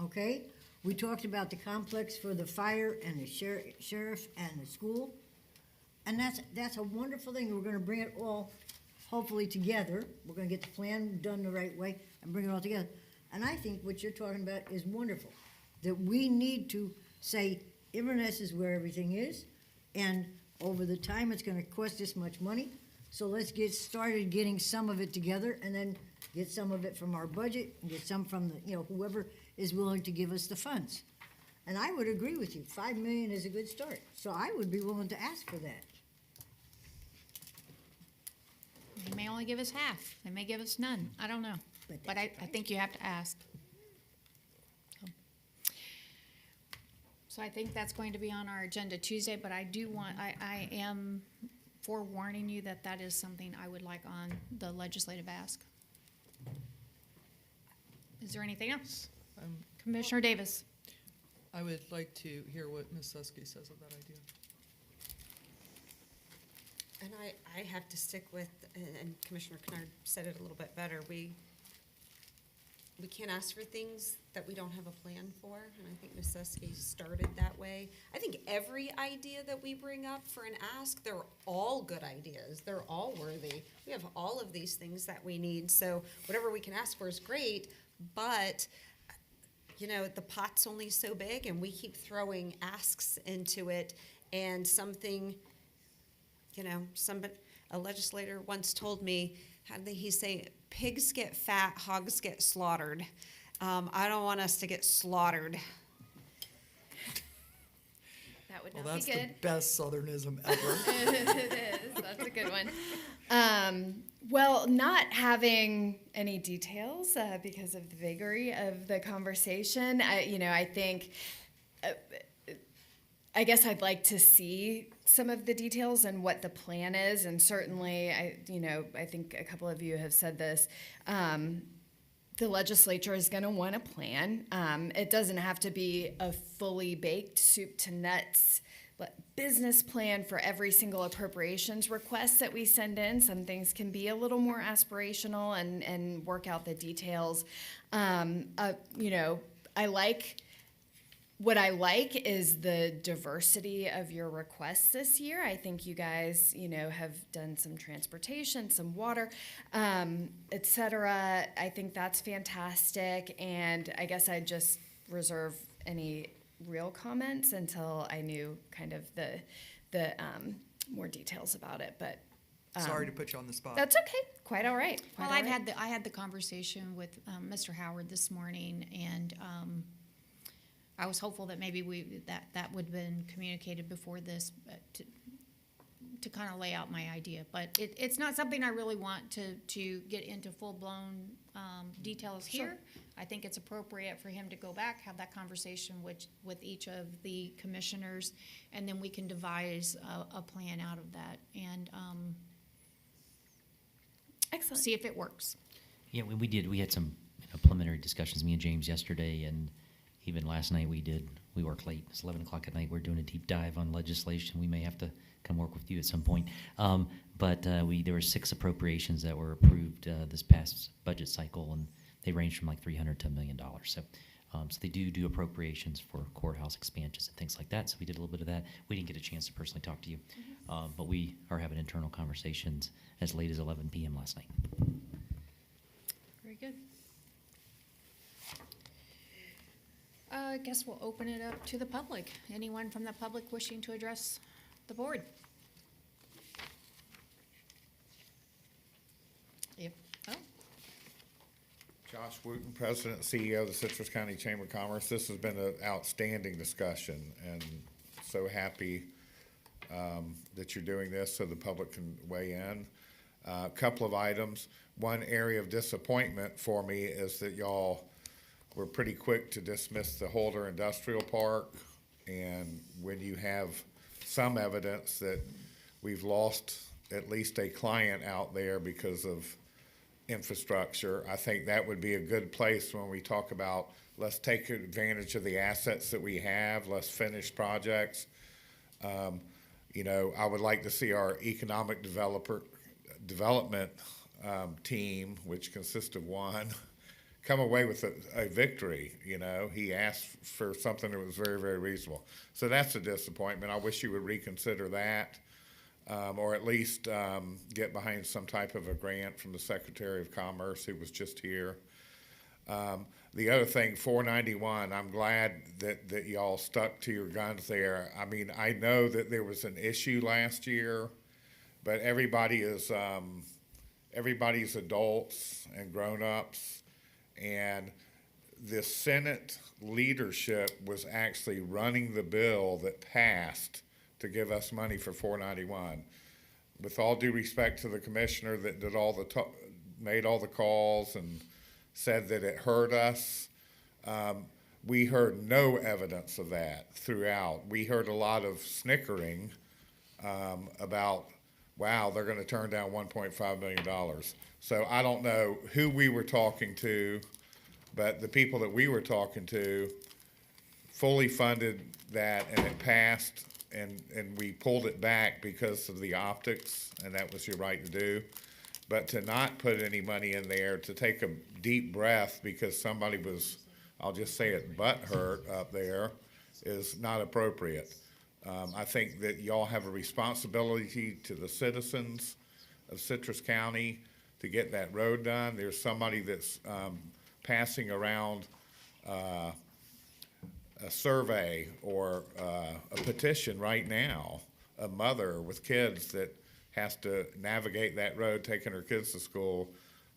okay? We talked about the complex for the fire and the sheriff and the school. And that's a wonderful thing. We're gonna bring it all hopefully together. We're gonna get the plan done the right way and bring it all together. And I think what you're talking about is wonderful, that we need to say Inverness is where everything is, and over the time, it's gonna cost this much money. So let's get started getting some of it together, and then get some of it from our budget, and get some from the, whoever is willing to give us the funds. And I would agree with you, 5 million is a good start, so I would be willing to ask for that. They may only give us half. They may give us none. I don't know. But I think you have to ask. So I think that's going to be on our agenda Tuesday, but I am forewarning you that that is something I would like on the legislative ask. Is there anything else? Commissioner Davis. I would like to hear what Ms. Susky says of that idea. And I have to stick with, and Commissioner Kennard said it a little bit better, we can't ask for things that we don't have a plan for, and I think Ms. Susky started that way. I think every idea that we bring up for an ask, they're all good ideas. They're all worthy. We have all of these things that we need, so whatever we can ask for is great, but the pot's only so big, and we keep throwing asks into it, and something, a legislator once told me, how did he say, pigs get fat, hogs get slaughtered. I don't want us to get slaughtered. That would Well, not that's be the good. best Southernism ever. It is. That's a good one. Well, not having any details because of the vagary of the conversation, I think, I guess I'd like to see some of the details and what the plan is, and certainly, I think a couple of you have said this. The legislature is going to want a plan. It doesn't have to be a fully baked soup to nuts business plan for every single appropriations request that we send in. Some things can be a little more aspirational and work out the details. What I like is the diversity of your requests this year. I think you guys, have done some transportation, some water, et cetera. I think that's fantastic. And I guess I just reserve any real comments until I knew kind of the more details about it. But Sorry to put you on the spot. that's okay. Quite all right. Well, I had the conversation with Mr. Howard this morning, and I was hopeful that maybe that would have been communicated before this to kind of lay out my idea. But it's not something I really want to get into full-blown details here. I think it's appropriate for him to go back, have that conversation with each of the commissioners, and then we can devise a plan out of that and Excellent. see if it works. Yeah, we did. We had some preliminary discussions, me and James, yesterday, and even last night we worked late. It's 11 o'clock at night. We're doing a deep dive on legislation. We may have to come work with you at some point. But there were 6 appropriations that were approved this past budget cycle, and they range from like $300 to $1 million. So they do appropriations for courthouse expansions and things like that. So we did a little bit of that. We didn't get a chance to personally talk to you, but we are having internal conversations as late as 11 p.m. last night. Very good. I guess we'll open it up to the public. Anyone from the public wishing to address the board? Josh Wooten, President and CEO of the Citrus County Chamber of Commerce. This has been an outstanding discussion, and so happy that you're doing this so the public can weigh in. A couple of items. One area of disappointment for me is that y'all were pretty quick to dismiss the Holder Industrial Park, and when you have some evidence that we've lost at least a client out there because of infrastructure, I think that would be a good place when we talk about let's take advantage of the assets that we have, let's finish projects. I would like to see our economic development team, which consists of one, come away with a victory. You know, he asked for something that was very, very reasonable. So that's a disappointment. I wish you would reconsider that, or at least get behind some type of a grant from the Secretary of Commerce, who was just here. The other thing, 491, I'm glad that y'all stuck to your guns there. I mean, I know that there was an issue last year, but everybody's adults and grown-ups, and the Senate leadership was actually running the bill that passed to give us money for 491. With all due respect to the commissioner that did made all the calls and said that it hurt us, we heard no evidence of that throughout. We heard a lot of snickering about, wow, they're going to turn down $1.5 million. So I don't know who we were talking to, but the people that we were talking to fully funded that, and it passed, and we pulled it back because of the optics, and that was your right to do. But to not put any money in there, to take a deep breath because somebody was, I'll just say it, butthurt up there, is not appropriate. I think that y'all have a responsibility to the citizens of Citrus County to get that road done. There's somebody that's passing around a survey or a petition right now, a mother with kids that has to navigate that road, taking her kids to school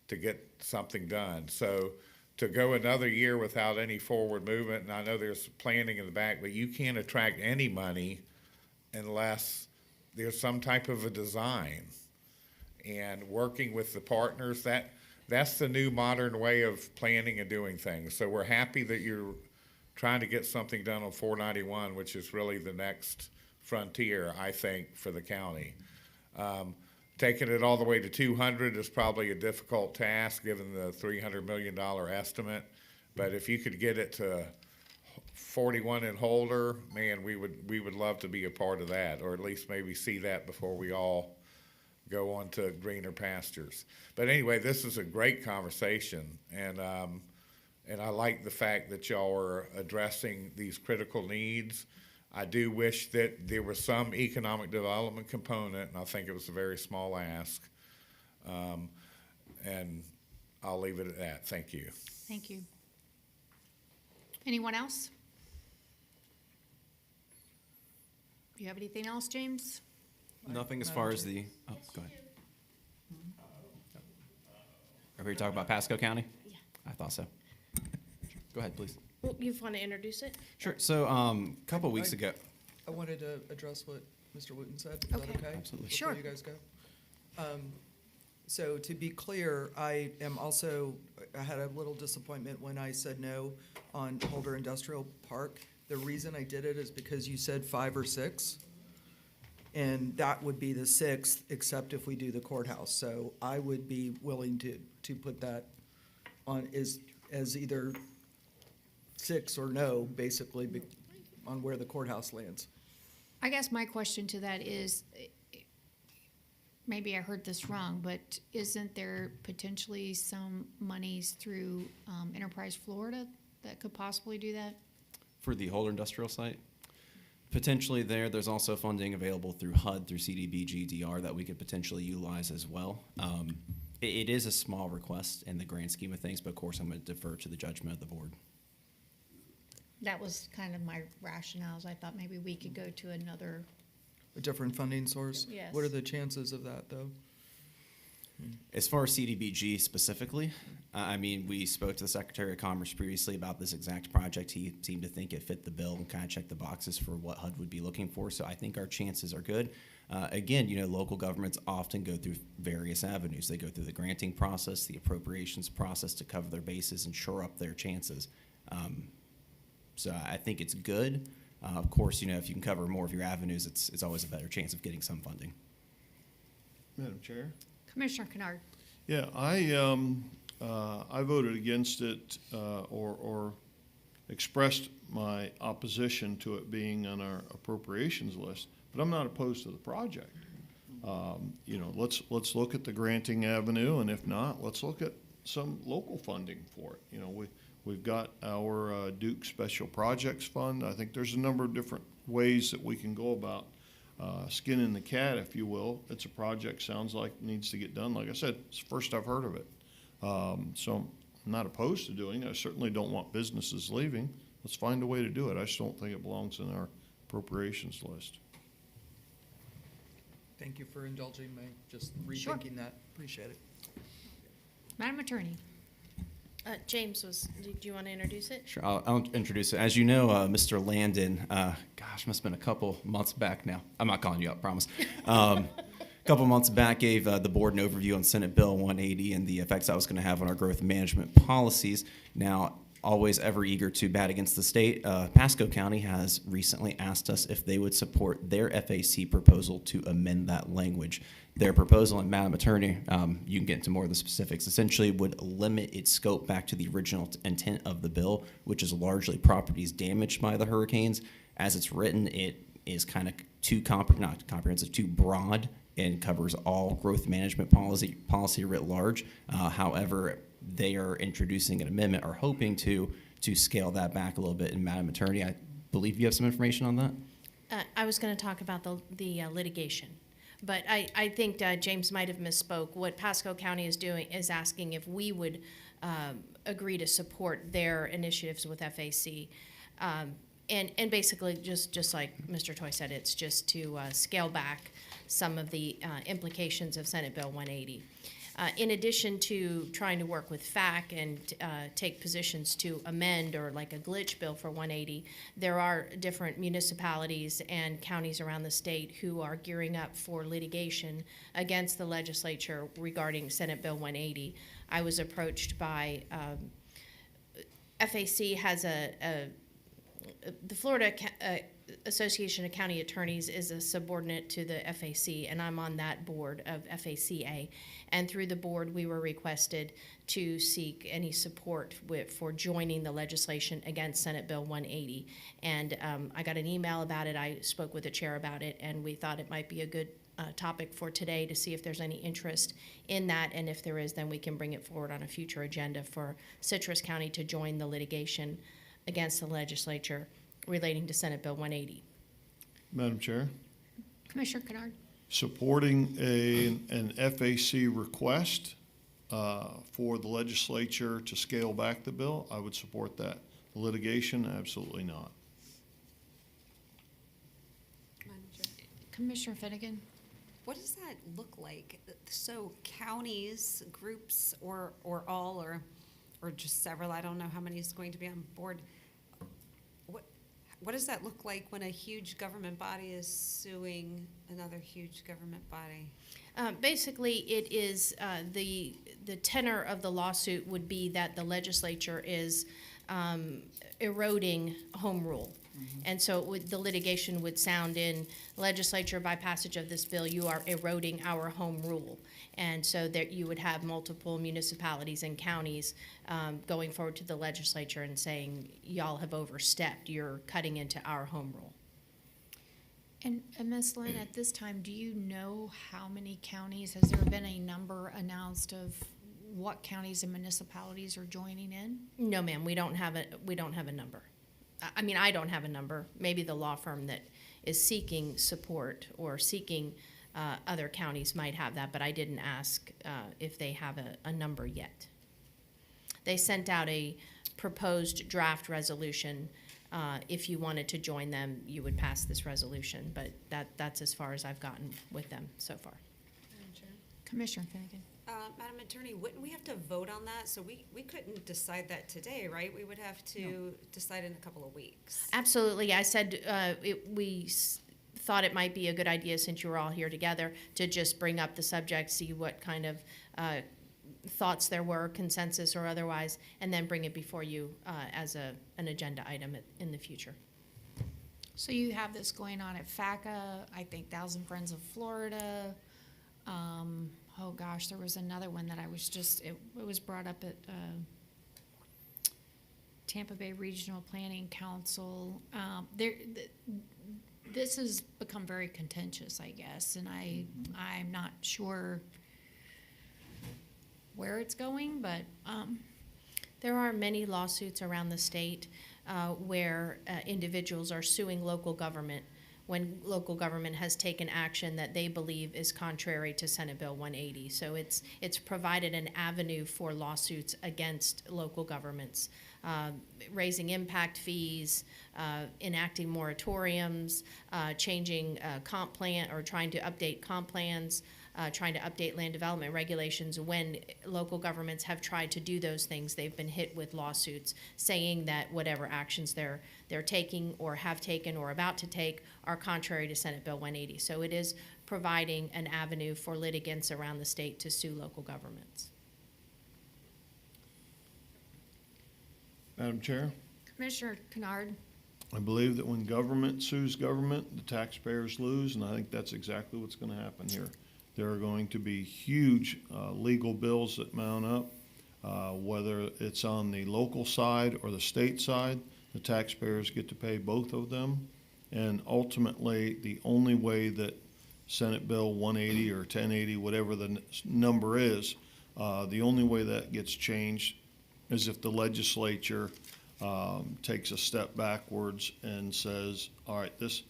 to get something done. So to go another year without any forward movement, and I know there's planning in the back, but you can't attract any money unless there's some type of a design. And working with the partners, that's the new modern way of planning and doing things. So we're happy that you're trying to get something done on 491, which is really the next frontier, I think, for the county. Taking it all the way to 200 is probably a difficult task given the $300 million estimate. But if you could get it to 41 and Holder, man, we would love to be a part of that, or at least maybe see that before we all go on to greener pastures. But anyway, this is a great conversation, and I like the fact that y'all are addressing these critical needs. I do wish that there was some economic development component, and I think it was a very small ask. And I'll leave it at that. Thank you. Thank you. Anyone else? Do you have anything else, James? Nothing as far as the, oh, go ahead. Are we talking about Pasco County? Yeah. I thought so. Go ahead, please. Well, you want to introduce it? Sure. So, a couple weeks ago. I wanted to address what Mr. Wooten said. Is that okay? Absolutely. Before you guys go? So to be clear, I had a little disappointment when I said no on Holder Industrial Park. The reason I did it is because you said 5 or 6. And that would be the 6th, except if we do the courthouse. So I would be willing to put that on as either 6 or no, basically, on where the courthouse lands. I guess my question to that is, maybe I heard this wrong, but isn't there potentially some monies through Enterprise Florida that could possibly do that? For the Holder Industrial Site? Potentially there's also funding available through HUD, through CDBG, DR that we could potentially utilize as well. It is a small request in the grand scheme of things, but of course I'm going to defer to the judgment of the board. That was kind of my rationales. I thought maybe we could go to another. A different funding source? Yes. What are the chances of that, though? As far as CDBG specifically, I mean, we spoke to the Secretary of Commerce previously about this exact project. He seemed to think it fit the bill and kind of checked the boxes for what HUD would be looking for. So I think our chances are good. Again, local governments often go through various avenues. They go through the granting process, the appropriations process to cover their bases and shore up their chances. So I think it's good. Of course, if you can cover more of your avenues, it's always a better chance of getting some funding. Madam Chair? Commissioner Kennard. Yeah, I voted against it or expressed my opposition to it being on our appropriations list, but I'm not opposed to the project. Let's look at the granting avenue, and if not, let's look at some local funding for it. We've got our Duke Special Projects Fund. I think there's a number of different ways that we can go about skinning the cat, if you will. It's a project, sounds like needs to get done. Like I said, it's the first I've heard of it. So I'm not opposed to doing it. I certainly don't want businesses leaving. Let's find a way to do it. I just don't think it belongs in our appropriations list. Thank you for indulging me, just Sure. rethinking that. Appreciate it. Madam Attorney. James do you want to introduce it? Sure, I'll introduce it. As you know, Mr. Landon, must have been a couple months back now. I'm not calling you up, promise. A couple months back, gave the board an overview on Senate Bill 180 and the effects that was going to have on our growth management policies. Now, always ever eager to bat against the state, Pasco County has recently asked us if they would support their FAC proposal to amend that language. Their proposal, and Madam Attorney, you can get into more of the specifics, essentially would limit its scope back to the original intent of the bill, which is largely properties damaged by the hurricanes. As it's written, it is kind of not comprehensive, too broad, and covers all growth management policy writ large. However, they are introducing an amendment, or hoping to scale that back a little bit. And Madam Attorney, I believe you have some information on that? I was going to talk about the litigation, but I think James might have misspoke. What Pasco County is doing is asking if we would agree to support their initiatives with FAC. And basically, just like Mr. Toy said, it's just to scale back some of the implications of Senate Bill 180. In addition to trying to work with FAC and take positions to amend, or like a glitch bill for 180, there are different municipalities and counties around the state who are gearing up for litigation against the legislature regarding Senate Bill 180. I was approached by FAC has the Florida Association of County Attorneys is a subordinate to the FAC, and I'm on that board of FACA. And through the board, we were requested to seek any support for joining the legislation against Senate Bill 180. And I got an email about it. I spoke with the chair about it, and we thought it might be a good topic for today to see if there's any interest in that. And if there is, then we can bring it forward on a future agenda for Citrus County to join the litigation against the legislature relating to Senate Bill 180. Madam Chair? Commissioner Kennard. Supporting an FAC request for the legislature to scale back the bill, I would support that. Litigation, absolutely not. Commissioner Finnegan. What does that look like? So counties, groups, or all, or just several, I don't know how many is going to be on board. What does that look like when a huge government body is suing another huge government body? Basically, it is the tenor of the lawsuit would be that the legislature is eroding home rule. Mm-hmm. And so the litigation would sound in legislature, by passage of this bill, you are eroding our home rule. And so that you would have multiple municipalities and counties going forward to the legislature and saying, y'all have overstepped, you're cutting into our home rule. And Ms. Lynn, at this time, do you know how many counties, has there been a number announced of what counties and municipalities are joining in? No, ma'am, we don't have a number. I mean, I don't have a number. Maybe the law firm that is seeking support or seeking other counties might have that, but I didn't ask if they have a number yet. They sent out a proposed draft resolution. If you wanted to join them, you would pass this resolution, but that's as far as I've gotten with them so far. Commissioner Finnegan. Madam Attorney, wouldn't we have to vote on that? So we couldn't decide that today, right? We would have to decide in a couple of weeks. Absolutely. I said we thought it might be a good idea, since you were all here together, to just bring up the subject, see what kind of thoughts there were, consensus or otherwise, and then bring it before you as an agenda item in the future. So you have this going on at FACA, I think Thousand Friends of Florida. Oh gosh, there was another one that I was it was brought up at Tampa Bay Regional Planning Council. This is become very contentious, I guess, and I'm not sure where it's going, but, There are many lawsuits around the state where individuals are suing local government when local government has taken action that they believe is contrary to Senate Bill 180. So it's provided an avenue for lawsuits against local governments, raising impact fees, enacting moratoriums, changing comp plan or trying to update comp plans, trying to update land development regulations. When local governments have tried to do those things, they've been hit with lawsuits saying that whatever actions they're taking or have taken or about to take are contrary to Senate Bill 180. So it is providing an avenue for litigants around the state to sue local governments. Madam Chair, Commissioner Kennard? I believe that when government sues government, the taxpayers lose, and I think that's exactly what's going to happen here. There are going to be huge legal bills that mount up, whether it's on the local side or the state side. The taxpayers get to pay both of them, and ultimately, the only way that Senate Bill 180 or 1080, whatever the number is, the only way that gets changed is if the legislature takes a step backwards and says, all right, this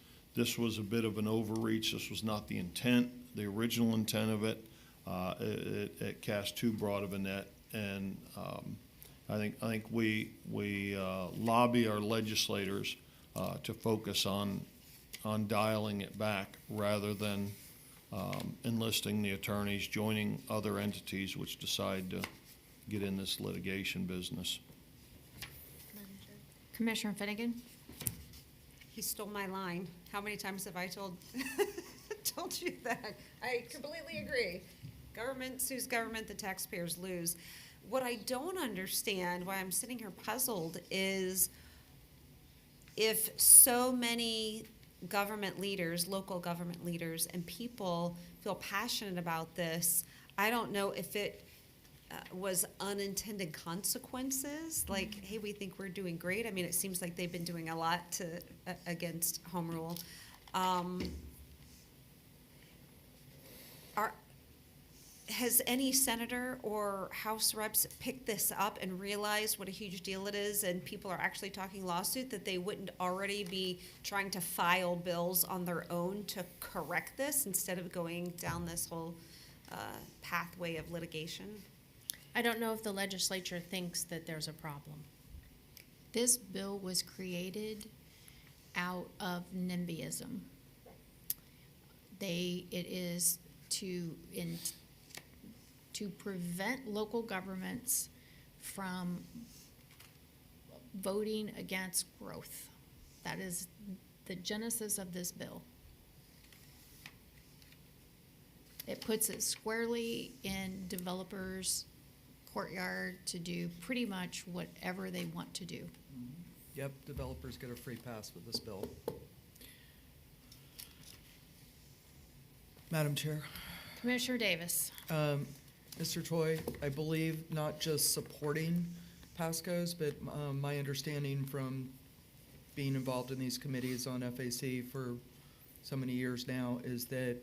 was a bit of an overreach. This was not the intent, the original intent of it. It cast too broad of a net, and I think we lobby our legislators to focus on dialing it back rather than enlisting the attorneys, joining other entities which decide to get in this litigation business. Commissioner Finnegan? He stole my line. How many times have I told you that? I completely agree. Government sues government, the taxpayers lose. What I don't understand, why I'm sitting here puzzled, is if so many government leaders, local government leaders, and people feel passionate about this, I don't know if it was unintended consequences, like, hey, we think we're doing great. I mean, it seems like they've been doing a lot against home rule. Has any senator or House reps picked this up and realized what a huge deal it is, and people are actually talking lawsuit, that they wouldn't already be trying to file bills on their own to correct this instead of going down this whole pathway of litigation? I don't know if the legislature thinks that there's a problem. This bill was created out of NIMBYism. It is to prevent local governments from voting against growth. That is the genesis of this bill. It puts it squarely in developers' courtyard to do pretty much whatever they want to do. Yep, developers get a free pass with this bill. Madam Chair. Commissioner Davis. Mr. Toy, I believe not just supporting PASCOs, but my understanding from being involved in these committees on FAC for so many years now is that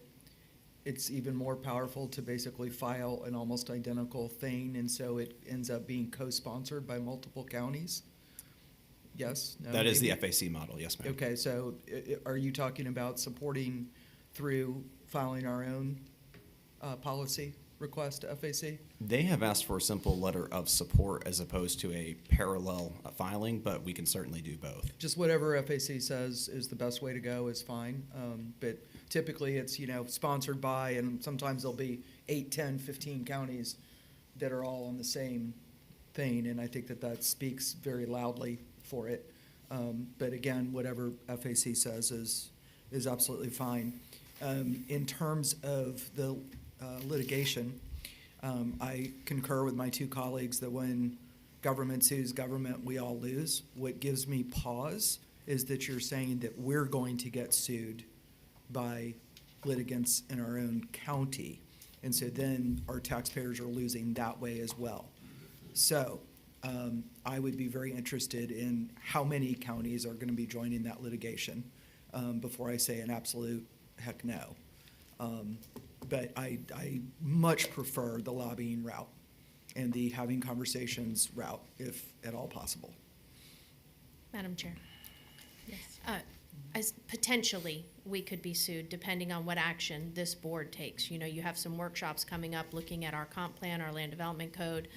it's even more powerful to basically file an almost identical thing, and so it ends up being co-sponsored by multiple counties. Yes? No, That is the maybe? FAC model, yes, ma'am. Okay, so are you talking about supporting through filing our own policy request to FAC? They have asked for a simple letter of support as opposed to a parallel filing, but we can certainly do both. Just whatever FAC says is the best way to go is fine. But typically it's, sponsored by, and sometimes there'll be 8, 10, 15 counties that are all on the same thing. And I think that speaks very loudly for it. But again, whatever FAC says is absolutely fine. In terms of the litigation, I concur with my two colleagues that when government sues government, we all lose. What gives me pause is that you're saying that we're going to get sued by litigants in our own county. And so then our taxpayers are losing that way as well. So I would be very interested in how many counties are going to be joining that litigation. before I say an absolute heck no. But I much prefer the lobbying route and the having conversations route, if at all possible. Madam Chair. As potentially, we could be sued depending on what action this board takes. You know, you have some workshops coming up looking at our comp plan, our land development code,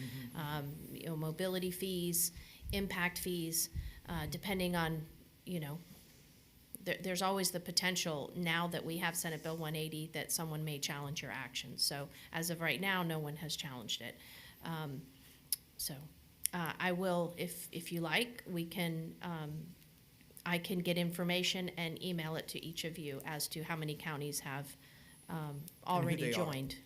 you know, mobility fees, impact fees, depending on, you know, there's always the potential now that we have Senate Bill 180 that someone may challenge your action. So as of right now, no one has challenged it. I will, if you like, we can, I can get information and email it to each of you as to how many counties have already joined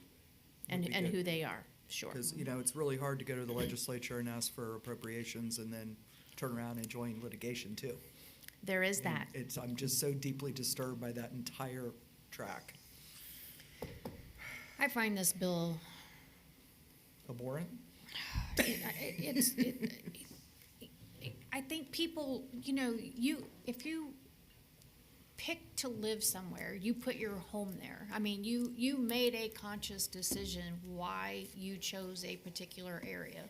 and who they are, sure. Because, you know, it's really hard to go to the legislature and ask for appropriations and then turn around and join litigation too. There is that. I'm just so deeply disturbed by that entire track. I find this bill, Abhorrent? I think people, you know, if you pick to live somewhere, you put your home there. I mean, you made a conscious decision why you chose a particular area.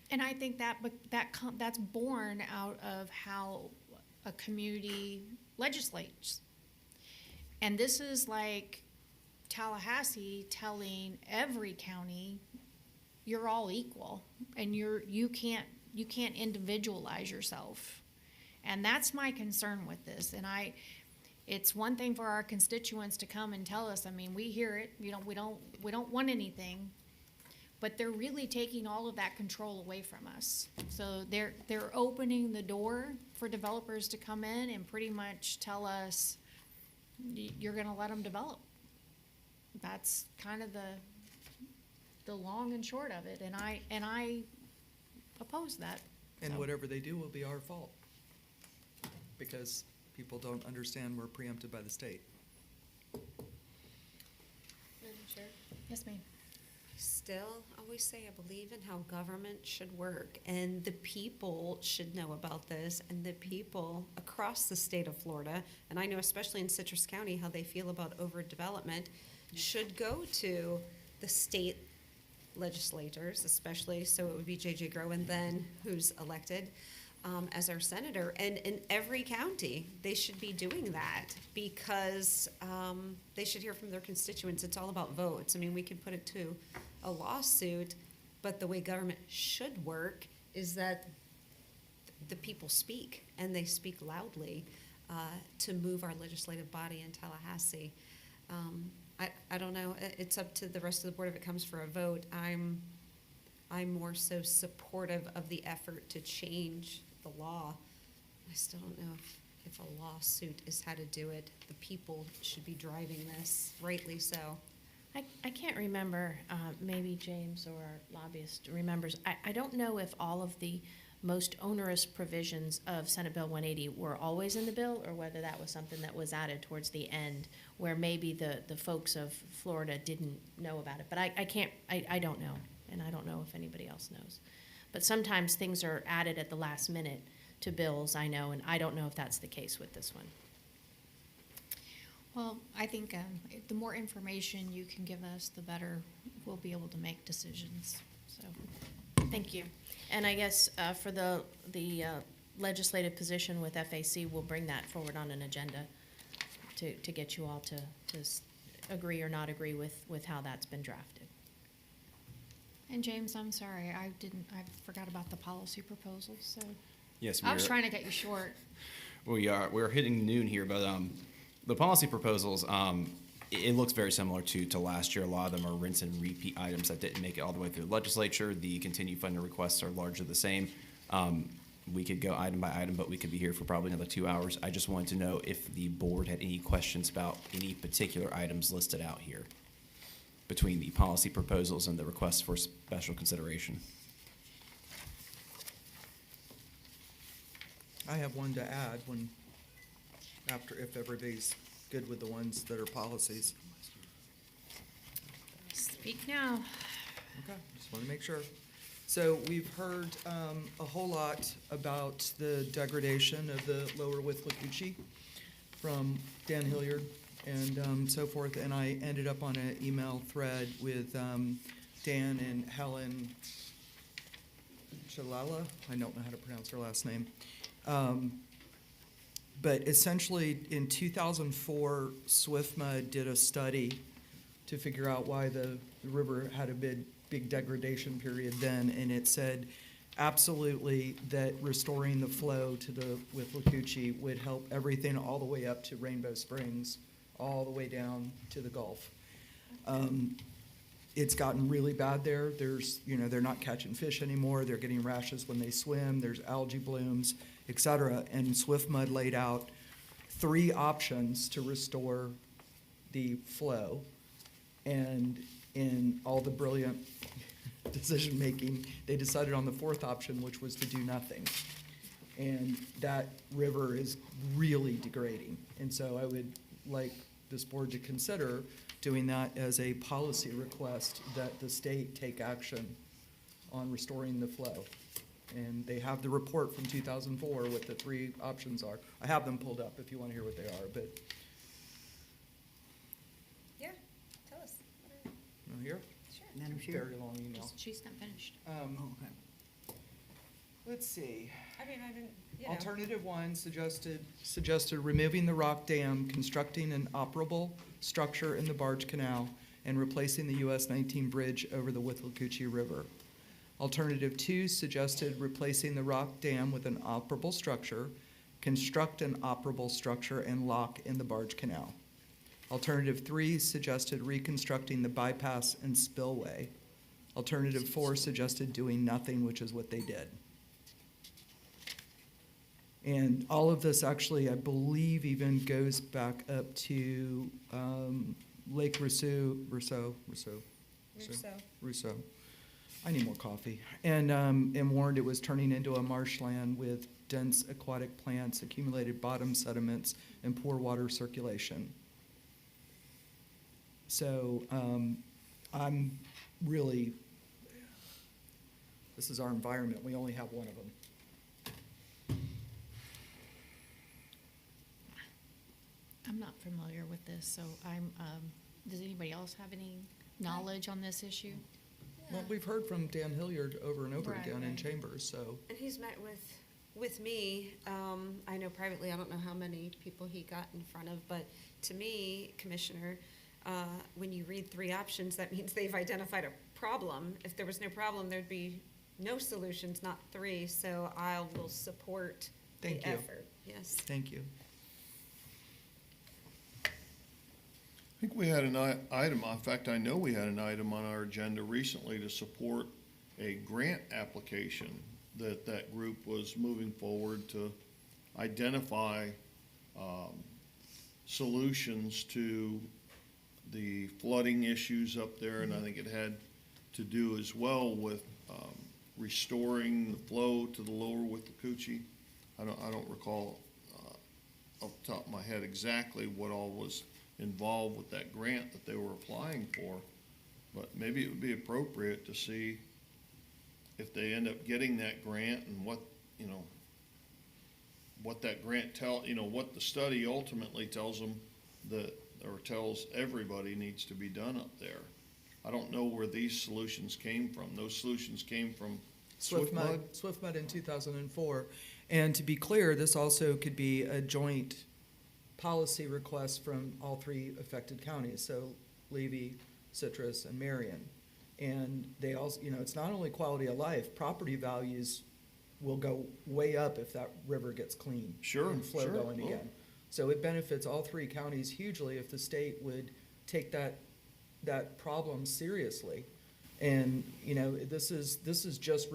And I think that's born out of how a community legislates. And this is like Tallahassee telling every county, you're all equal, and you can't individualize yourself. And that's my concern with this. And it's one thing for our constituents to come and tell us. I mean, we hear it. We don't want anything. But they're really taking all of that control away from us. So they're opening the door for developers to come in and pretty much tell us, you're going to let them develop. That's kind of the long and short of it, and I oppose that. And So. whatever they do will be our fault, because people don't understand we're preempted by the state. Yes, ma'am. Still, always say I believe in how government should work, and the people should know about this, and the people across the state of Florida, and I know especially in Citrus County how they feel about overdevelopment, should go to the state legislators, especially, so it would be J.J. Groen then, who's elected as our senator, and in every county, they should be doing that, because they should hear from their constituents. It's all about votes. I mean, we could put it to a lawsuit, but the way government should work is that the people speak, and they speak loudly to move our legislative body in Tallahassee. I don't know, it's up to the rest of the board if it comes for a vote. I'm more so supportive of the effort to change the law. I still don't know if a lawsuit is how to do it. The people should be driving this, rightly so. I can't remember, maybe James or our lobbyist remembers, I don't know if all of the most onerous provisions of Senate Bill 180 were always in the bill, or whether that was something that was added towards the end, where maybe the folks of Florida didn't know about it. But I don't know, and I don't know if anybody else knows. But sometimes things are added at the last minute to bills, I know, and I don't know if that's the case with this one. Well, I think the more information you can give us, the better we'll be able to make decisions. So, thank you. And I guess for the legislative position with FAC, we'll bring that forward on an agenda to get you all to agree or not agree with how that's been drafted. And James, I'm sorry, I forgot about the policy proposals, so. Yes, I was trying to get you short. We're hitting noon here, but the policy proposals, it looks very similar to last year. A lot of them are rinse and repeat items that didn't make it all the way through the legislature. The continued funding requests are largely the same. We could go item by item, but we could be here for probably another 2 hours. I just wanted to know if the board had any questions about any particular items listed out here between the policy proposals and the requests for special consideration. I have one to add if everybody's good with the ones that are policies. Speak now. Okay, just want to make sure. So we've heard a whole lot about the degradation of the lower Withlacoochee from Dan Hilliard and so forth, and I ended up on an email thread with Dan and Helen Chalala. I don't know how to pronounce her last name. But essentially, in 2004, SWIFMA did a study to figure out why the river had a big degradation period then, and it said absolutely that restoring the flow to the Withlacoochee would help everything all the way up to Rainbow Springs, all the way down to the Gulf. It's gotten really bad there. There's, they're not catching fish anymore. They're getting rashes when they swim. There's algae blooms, et cetera. And SWIFMUD laid out 3 options to restore the flow. And in all the brilliant decision-making, they decided on the 4th option, which was to do nothing. And that river is really degrading. And so I would like this board to consider doing that as a policy request, that the state take action on restoring the flow. And they have the report from 2004, what the 3 options are. I have them pulled up if you want to hear what they are, but. Yeah, tell us. Want to hear? Sure. Madam Chair? Very long email. She's not finished. Let's see. I mean, I didn't, Alternative 1 suggested removing the rock dam, constructing an operable structure in the barge canal, and replacing the US 19 bridge over the Withlacoochee River. Alternative 2 suggested replacing the rock dam with an operable structure, construct an operable structure, and lock in the barge canal. Alternative 3 suggested reconstructing the bypass and spillway. Alternative 4 suggested doing nothing, which is what they did. And all of this actually, I believe, even goes back up to Lake Rousseau. I need more coffee. And warned it was turning into a marshland with dense aquatic plants, accumulated bottom sediments, and poor water circulation. So I'm really, this is our environment. We only have one of them. I'm not familiar with this, so does anybody else have any knowledge on this issue? Well, we've heard from Dan Hilliard over and over Right, again in right. chambers, so. And he's met with me. I know privately, I don't know how many people he got in front of, but to me, Commissioner, when you read 3 options, that means they've identified a problem. If there was no problem, there'd be no solutions, not 3. So I will support the Thank you. effort. Yes. Thank you. I think we had an item, in fact, I know we had an item on our agenda recently to support a grant application that group was moving forward to identify solutions to the flooding issues up there, and I think it had to do as well with restoring the flow to the lower Withlacoochee. I don't recall off the top of my head exactly what all was involved with that grant that they were applying for, but maybe it would be appropriate to see if they end up getting that grant and what that grant what the study ultimately tells them or tells everybody needs to be done up there. I don't know where these solutions came from. Those solutions came from SWIFMUD in 2004. And to be clear, this also could be a joint policy request from all 3 affected counties, so Levy, Citrus, and Marion. And they also, it's not only quality of life, property values will go way up if that river gets clean. Sure, and flow sure, going will. again. So it benefits all 3 counties hugely if the state would take that problem seriously. And, this is just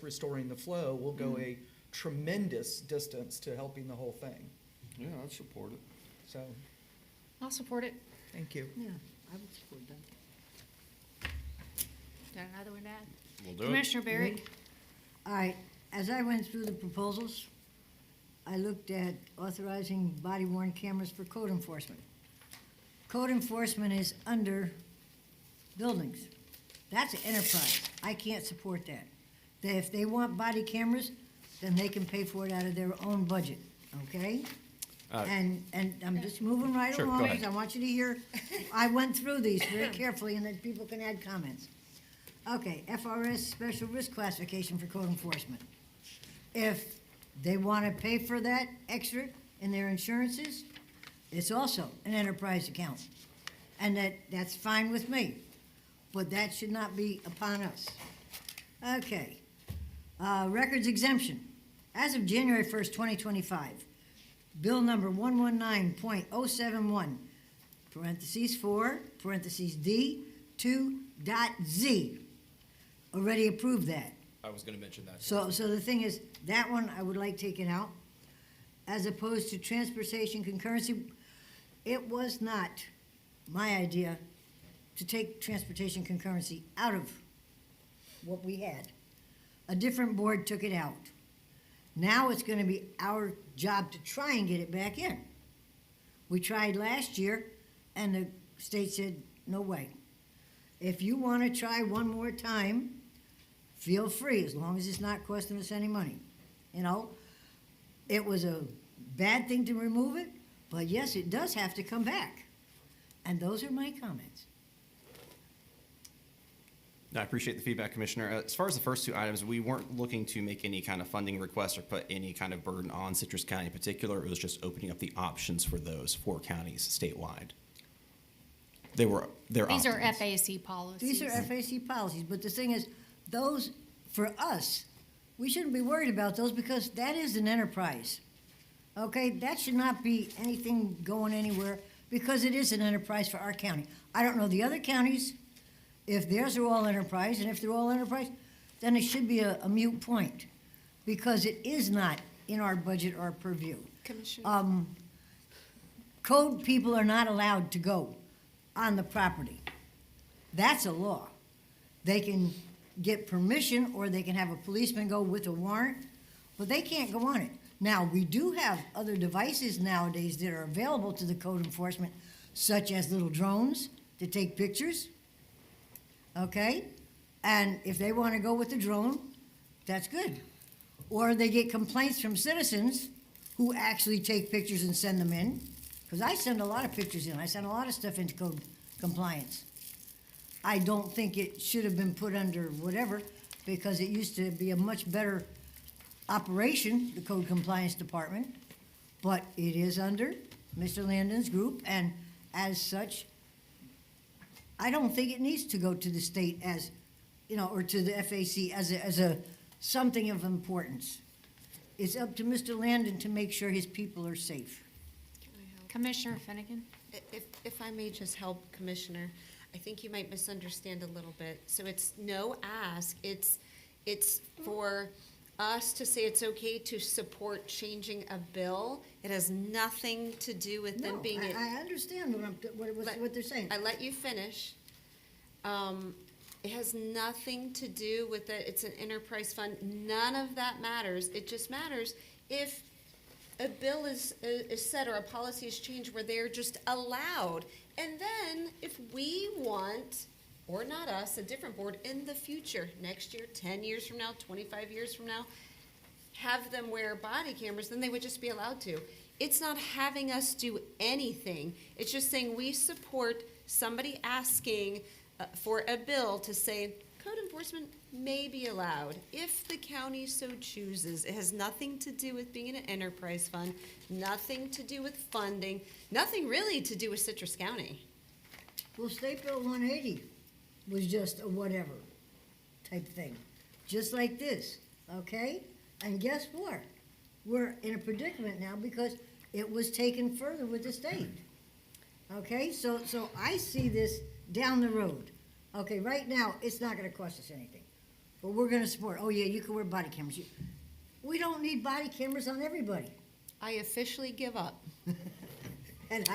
restoring the flow will go a tremendous distance to helping the whole thing. Yeah, I'd support it. So, I'll support it. thank you. Yeah, I would support that. Got another one to add? We'll do it. Commissioner Barry? All right, as I went through the proposals, I looked at authorizing body-worn cameras for code enforcement. Code enforcement is under buildings. That's an enterprise. I can't support that. that if they want body cameras, then they can pay for it out of their own budget, okay? And I'm just moving right Sure, go along, ahead. because I want you to hear, I went through these very carefully, and then people can add comments. Okay, FRS Special Risk Classification for code enforcement. If they want to pay for that extra in their insurances, it's also an enterprise account. And that's fine with me, but that should not be upon us. Okay, records exemption. As of January 1st, 2025, bill number 119.071, parentheses 4, parentheses D, 2.Z. Already approved that. I was going to mention that. So the thing is, that one I would like taken out, as opposed to transportation concurrency. It was not my idea to take transportation concurrency out of what we had. A different board took it out. Now it's gonna be our job to try and get it back in. We tried last year, and the state said, no way. If you wanna try one more time, feel free, as long as it's not costing us any money. You know, it was a bad thing to remove it, but yes, it does have to come back. And those are my comments. I appreciate the feedback, Commissioner. As far as the first two items, we weren't looking to make any kind of funding request or put any kind of burden on Citrus County in particular. It was just opening up the options for those 4 counties statewide. They're These are options. FAC policies. These are FAC policies, but the thing is, those, for us, we shouldn't be worried about those because that is an enterprise. Okay, that should not be anything going anywhere because it is an enterprise for our county. I don't know the other counties, if theirs are all enterprise, and if they're all enterprise, then it should be a moot point because it is not in our budget or purview. Commissioner. Code people are not allowed to go on the property. That's a law. They can get permission, or they can have a policeman go with a warrant, but they can't go on it. Now, we do have other devices nowadays that are available to the code enforcement, such as little drones to take pictures, okay? And if they want to go with the drone, that's good. Or they get complaints from citizens who actually take pictures and send them in, because I send a lot of pictures in. I send a lot of stuff into code compliance. I don't think it should have been put under whatever, because it used to be a much better operation, the code compliance department, but it is under Mr. Landon's group, and as such, I don't think it needs to go to the state as, you know, or to the FAC as a something of importance. It's up to Mr. Landon to make sure his people are safe. Commissioner Finnegan? If I may just help, Commissioner, I think you might misunderstand a little bit. So it's no ask, it's for us to say it's okay to support changing a bill. It has nothing to do with them No, being. I understand what they're saying. I let you finish. It has nothing to do with it. It's an enterprise fund. None of that matters. It just matters if a bill is set or a policy is changed where they're just allowed. And then if we want, or not us, a different board in the future, next year, 10 years from now, 25 years from now, have them wear body cameras, then they would just be allowed to. It's not having us do anything. It's just saying we support somebody asking for a bill to say code enforcement may be allowed if the county so chooses. It has nothing to do with being in an enterprise fund, nothing to do with funding, nothing really to do with Citrus County. Well, State Bill 180 was just a whatever type thing, just like this, okay? And guess what? We're in a predicament now because it was taken further with the state. Okay, so I see this down the road. Okay, right now, it's not gonna cost us anything, but we're gonna support, oh yeah, you can wear body cameras. We don't need body cameras on everybody. I officially give up. And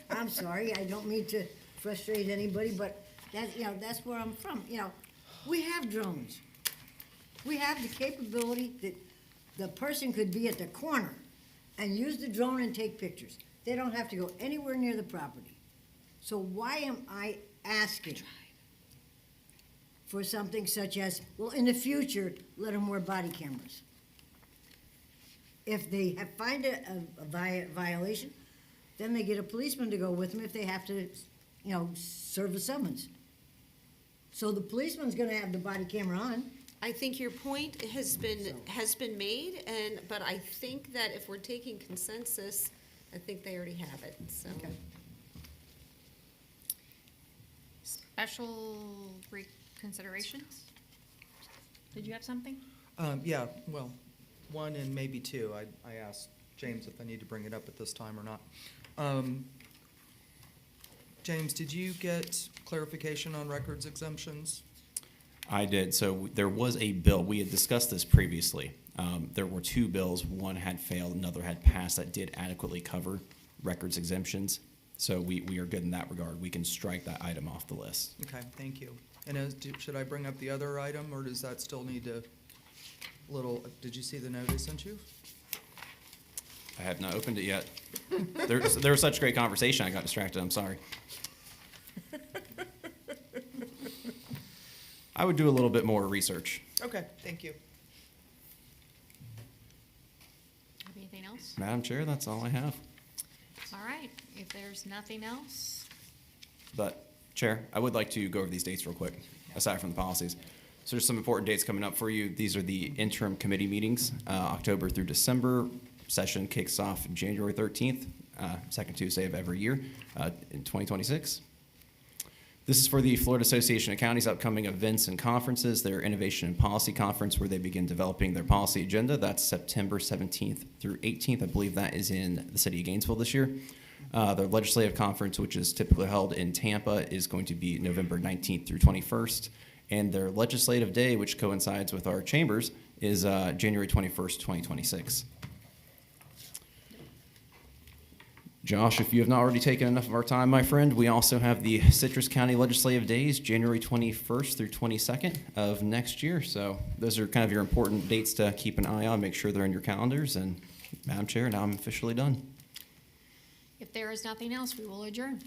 I'm sorry, I don't mean to frustrate anybody, but that, you know, that's where I'm from. You know, we have drones. We have the capability that the person could be at the corner and use the drone and take pictures. They don't have to go anywhere near the property. So why am I asking for something such as, well, in the future, let them wear body cameras. If they find a violation, then they get a policeman to go with them if they have to, serve a summons. So the policeman's gonna have the body camera on. I think your point has been made, but I think that if we're taking consensus, I think they already have it, so. Special reconsiderations? Did you have something? Yeah, well, one and maybe two. I asked James if I need to bring it up at this time or not. James, did you get clarification on records exemptions? I did. So there was a bill. We had discussed this previously. There were two bills. One had failed, another had passed that did adequately cover records exemptions. So we are good in that regard. We can strike that item off the list. Okay, thank you. And should I bring up the other item, or does that still need did you see the note I sent you? I have not opened it yet. There was such great conversation, I got distracted. I'm sorry. I would do a little bit more research. Okay, thank you. Have anything else? Madam Chair, that's all I have. All right, if there's nothing else, But, Chair, I would like to go over these dates real quick, aside from the policies. So there's some important dates coming up for you. These are the interim committee meetings, October through December. Session kicks off January 13th, second Tuesday of every year in 2026. This is for the Florida Association of Counties' upcoming events and conferences, their Innovation and Policy Conference, where they begin developing their policy agenda. That's September 17th through 18th. I believe that is in the city of Gainesville this year. Their legislative conference, which is typically held in Tampa, is going to be November 19th through 21st. And their legislative day, which coincides with our chambers, is January 21st, 2026. Josh, if you have not already taken enough of our time, my friend, we also have the Citrus County Legislative Days, January 21st through 22nd of next year. So those are kind of your important dates to keep an eye on. Make sure they're in your calendars. And Madam Chair, now I'm officially done. if there is nothing else, we will adjourn.